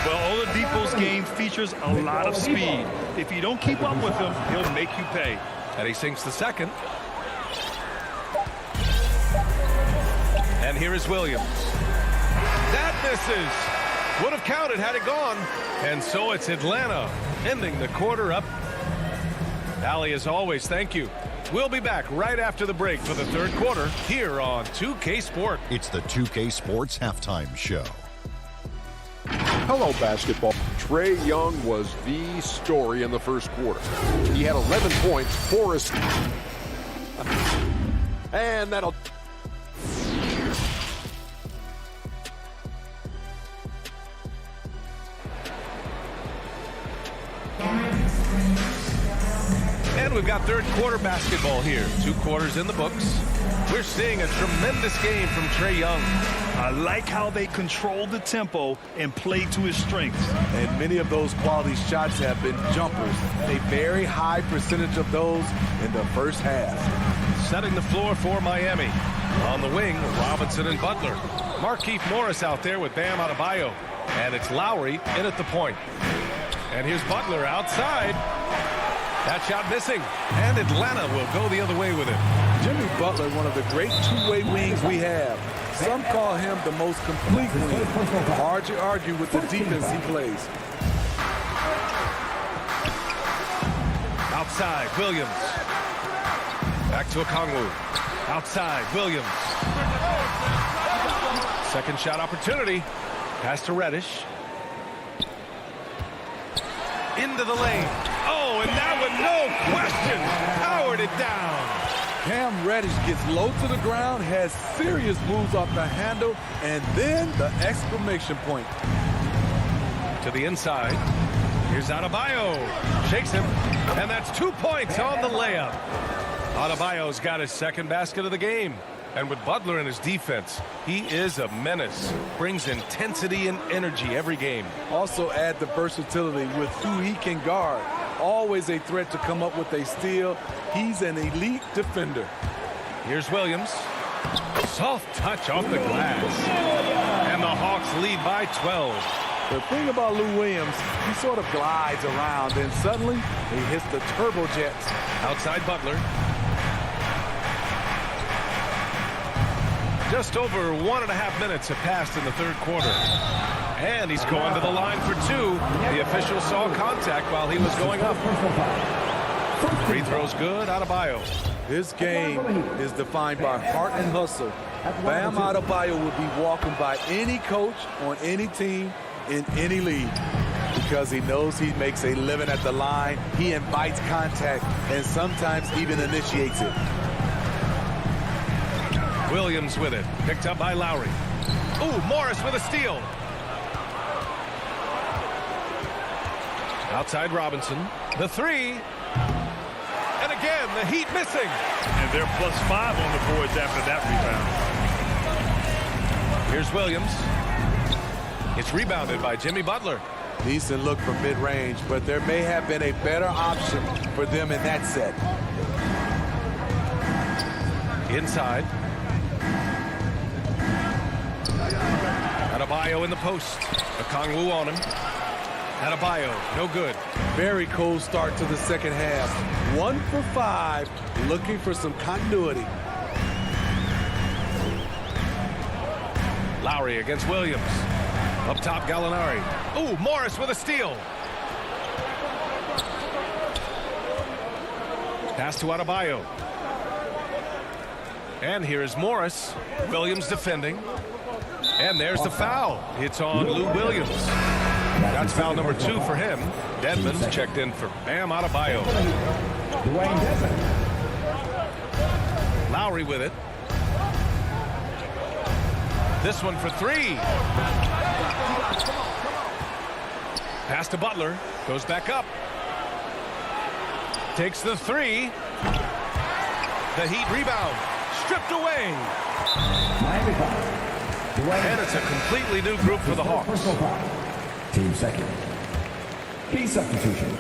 Well, Oladipo's game features a lot of speed. If you don't keep up with him, he'll make you pay. And he sinks the second. And here is Williams. That misses. Would have counted had it gone. And so it's Atlanta ending the quarter up. Allie, as always, thank you. We'll be back right after the break for the third quarter here on 2K Sport. It's the 2K Sports Halftime Show. Hello, basketball. Trae Young was the story in the first quarter. He had 11 points, 4 assists. And that'll... And we've got third quarter basketball here. 2 quarters in the books. We're seeing a tremendous game from Trae Young. I like how they control the tempo and play to his strengths. And many of those quality shots have been jumpers. A very high percentage of those in the first half. Setting the floor for Miami. On the wing, Robinson and Butler. Markieff Morris out there with Bam Adebayo. And it's Lowry in at the point. And here's Butler outside. That shot missing. And Atlanta will go the other way with it. Jimmy Butler, one of the great two-way wings we have. Some call him the most complete wing. Hard to argue with the defense he plays. Outside, Williams. Back to Okongwu. Outside, Williams. Second shot opportunity. Pass to Reddish. Into the lane. Oh, and that one, no question, powered it down. Cam Reddish gets low to the ground, has serious moves off the handle, and then the exclamation point. To the inside. Here's Adebayo. Shakes him. And that's 2 points on the layup. Adebayo's got his second basket of the game. And with Butler in his defense, he is a menace. Brings intensity and energy every game. Also add the versatility with who he can guard. Always a threat to come up with a steal. He's an elite defender. Here's Williams. Soft touch off the glass. And the Hawks lead by 12. The thing about Lou Williams, he sort of glides around, and suddenly he hits the turbojets. Outside Butler. Just over 1.5 minutes have passed in the third quarter. And he's going to the line for 2. The official saw contact while he was going up. Free throw's good. Adebayo. His game is defined by heart and hustle. Bam Adebayo would be walking by any coach on any team in any league because he knows he makes a living at the line. He invites contact and sometimes even initiates it. Williams with it. Picked up by Lowry. Ooh, Morris with a steal. Outside Robinson. The 3. And again, the Heat missing. And they're +5 on the boards after that rebound. Here's Williams. It's rebounded by Jimmy Butler. Decent look from mid-range, but there may have been a better option for them in that set. Inside. Adebayo in the post. Okongwu on him. Adebayo, no good. Very cold start to the second half. 1 for 5, looking for some continuity. Lowry against Williams. Up top, Gallinari. Ooh, Morris with a steal. Pass to Adebayo. And here is Morris. Williams defending. And there's the foul. It's on Lou Williams. That's foul number 2 for him. Dedmon's checked in for Bam Adebayo. Lowry with it. This one for 3. Pass to Butler. Goes back up. Takes the 3. The Heat rebound. Stripped away. And it's a completely new group for the Hawks. Team second. B substitution.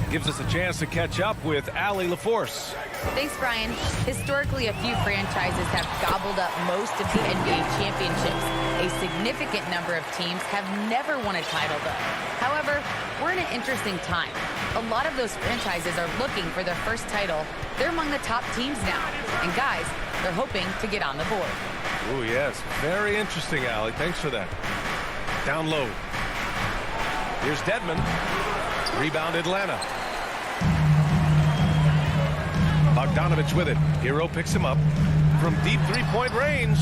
Gives us a chance to catch up with Allie LaForce. Thanks, Brian. Historically, a few franchises have gobbled up most of the NBA championships. A significant number of teams have never won a title, though. However, we're in an interesting time. A lot of those franchises are looking for their first title. They're among the top teams now. And guys, they're hoping to get on the board. Oh, yes. Very interesting, Allie. Thanks for that. Down low. Here's Dedmon. Rebound Atlanta. Bogdanovich with it. Hero picks him up from deep three-point range.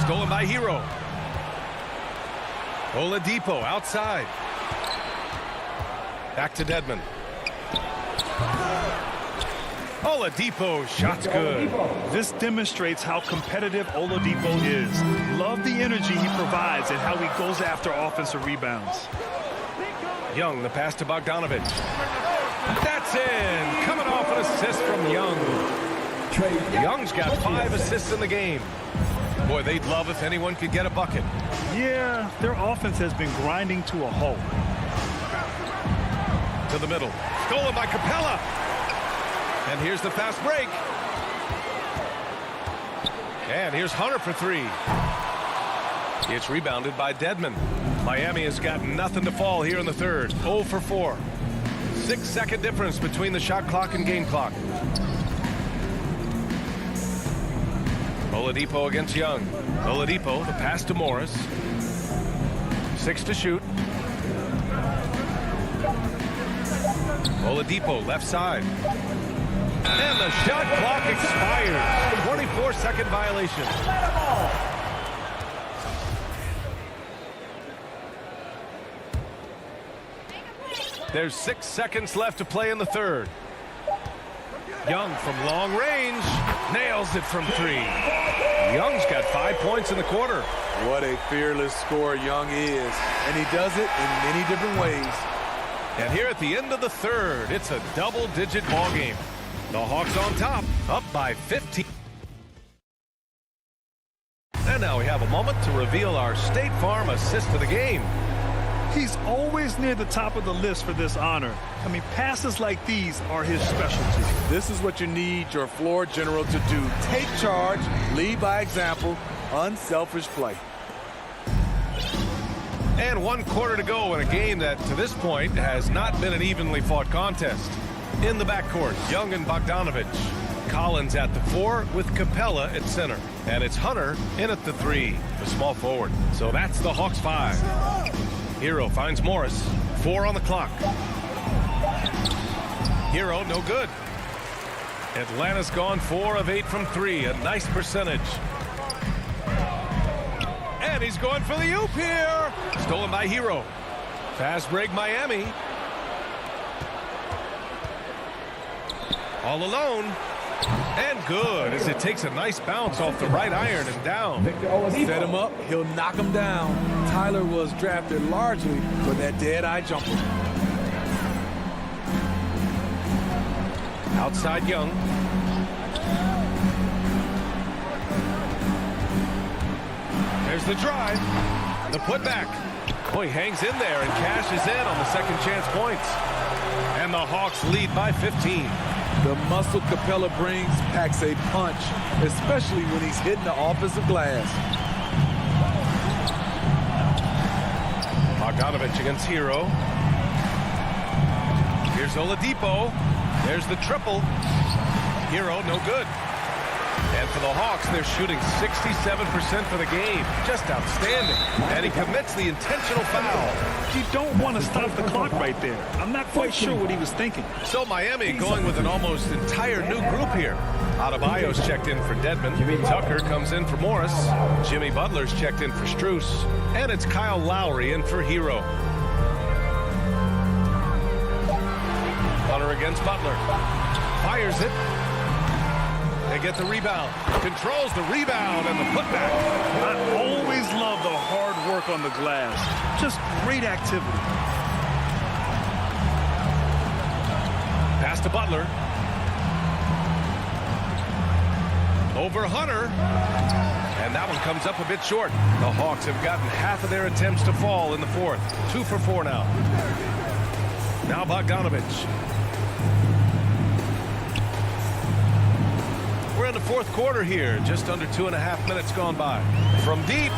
Stolen by Hero. Oladipo outside. Back to Dedmon. Oladipo, shot's good. This demonstrates how competitive Oladipo is. Love the energy he provides and how he goes after offensive rebounds. Young, the pass to Bogdanovich. That's in. Coming off an assist from Young. Young's got 5 assists in the game. Boy, they'd love if anyone could get a bucket. Yeah, their offense has been grinding to a halt. To the middle. Stolen by Capella. And here's the fast break. And here's Hunter for 3. It's rebounded by Dedmon. Miami has got nothing to fall here in the third. 0 for 4. 6-second difference between the shot clock and game clock. Oladipo against Young. Oladipo, the pass to Morris. 6 to shoot. Oladipo, left side. And the shot clock expires. 24-second violation. There's 6 seconds left to play in the third. Young from long range. Nails it from 3. Young's got 5 points in the quarter. What a fearless scorer Young is. And he does it in many different ways. And here at the end of the third, it's a double-digit ball game. The Hawks on top, up by 15. And now we have a moment to reveal our State Farm assist of the game. He's always near the top of the list for this honor. I mean, passes like these are his specialty. This is what you need your floor general to do. Take charge, lead by example, unselfish play. And 1 quarter to go in a game that, to this point, has not been an evenly fought contest. In the backcourt, Young and Bogdanovich. Collins at the 4 with Capella at center. And it's Hunter in at the 3, the small forward. So that's the Hawks 5. Hero finds Morris. 4 on the clock. Hero, no good. Atlanta's gone 4 of 8 from 3. A nice percentage. And he's going for the oop here. Stolen by Hero. Fast break Miami. All alone. And good as it takes a nice bounce off the right iron and down. Set him up, he'll knock him down. Tyler was drafted largely for that dead-eye jumper. Outside Young. There's the drive. The putback. Oh, he hangs in there and cashes in on the second chance points. And the Hawks lead by 15. The muscle Capella brings packs a punch, especially when he's hitting the offensive glass. Bogdanovich against Hero. Here's Oladipo. There's the triple. Hero, no good. And for the Hawks, they're shooting 67% for the game. Just outstanding. And he commits the intentional foul. You don't want to stop the clock right there. I'm not quite sure what he was thinking. So Miami going with an almost entire new group here. Adebayo's checked in for Dedmon. Tucker comes in for Morris. Jimmy Butler's checked in for Strus. And it's Kyle Lowry in for Hero. Hunter against Butler. Fires it. They get the rebound. Controls the rebound and the putback. I always love the hard work on the glass. Just great activity. Pass to Butler. Over Hunter. And that one comes up a bit short. The Hawks have gotten half of their attempts to fall in the fourth. 2 for 4 now. Now Bogdanovich. We're in the fourth quarter here. Just under 2.5 minutes gone by. From deep.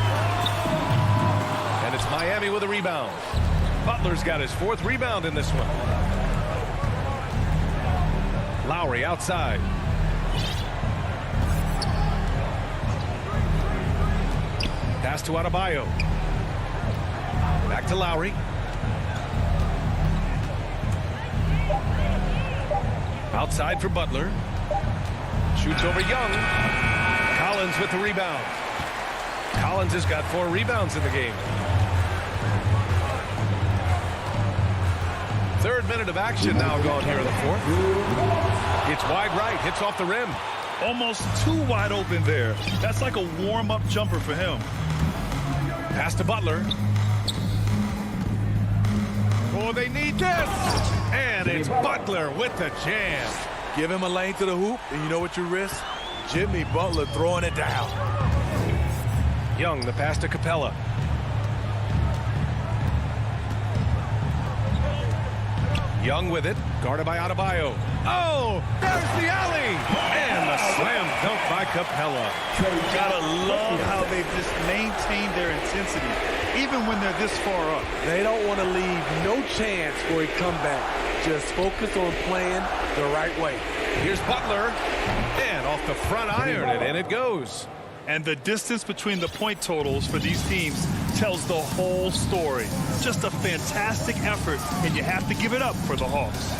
And it's Miami with a rebound. Butler's got his 4th rebound in this one. Lowry outside. Pass to Adebayo. Back to Lowry. Outside for Butler. Shoots over Young. Collins with the rebound. Collins has got 4 rebounds in the game. 3rd minute of action now gone here in the 4th. It's wide right. Hits off the rim. Almost too wide open there. That's like a warm-up jumper for him. Pass to Butler. Oh, they need this. And it's Butler with the jam. Give him a lane to the hoop, and you know what you risk? Jimmy Butler throwing it down. Young, the pass to Capella. Young with it, guarded by Adebayo. Oh, there's the alley! And the slam dunk by Capella. Gotta love how they've just maintained their intensity, even when they're this far up. They don't want to leave no chance for a comeback. Just focus on playing the right way. Here's Butler. And off the front iron, and in it goes. And the distance between the point totals for these teams tells the whole story. Just a fantastic effort, and you have to give it up for the Hawks.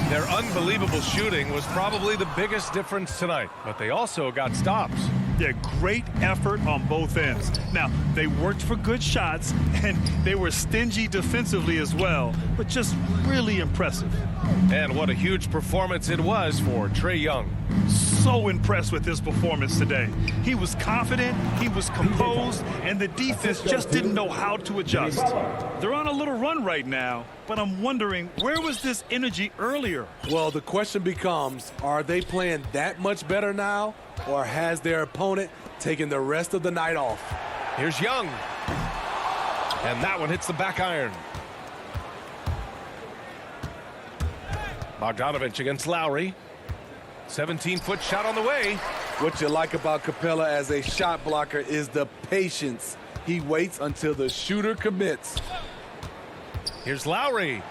Their unbelievable shooting was probably the biggest difference tonight, but they also got stops. Yeah, great effort on both ends. Now, they worked for good shots, and they were stingy defensively as well, but just really impressive. And what a huge performance it was for Trae Young. So impressed with his performance today. He was confident, he was composed, and the defense just didn't know how to adjust. They're on a little run right now, but I'm wondering, where was this energy earlier? Well, the question becomes, are they playing that much better now, or has their opponent taken the rest of the night off? Here's Young. And that one hits the back iron. Bogdanovich against Lowry. 17-foot shot on the way. What you like about Capella as a shot blocker is the patience. He waits until the shooter commits. Here's Lowry.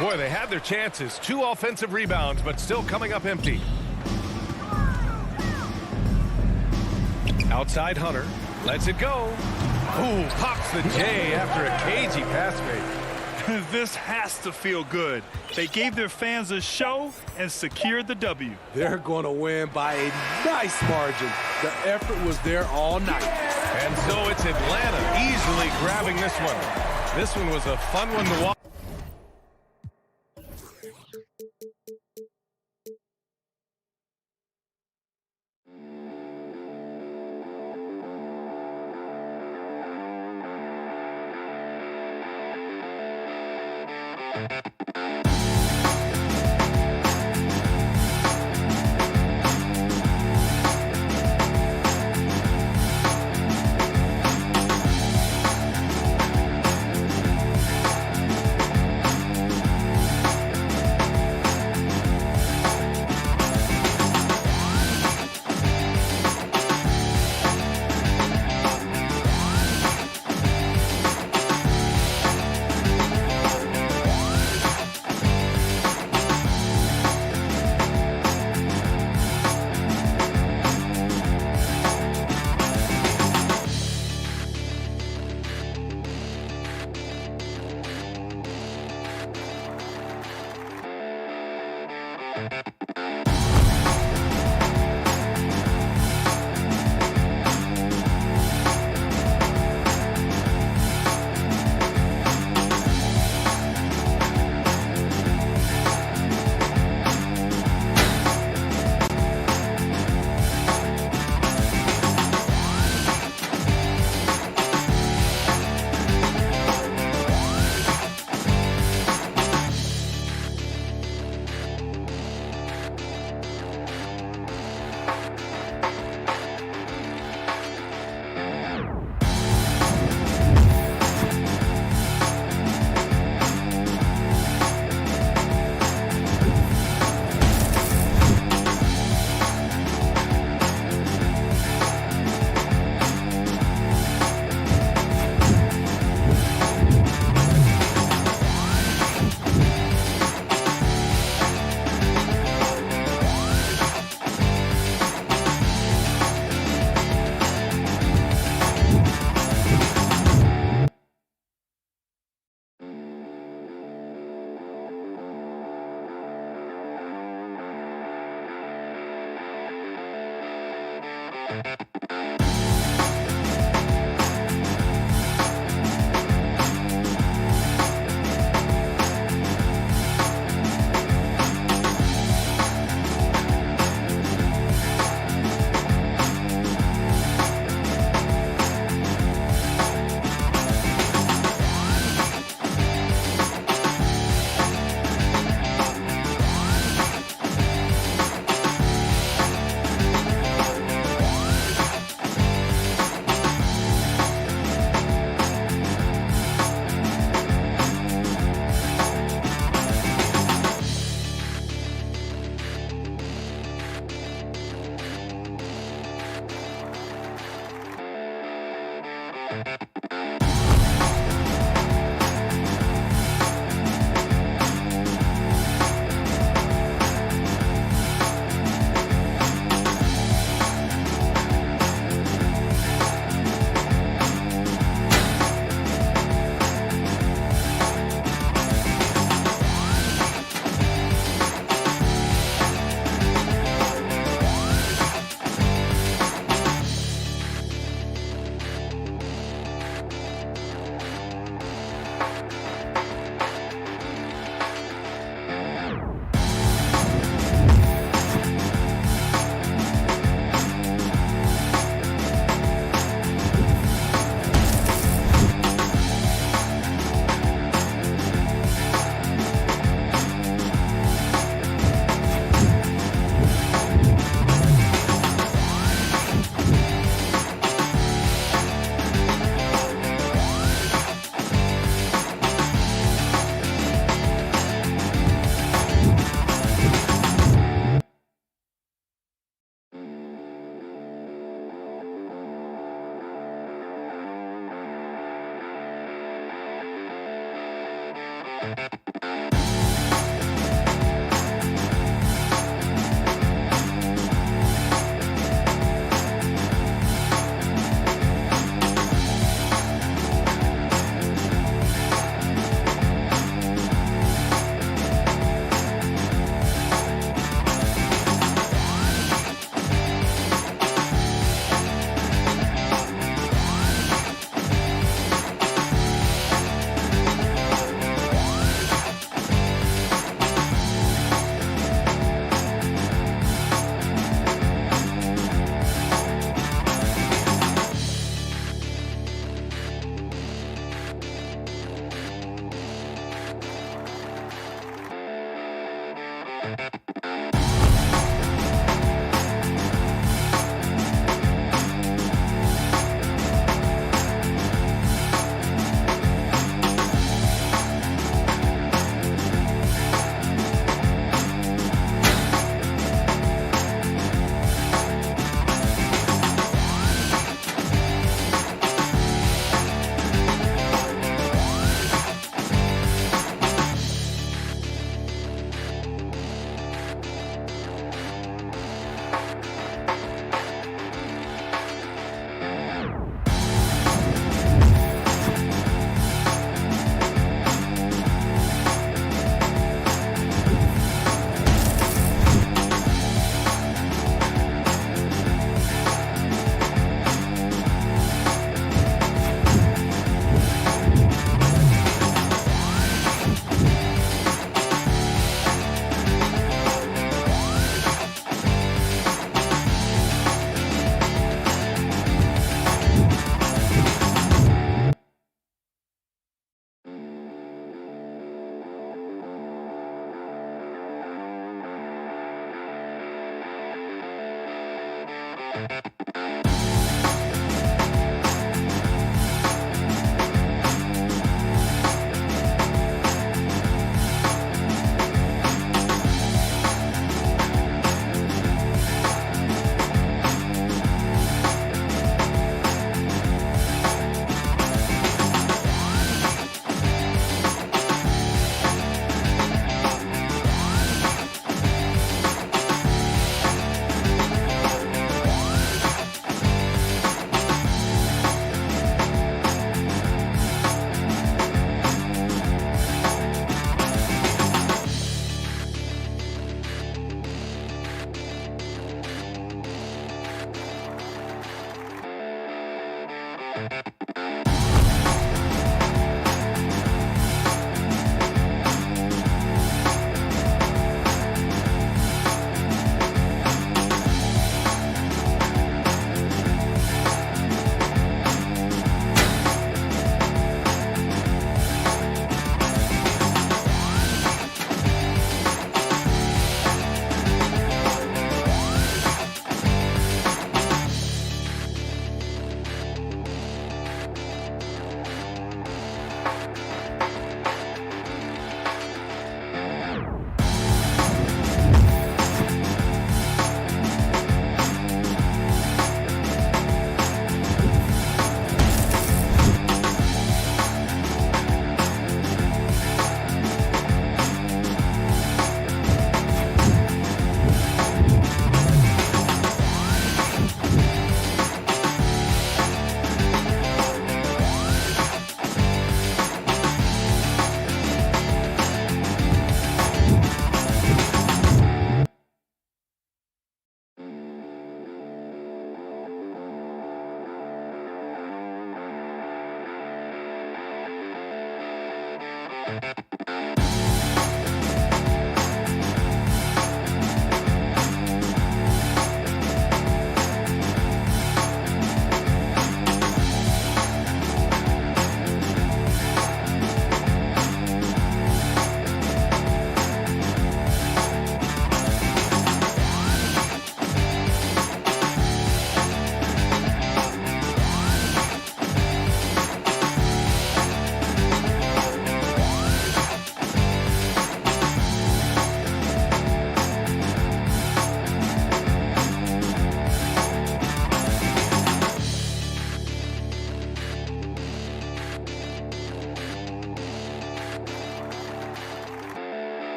Boy, they had their chances. 2 offensive rebounds, but still coming up empty. Outside Hunter. Lets it go. Ooh, pops the J after a cagey pass fake. This has to feel good. They gave their fans a show and secured the W. They're going to win by a nice margin. The effort was there all night. And so it's Atlanta easily grabbing this one. This one was a fun one to watch.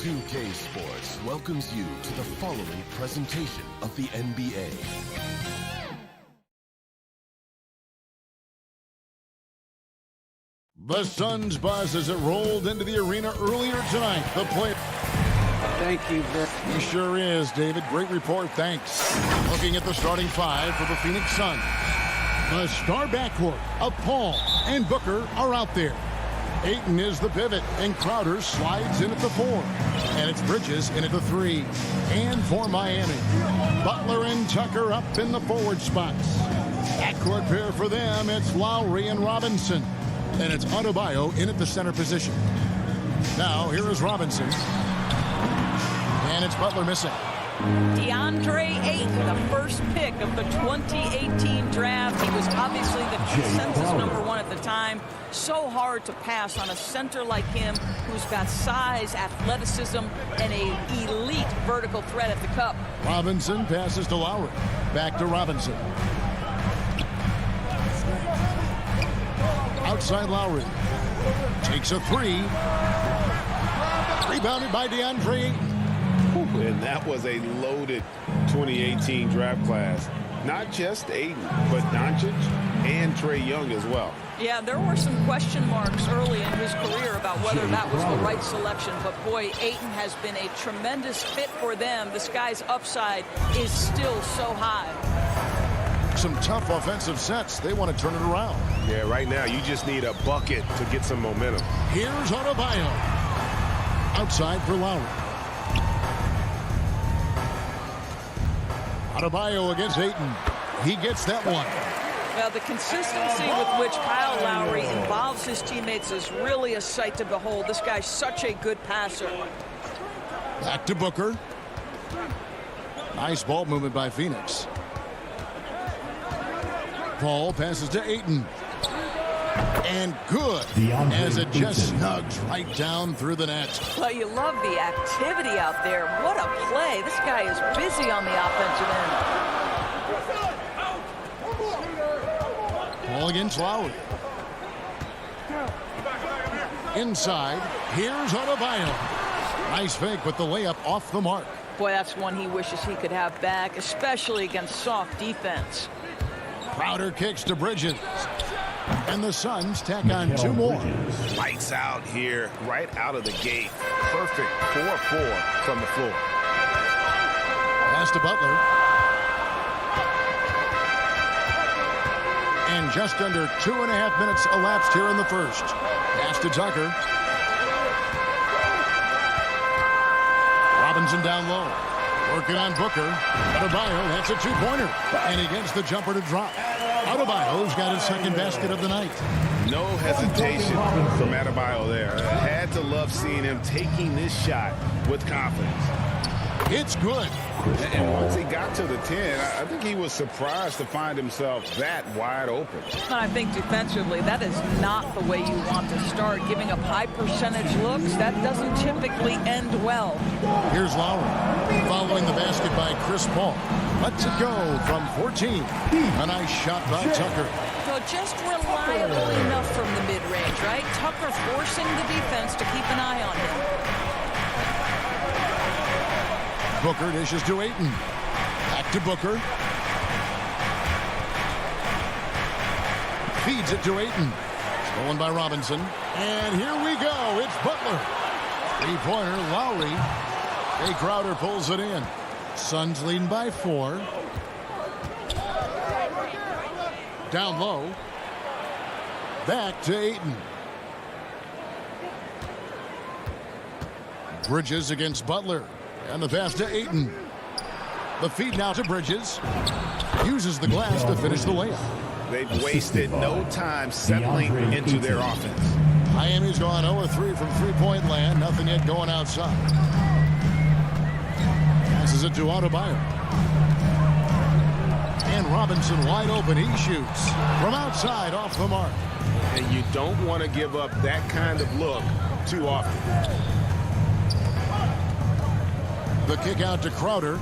2K Sports welcomes you to the following presentation of the NBA. The Suns buzz as it rolled into the arena earlier tonight. The play. Thank you, Vic. He sure is, David. Great report. Thanks. Looking at the starting five for the Phoenix Suns. The star backcourt of Paul and Booker are out there. Ayton is the pivot, and Crowder slides in at the 4. And it's Bridges in at the 3. And for Miami, Butler and Tucker up in the forward spots. Backcourt pair for them, it's Lowry and Robinson. And it's Adebayo in at the center position. Now, here is Robinson. And it's Butler missing. DeAndre Ayton, the first pick of the 2018 draft. He was obviously the consensus #1 at the time. So hard to pass on a center like him who's got size, athleticism, and an elite vertical threat at the cup. Robinson passes to Lowry. Back to Robinson. Outside Lowry. Takes a 3. Rebounded by DeAndre Ayton. And that was a loaded 2018 draft class. Not just Ayton, but Doncic and Trae Young as well. Yeah, there were some question marks early in his career about whether that was the right selection. But, boy, Ayton has been a tremendous fit for them. This guy's upside is still so high. Some tough offensive sets. They want to turn it around. Yeah, right now you just need a bucket to get some momentum. Here's Adebayo. Outside for Lowry. Adebayo against Ayton. He gets that one. Well, the consistency with which Kyle Lowry involves his teammates is really a sight to behold. This guy's such a good passer. Back to Booker. Nice ball movement by Phoenix. Paul passes to Ayton. And good, as it just snugs right down through the net. Well, you love the activity out there. What a play. This guy is busy on the offensive end. Ball against Lowry. Inside, here's Adebayo. Nice fake with the layup off the mark. Boy, that's one he wishes he could have back, especially against soft defense. Crowder kicks to Bridges. And the Suns tack on 2 more. Lights out here, right out of the gate. Perfect 4-4 from the floor. Pass to Butler. And just under 2.5 minutes elapsed here in the first. Pass to Tucker. Robinson down low. Working on Booker. Adebayo, that's a 2-pointer. And he gets the jumper to drop. Adebayo's got his second basket of the night. No hesitation from Adebayo there. I had to love seeing him taking this shot with confidence. It's good. And once he got to the 10, I think he was surprised to find himself that wide open. I think defensively, that is not the way you want to start. Giving up high percentage looks, that doesn't typically end well. Here's Lowry. Following the basket by Chris Paul. Lets it go from 14. A nice shot by Tucker. So just reliable enough from the mid-range, right? Tucker forcing the defense to keep an eye on him. Booker dishes to Ayton. Back to Booker. Feeds it to Ayton. Stolen by Robinson. And here we go. It's Butler. 3-pointer, Lowry. Jay Crowder pulls it in. Suns leading by 4. Down low. Back to Ayton. Bridges against Butler. And the pass to Ayton. The feed now to Bridges. Uses the glass to finish the layup. They've wasted no time settling into their offense. Miami's gone 0-3 from three-point land. Nothing yet going outside. Passes it to Adebayo. And Robinson wide open. He shoots from outside off the mark. And you don't want to give up that kind of look too often. The kick out to Crowder.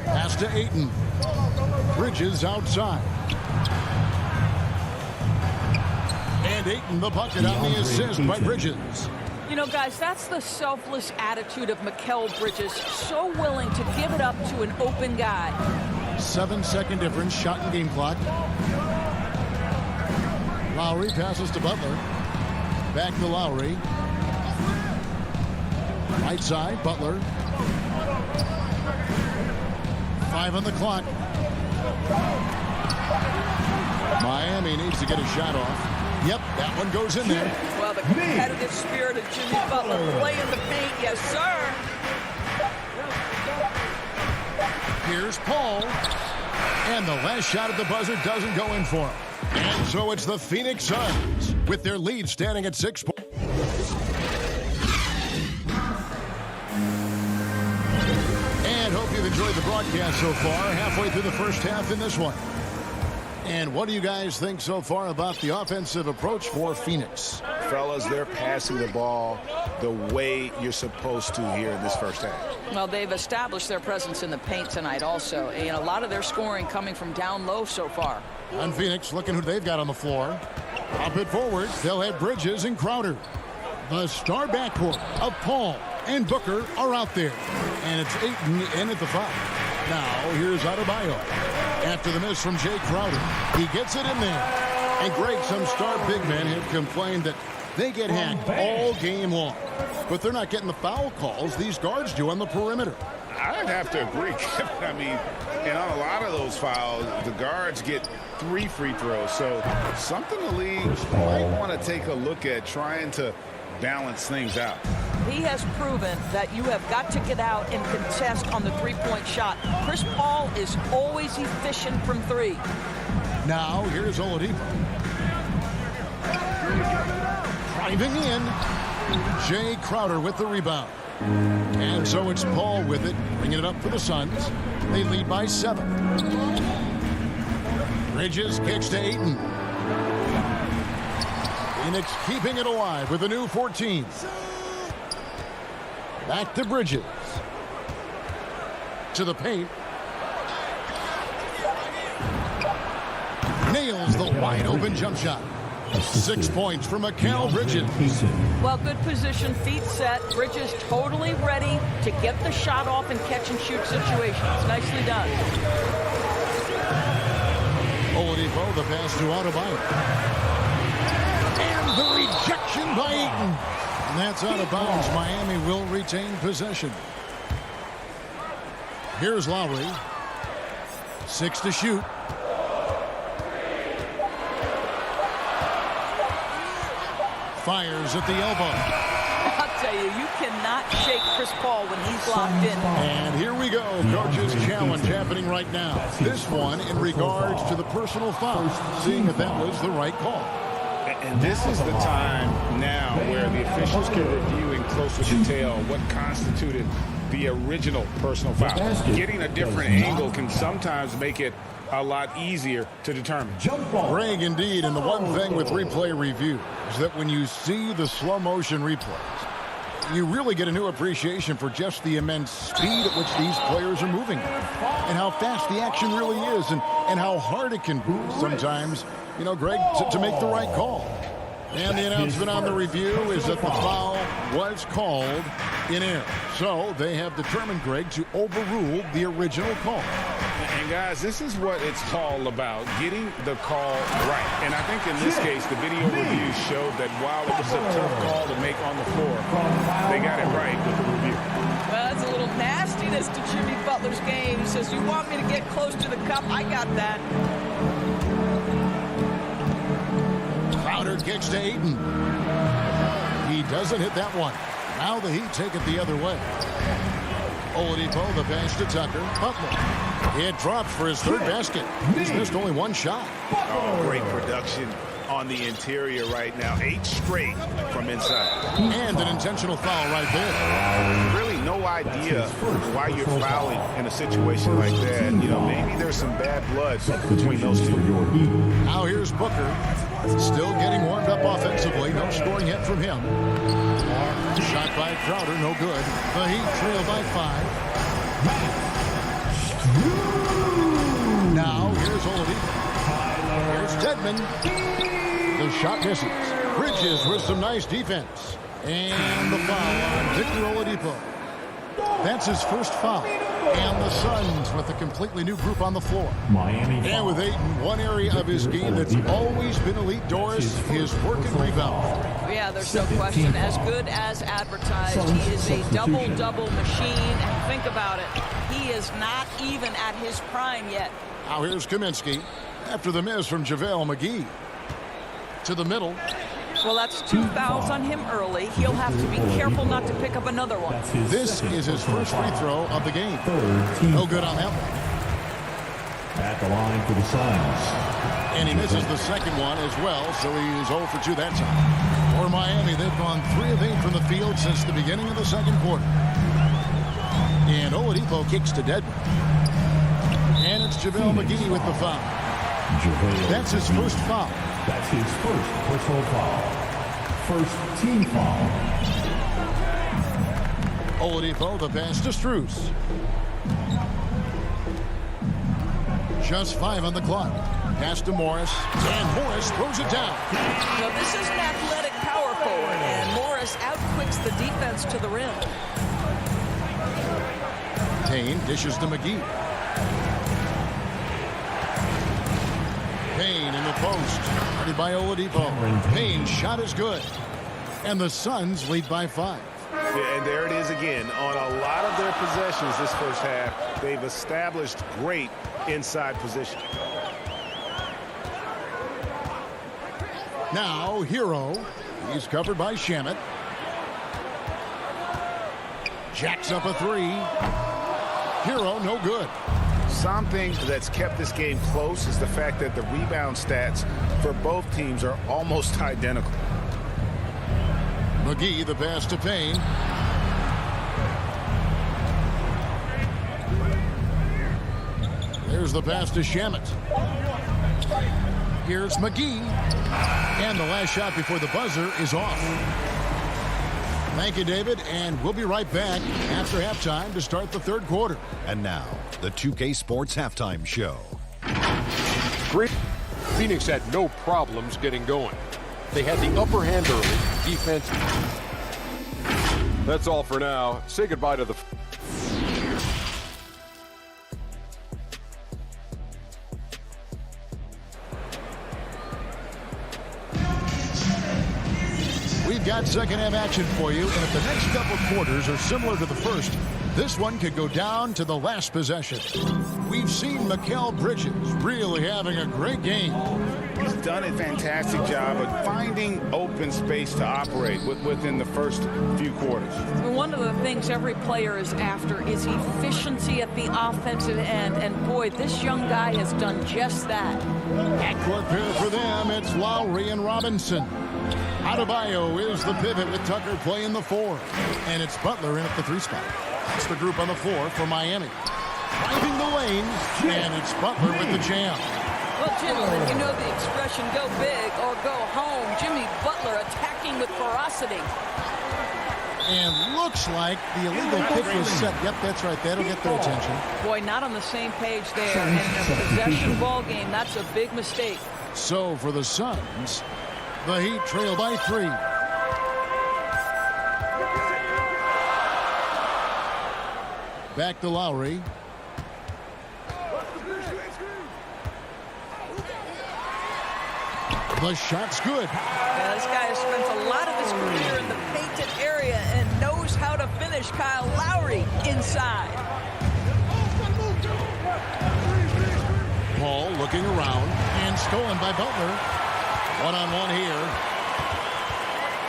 Pass to Ayton. Bridges outside. And Ayton the bucket on the assist by Bridges. You know, guys, that's the selfless attitude of Mikal Bridges. So willing to give it up to an open guy. 7-second difference, shot and game clock. Lowry passes to Butler. Back to Lowry. Right side, Butler. 5 on the clock. Miami needs to get a shot off. Yep, that one goes in there. Well, the competitive spirit of Jimmy Butler play in the paint, yes, sir. Here's Paul. And the last shot at the buzzer doesn't go in for him. And so it's the Phoenix Suns with their lead standing at 6 points. And hope you've enjoyed the broadcast so far. Halfway through the first half in this one. And what do you guys think so far about the offensive approach for Phoenix? Fellas, they're passing the ball the way you're supposed to here in this first half. Well, they've established their presence in the paint tonight also. And a lot of their scoring coming from down low so far. On Phoenix, looking who they've got on the floor. Up it forward, they'll have Bridges and Crowder. The star backcourt of Paul and Booker are out there. And it's Ayton in at the 5. Now, here's Adebayo. After the miss from Jay Crowder, he gets it in there. And Greg, some star big men have complained that they get hacked all game long. But they're not getting the foul calls these guards do on the perimeter. I'd have to agree, Kevin. I mean, and on a lot of those fouls, the guards get 3 free throws. So something the league might want to take a look at, trying to balance things out. He has proven that you have got to get out and contest on the three-point shot. Chris Paul is always efficient from 3. Now, here's Oladipo. Driving in. Jay Crowder with the rebound. And so it's Paul with it, bringing it up for the Suns. They lead by 7. Bridges kicks to Ayton. Phoenix keeping it alive with a new 14. Back to Bridges. To the paint. Nails the wide open jump shot. 6 points for Mikal Bridges. Well, good position, feet set. Bridges totally ready to get the shot off in catch-and-shoot situations. Nicely done. Oladipo, the pass to Adebayo. And the rejection by Ayton. And that's out of bounds. Miami will retain possession. Here's Lowry. 6 to shoot. Fires at the elbow. I'll tell you, you cannot shake Chris Paul when he's locked in. And here we go. Coach's challenge happening right now. This one in regards to the personal foul, seeing if that was the right call. And this is the time now where the officials can review in closer detail what constituted the original personal foul. Getting a different angle can sometimes make it a lot easier to determine. Greg, indeed, and the one thing with replay review is that when you see the slow motion replays, you really get a new appreciation for just the immense speed at which these players are moving and how fast the action really is and how hard it can be sometimes, you know, Greg, to make the right call. And the announcement on the review is that the foul was called in air. So they have determined, Greg, to overrule the original call. And guys, this is what it's all about, getting the call right. And I think in this case, the video review showed that while it was a tough call to make on the floor, they got it right with the review. Well, that's a little nastiness to Jimmy Butler's game. He says, you want me to get close to the cup? I got that. Crowder kicks to Ayton. He doesn't hit that one. Now the Heat take it the other way. Oladipo, the pass to Tucker. Butler. It drops for his 3rd basket. He's missed only 1 shot. Oh, great production on the interior right now. 8 straight from inside. And an intentional foul right there. Really no idea why you're fouling in a situation like that. You know, maybe there's some bad blood between those two. Now here's Booker. Still getting warmed up offensively. No scoring yet from him. Shot by Crowder, no good. The Heat trail by 5. Now here's Oladipo. Here's Tedman. The shot misses. Bridges with some nice defense. And the foul on Victor Oladipo. That's his first foul. And the Suns with a completely new group on the floor. Miami. And with Ayton, one area of his game that's always been elite, Doris, his work and rebound. Yeah, there's no question. As good as advertised, he is a double-double machine. And think about it, he is not even at his prime yet. Now here's Kaminsky after the miss from JaVale McGee. To the middle. Well, that's 2 fouls on him early. He'll have to be careful not to pick up another one. This is his first free throw of the game. No good on that one. At the line for the Suns. And he misses the second one as well, so he's 0 for 2 that time. For Miami, they've gone 3 of 8 from the field since the beginning of the second quarter. And Oladipo kicks to Deadman. And it's JaVale McGee with the foul. That's his first foul. That's his first personal foul. First team foul. Oladipo, the pass to Strus. Just 5 on the clock. Pass to Morris. And Morris throws it down. So this is an athletic power forward, and Morris outquicks the defense to the rim. Payne dishes to McGee. Payne in the post. Guarded by Oladipo. Payne's shot is good. And the Suns lead by 5. Yeah, and there it is again. On a lot of their possessions this first half, they've established great inside position. Now, Hero. He's covered by Shamet. Jacks up a 3. Hero, no good. Something that's kept this game close is the fact that the rebound stats for both teams are almost identical. McGee, the pass to Payne. There's the pass to Shamet. Here's McGee. And the last shot before the buzzer is off. Thank you, David, and we'll be right back after halftime to start the third quarter. And now, the 2K Sports Halftime Show. Phoenix had no problems getting going. They had the upper hand early. Defense. That's all for now. Say goodbye to the... We've got second half action for you, and if the next couple quarters are similar to the first, this one could go down to the last possession. We've seen Mikal Bridges really having a great game. He's done a fantastic job of finding open space to operate within the first few quarters. One of the things every player is after is efficiency at the offensive end, and boy, this young guy has done just that. Backcourt pair for them, it's Lowry and Robinson. Adebayo is the pivot with Tucker playing the 4. And it's Butler in at the 3 spot. That's the group on the floor for Miami. Driving the lane, and it's Butler with the jam. Well, gentlemen, you know the expression, go big or go home. Jimmy Butler attacking with ferocity. And looks like the illegal kick was set. Yep, that's right. That'll get their attention. Boy, not on the same page there. And in a possession ball game, that's a big mistake. So for the Suns, the Heat trail by 3. Back to Lowry. The shot's good. Yeah, this guy has spent a lot of his career in the painted area and knows how to finish. Kyle Lowry inside. Paul looking around and stolen by Butler. One-on-one here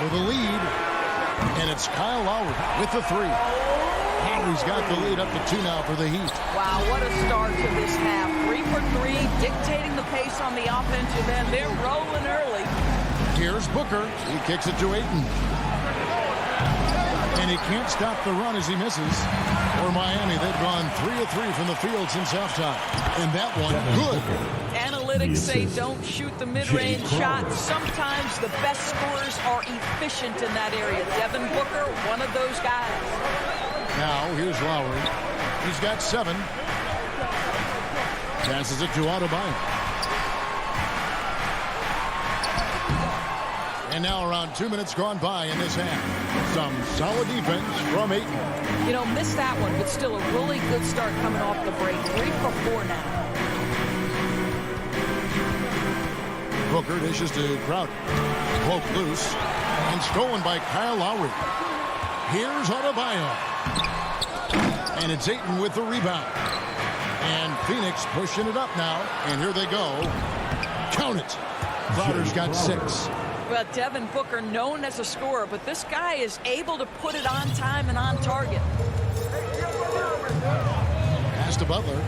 for the lead. And it's Kyle Lowry with the 3. Lowry's got the lead up to 2 now for the Heat. Wow, what a start to this half. 3 for 3, dictating the pace on the offensive end. They're rolling early. Here's Booker. He kicks it to Ayton. And he can't stop the run as he misses. For Miami, they've gone 3 of 3 from the field since halftime. And that one, good. Analytics say don't shoot the mid-range shot. Sometimes the best scorers are efficient in that area. Devin Booker, one of those guys. Now, here's Lowry. He's got 7. Passes it to Adebayo. And now around 2 minutes gone by in this half. Some solid defense from Ayton. You know, missed that one, but still a really good start coming off the break. 3 for 4 now. Booker dishes to Crowder. Broke loose and stolen by Kyle Lowry. Here's Adebayo. And it's Ayton with the rebound. And Phoenix pushing it up now. And here they go. Count it. Crowder's got 6. Well, Devin Booker, known as a scorer, but this guy is able to put it on time and on target. Pass to Butler.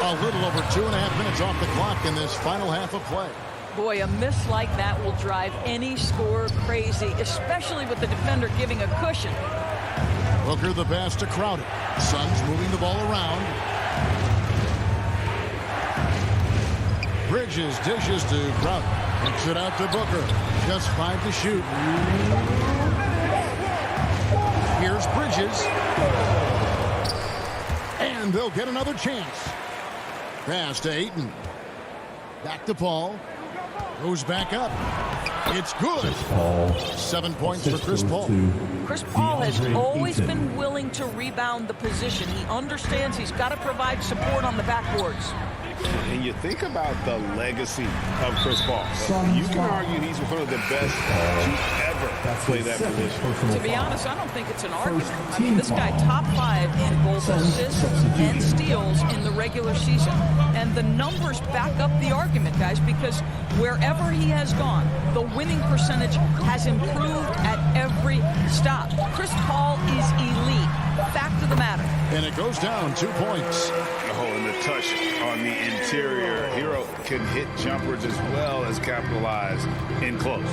A little over 2.5 minutes off the clock in this final half of play. Boy, a miss like that will drive any scorer crazy, especially with the defender giving a cushion. Booker the pass to Crowder. Suns moving the ball around. Bridges dishes to Crowder. Kicks it out to Booker. Just 5 to shoot. Here's Bridges. And they'll get another chance. Pass to Ayton. Back to Paul. Goes back up. It's good. 7 points for Chris Paul. Chris Paul has always been willing to rebound the position. He understands he's got to provide support on the backboards. And you think about the legacy of Chris Paul. You can argue he's one of the best to ever play that position. To be honest, I don't think it's an argument. I mean, this guy top 5 in both assists and steals in the regular season. And the numbers back up the argument, guys, because wherever he has gone, the winning percentage has improved at every stop. Chris Paul is elite. Fact of the matter. And it goes down 2 points. Oh, and the touch on the interior. Hero can hit jumpers as well as capitalize in close.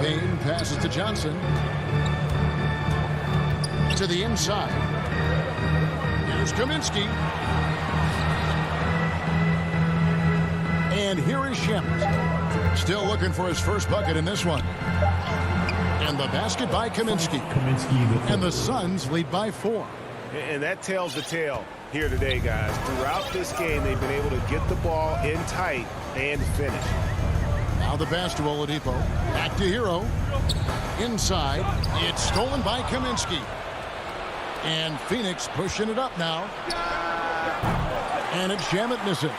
Payne passes to Johnson. To the inside. Here's Kaminsky. And here is Shemet. Still looking for his first bucket in this one. And the basket by Kaminsky. And the Suns lead by 4. And that tells the tale here today, guys. Throughout this game, they've been able to get the ball in tight and finish. Now the pass to Oladipo. Back to Hero. Inside. It's stolen by Kaminsky. And Phoenix pushing it up now. And it's Shemet missing.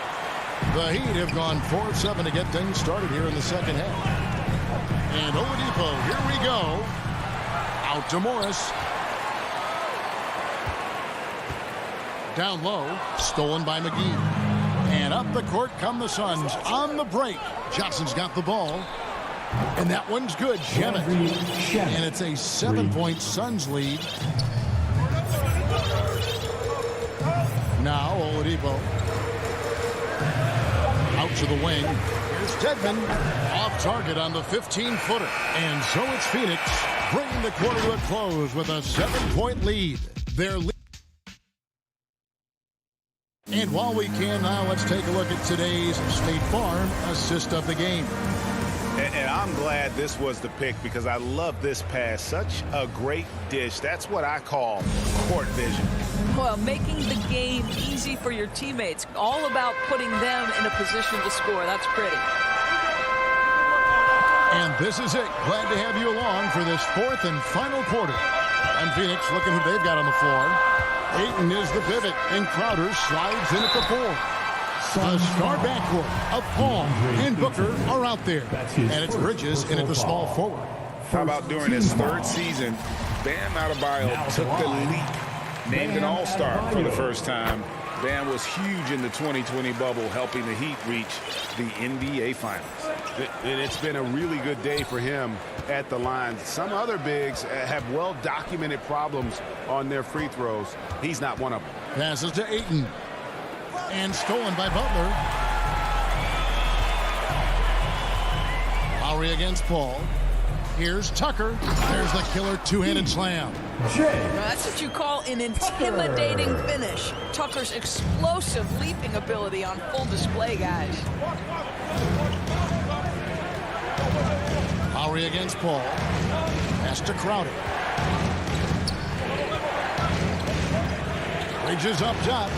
The Heat have gone 4-7 to get things started here in the second half. And Oladipo, here we go. Out to Morris. Down low, stolen by McGee. And up the court come the Suns on the break. Johnson's got the ball. And that one's good, Shemet. And it's a 7-point Suns lead. Now Oladipo. Out to the wing. Here's Tedman. Off target on the 15-footer. And so it's Phoenix bringing the quarter to a close with a 7-point lead. Their lead. And while we can now, let's take a look at today's State Farm assist of the game. And I'm glad this was the pick because I love this pass. Such a great dish. That's what I call court vision. Well, making the game easy for your teammates. All about putting them in a position to score. That's pretty. And this is it. Glad to have you along for this 4th and final quarter. And Phoenix looking who they've got on the floor. Ayton is the pivot, and Crowder slides in at the 4. The star backcourt of Paul and Booker are out there. And it's Bridges in at the small forward. How about during his 3rd season, Bam Adebayo took the leap, named an All-Star for the first time. Bam was huge in the 2020 bubble, helping the Heat reach the NBA Finals. And it's been a really good day for him at the line. Some other bigs have well-documented problems on their free throws. He's not one of them. Passes to Ayton. And stolen by Butler. Lowry against Paul. Here's Tucker. There's the killer two-handed slam. That's what you call an intimidating finish. Tucker's explosive leaping ability on full display, guys. Lowry against Paul. Pass to Crowder. Bridges up top.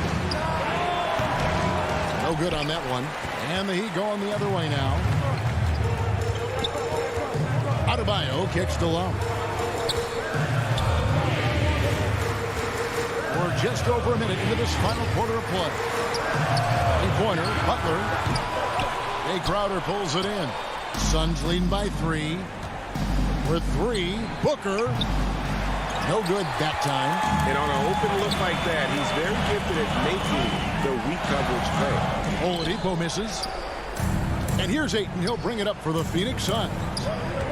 No good on that one. And the Heat going the other way now. Adebayo kicks to Love. We're just over a minute into this final quarter of play. Three-pointer, Butler. Jay Crowder pulls it in. Suns leading by 3. For 3, Booker. No good that time. And on an open look like that, he's very gifted at making the weak coverage play. Oladipo misses. And here's Ayton. He'll bring it up for the Phoenix Suns.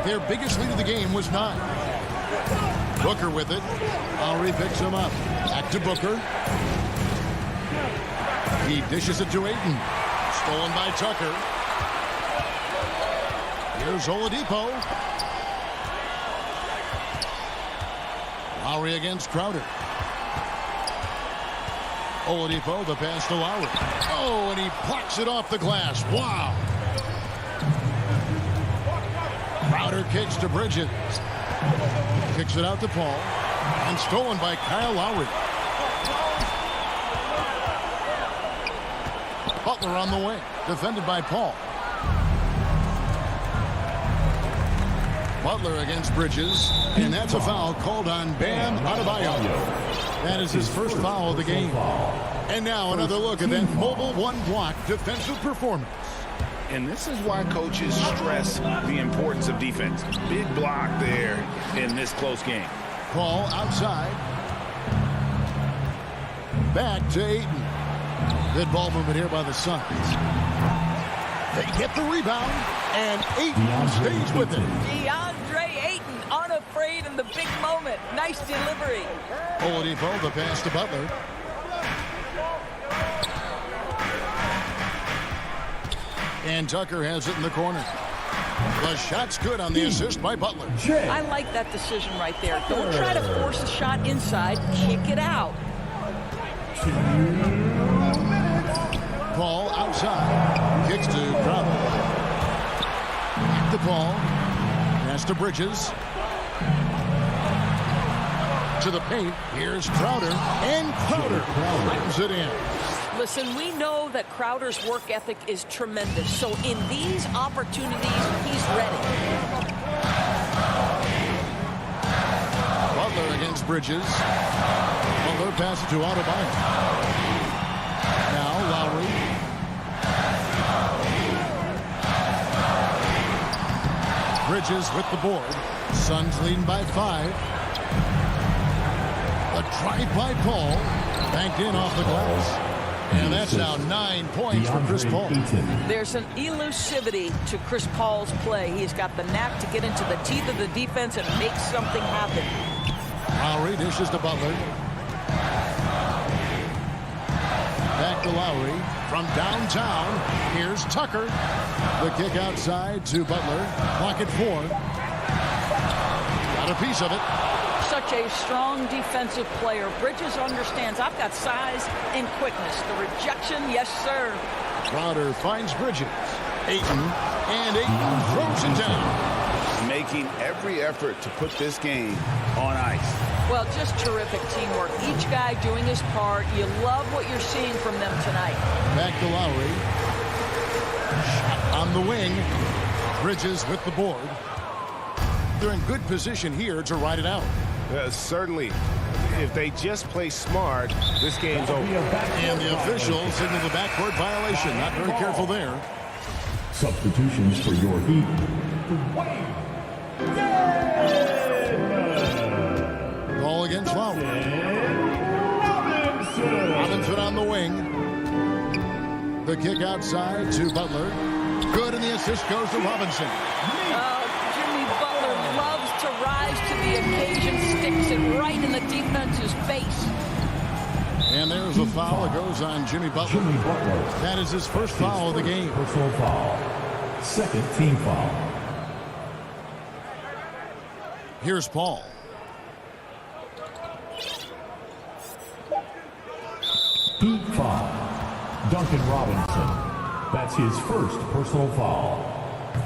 Their biggest lead of the game was 9. Booker with it. Lowry picks him up. Back to Booker. He dishes it to Ayton. Stolen by Tucker. Here's Oladipo. Lowry against Crowder. Oladipo, the pass to Lowry. Oh, and he plucks it off the glass. Wow. Crowder kicks to Bridges. Kicks it out to Paul. And stolen by Kyle Lowry. Butler on the wing. Defended by Paul. Butler against Bridges. And that's a foul called on Bam Adebayo. That is his first foul of the game. And now another look at that mobile one-block defensive performance. And this is why coaches stress the importance of defense. Big block there in this close game. Paul outside. Back to Ayton. Good ball movement here by the Suns. They get the rebound, and Ayton stays with it. DeAndre Ayton, unafraid in the big moment. Nice delivery. Oladipo, the pass to Butler. And Tucker has it in the corner. The shot's good on the assist by Butler. I like that decision right there. Don't try to force a shot inside. Kick it out. Paul outside. Kicks to Crowder. Back to Paul. Pass to Bridges. To the paint. Here's Crowder. And Crowder slams it in. Listen, we know that Crowder's work ethic is tremendous. So in these opportunities, he's ready. Butler against Bridges. Butler passes to Adebayo. Now Lowry. Bridges with the board. Suns leading by 5. A drive by Paul. Banked in off the glass. And that's now 9 points for Chris Paul. There's an elusivity to Chris Paul's play. He's got the knack to get into the teeth of the defense and make something happen. Lowry dishes to Butler. Back to Lowry. From downtown, here's Tucker. The kick outside to Butler. Clock at 4. Got a piece of it. Such a strong defensive player. Bridges understands I've got size and quickness. The rejection, yes, sir. Crowder finds Bridges. Ayton, and Ayton throws it down. Making every effort to put this game on ice. Well, just terrific teamwork. Each guy doing his part. You love what you're seeing from them tonight. Back to Lowry. Shot on the wing. Bridges with the board. They're in good position here to ride it out. Certainly, if they just play smart, this game's over. And the officials signal the backcourt violation. Not very careful there. Substitutions for your Heat. Ball against Lowry. Robinson on the wing. The kick outside to Butler. Good, and the assist goes to Robinson. Jimmy Butler loves to rise to the occasion, sticks it right in the defense's face. And there's a foul that goes on Jimmy Butler. That is his first foul of the game. Personal foul. Second team foul. Here's Paul. Heat foul. Duncan Robinson. That's his first personal foul.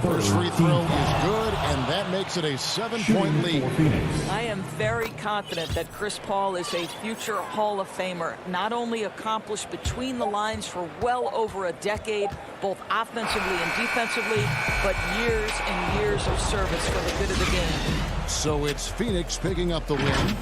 First free throw is good, and that makes it a 7-point lead. I am very confident that Chris Paul is a future Hall of Famer, not only accomplished between the lines for well over a decade, both offensively and defensively, but years and years of service for the good of the game. So it's Phoenix picking up the win.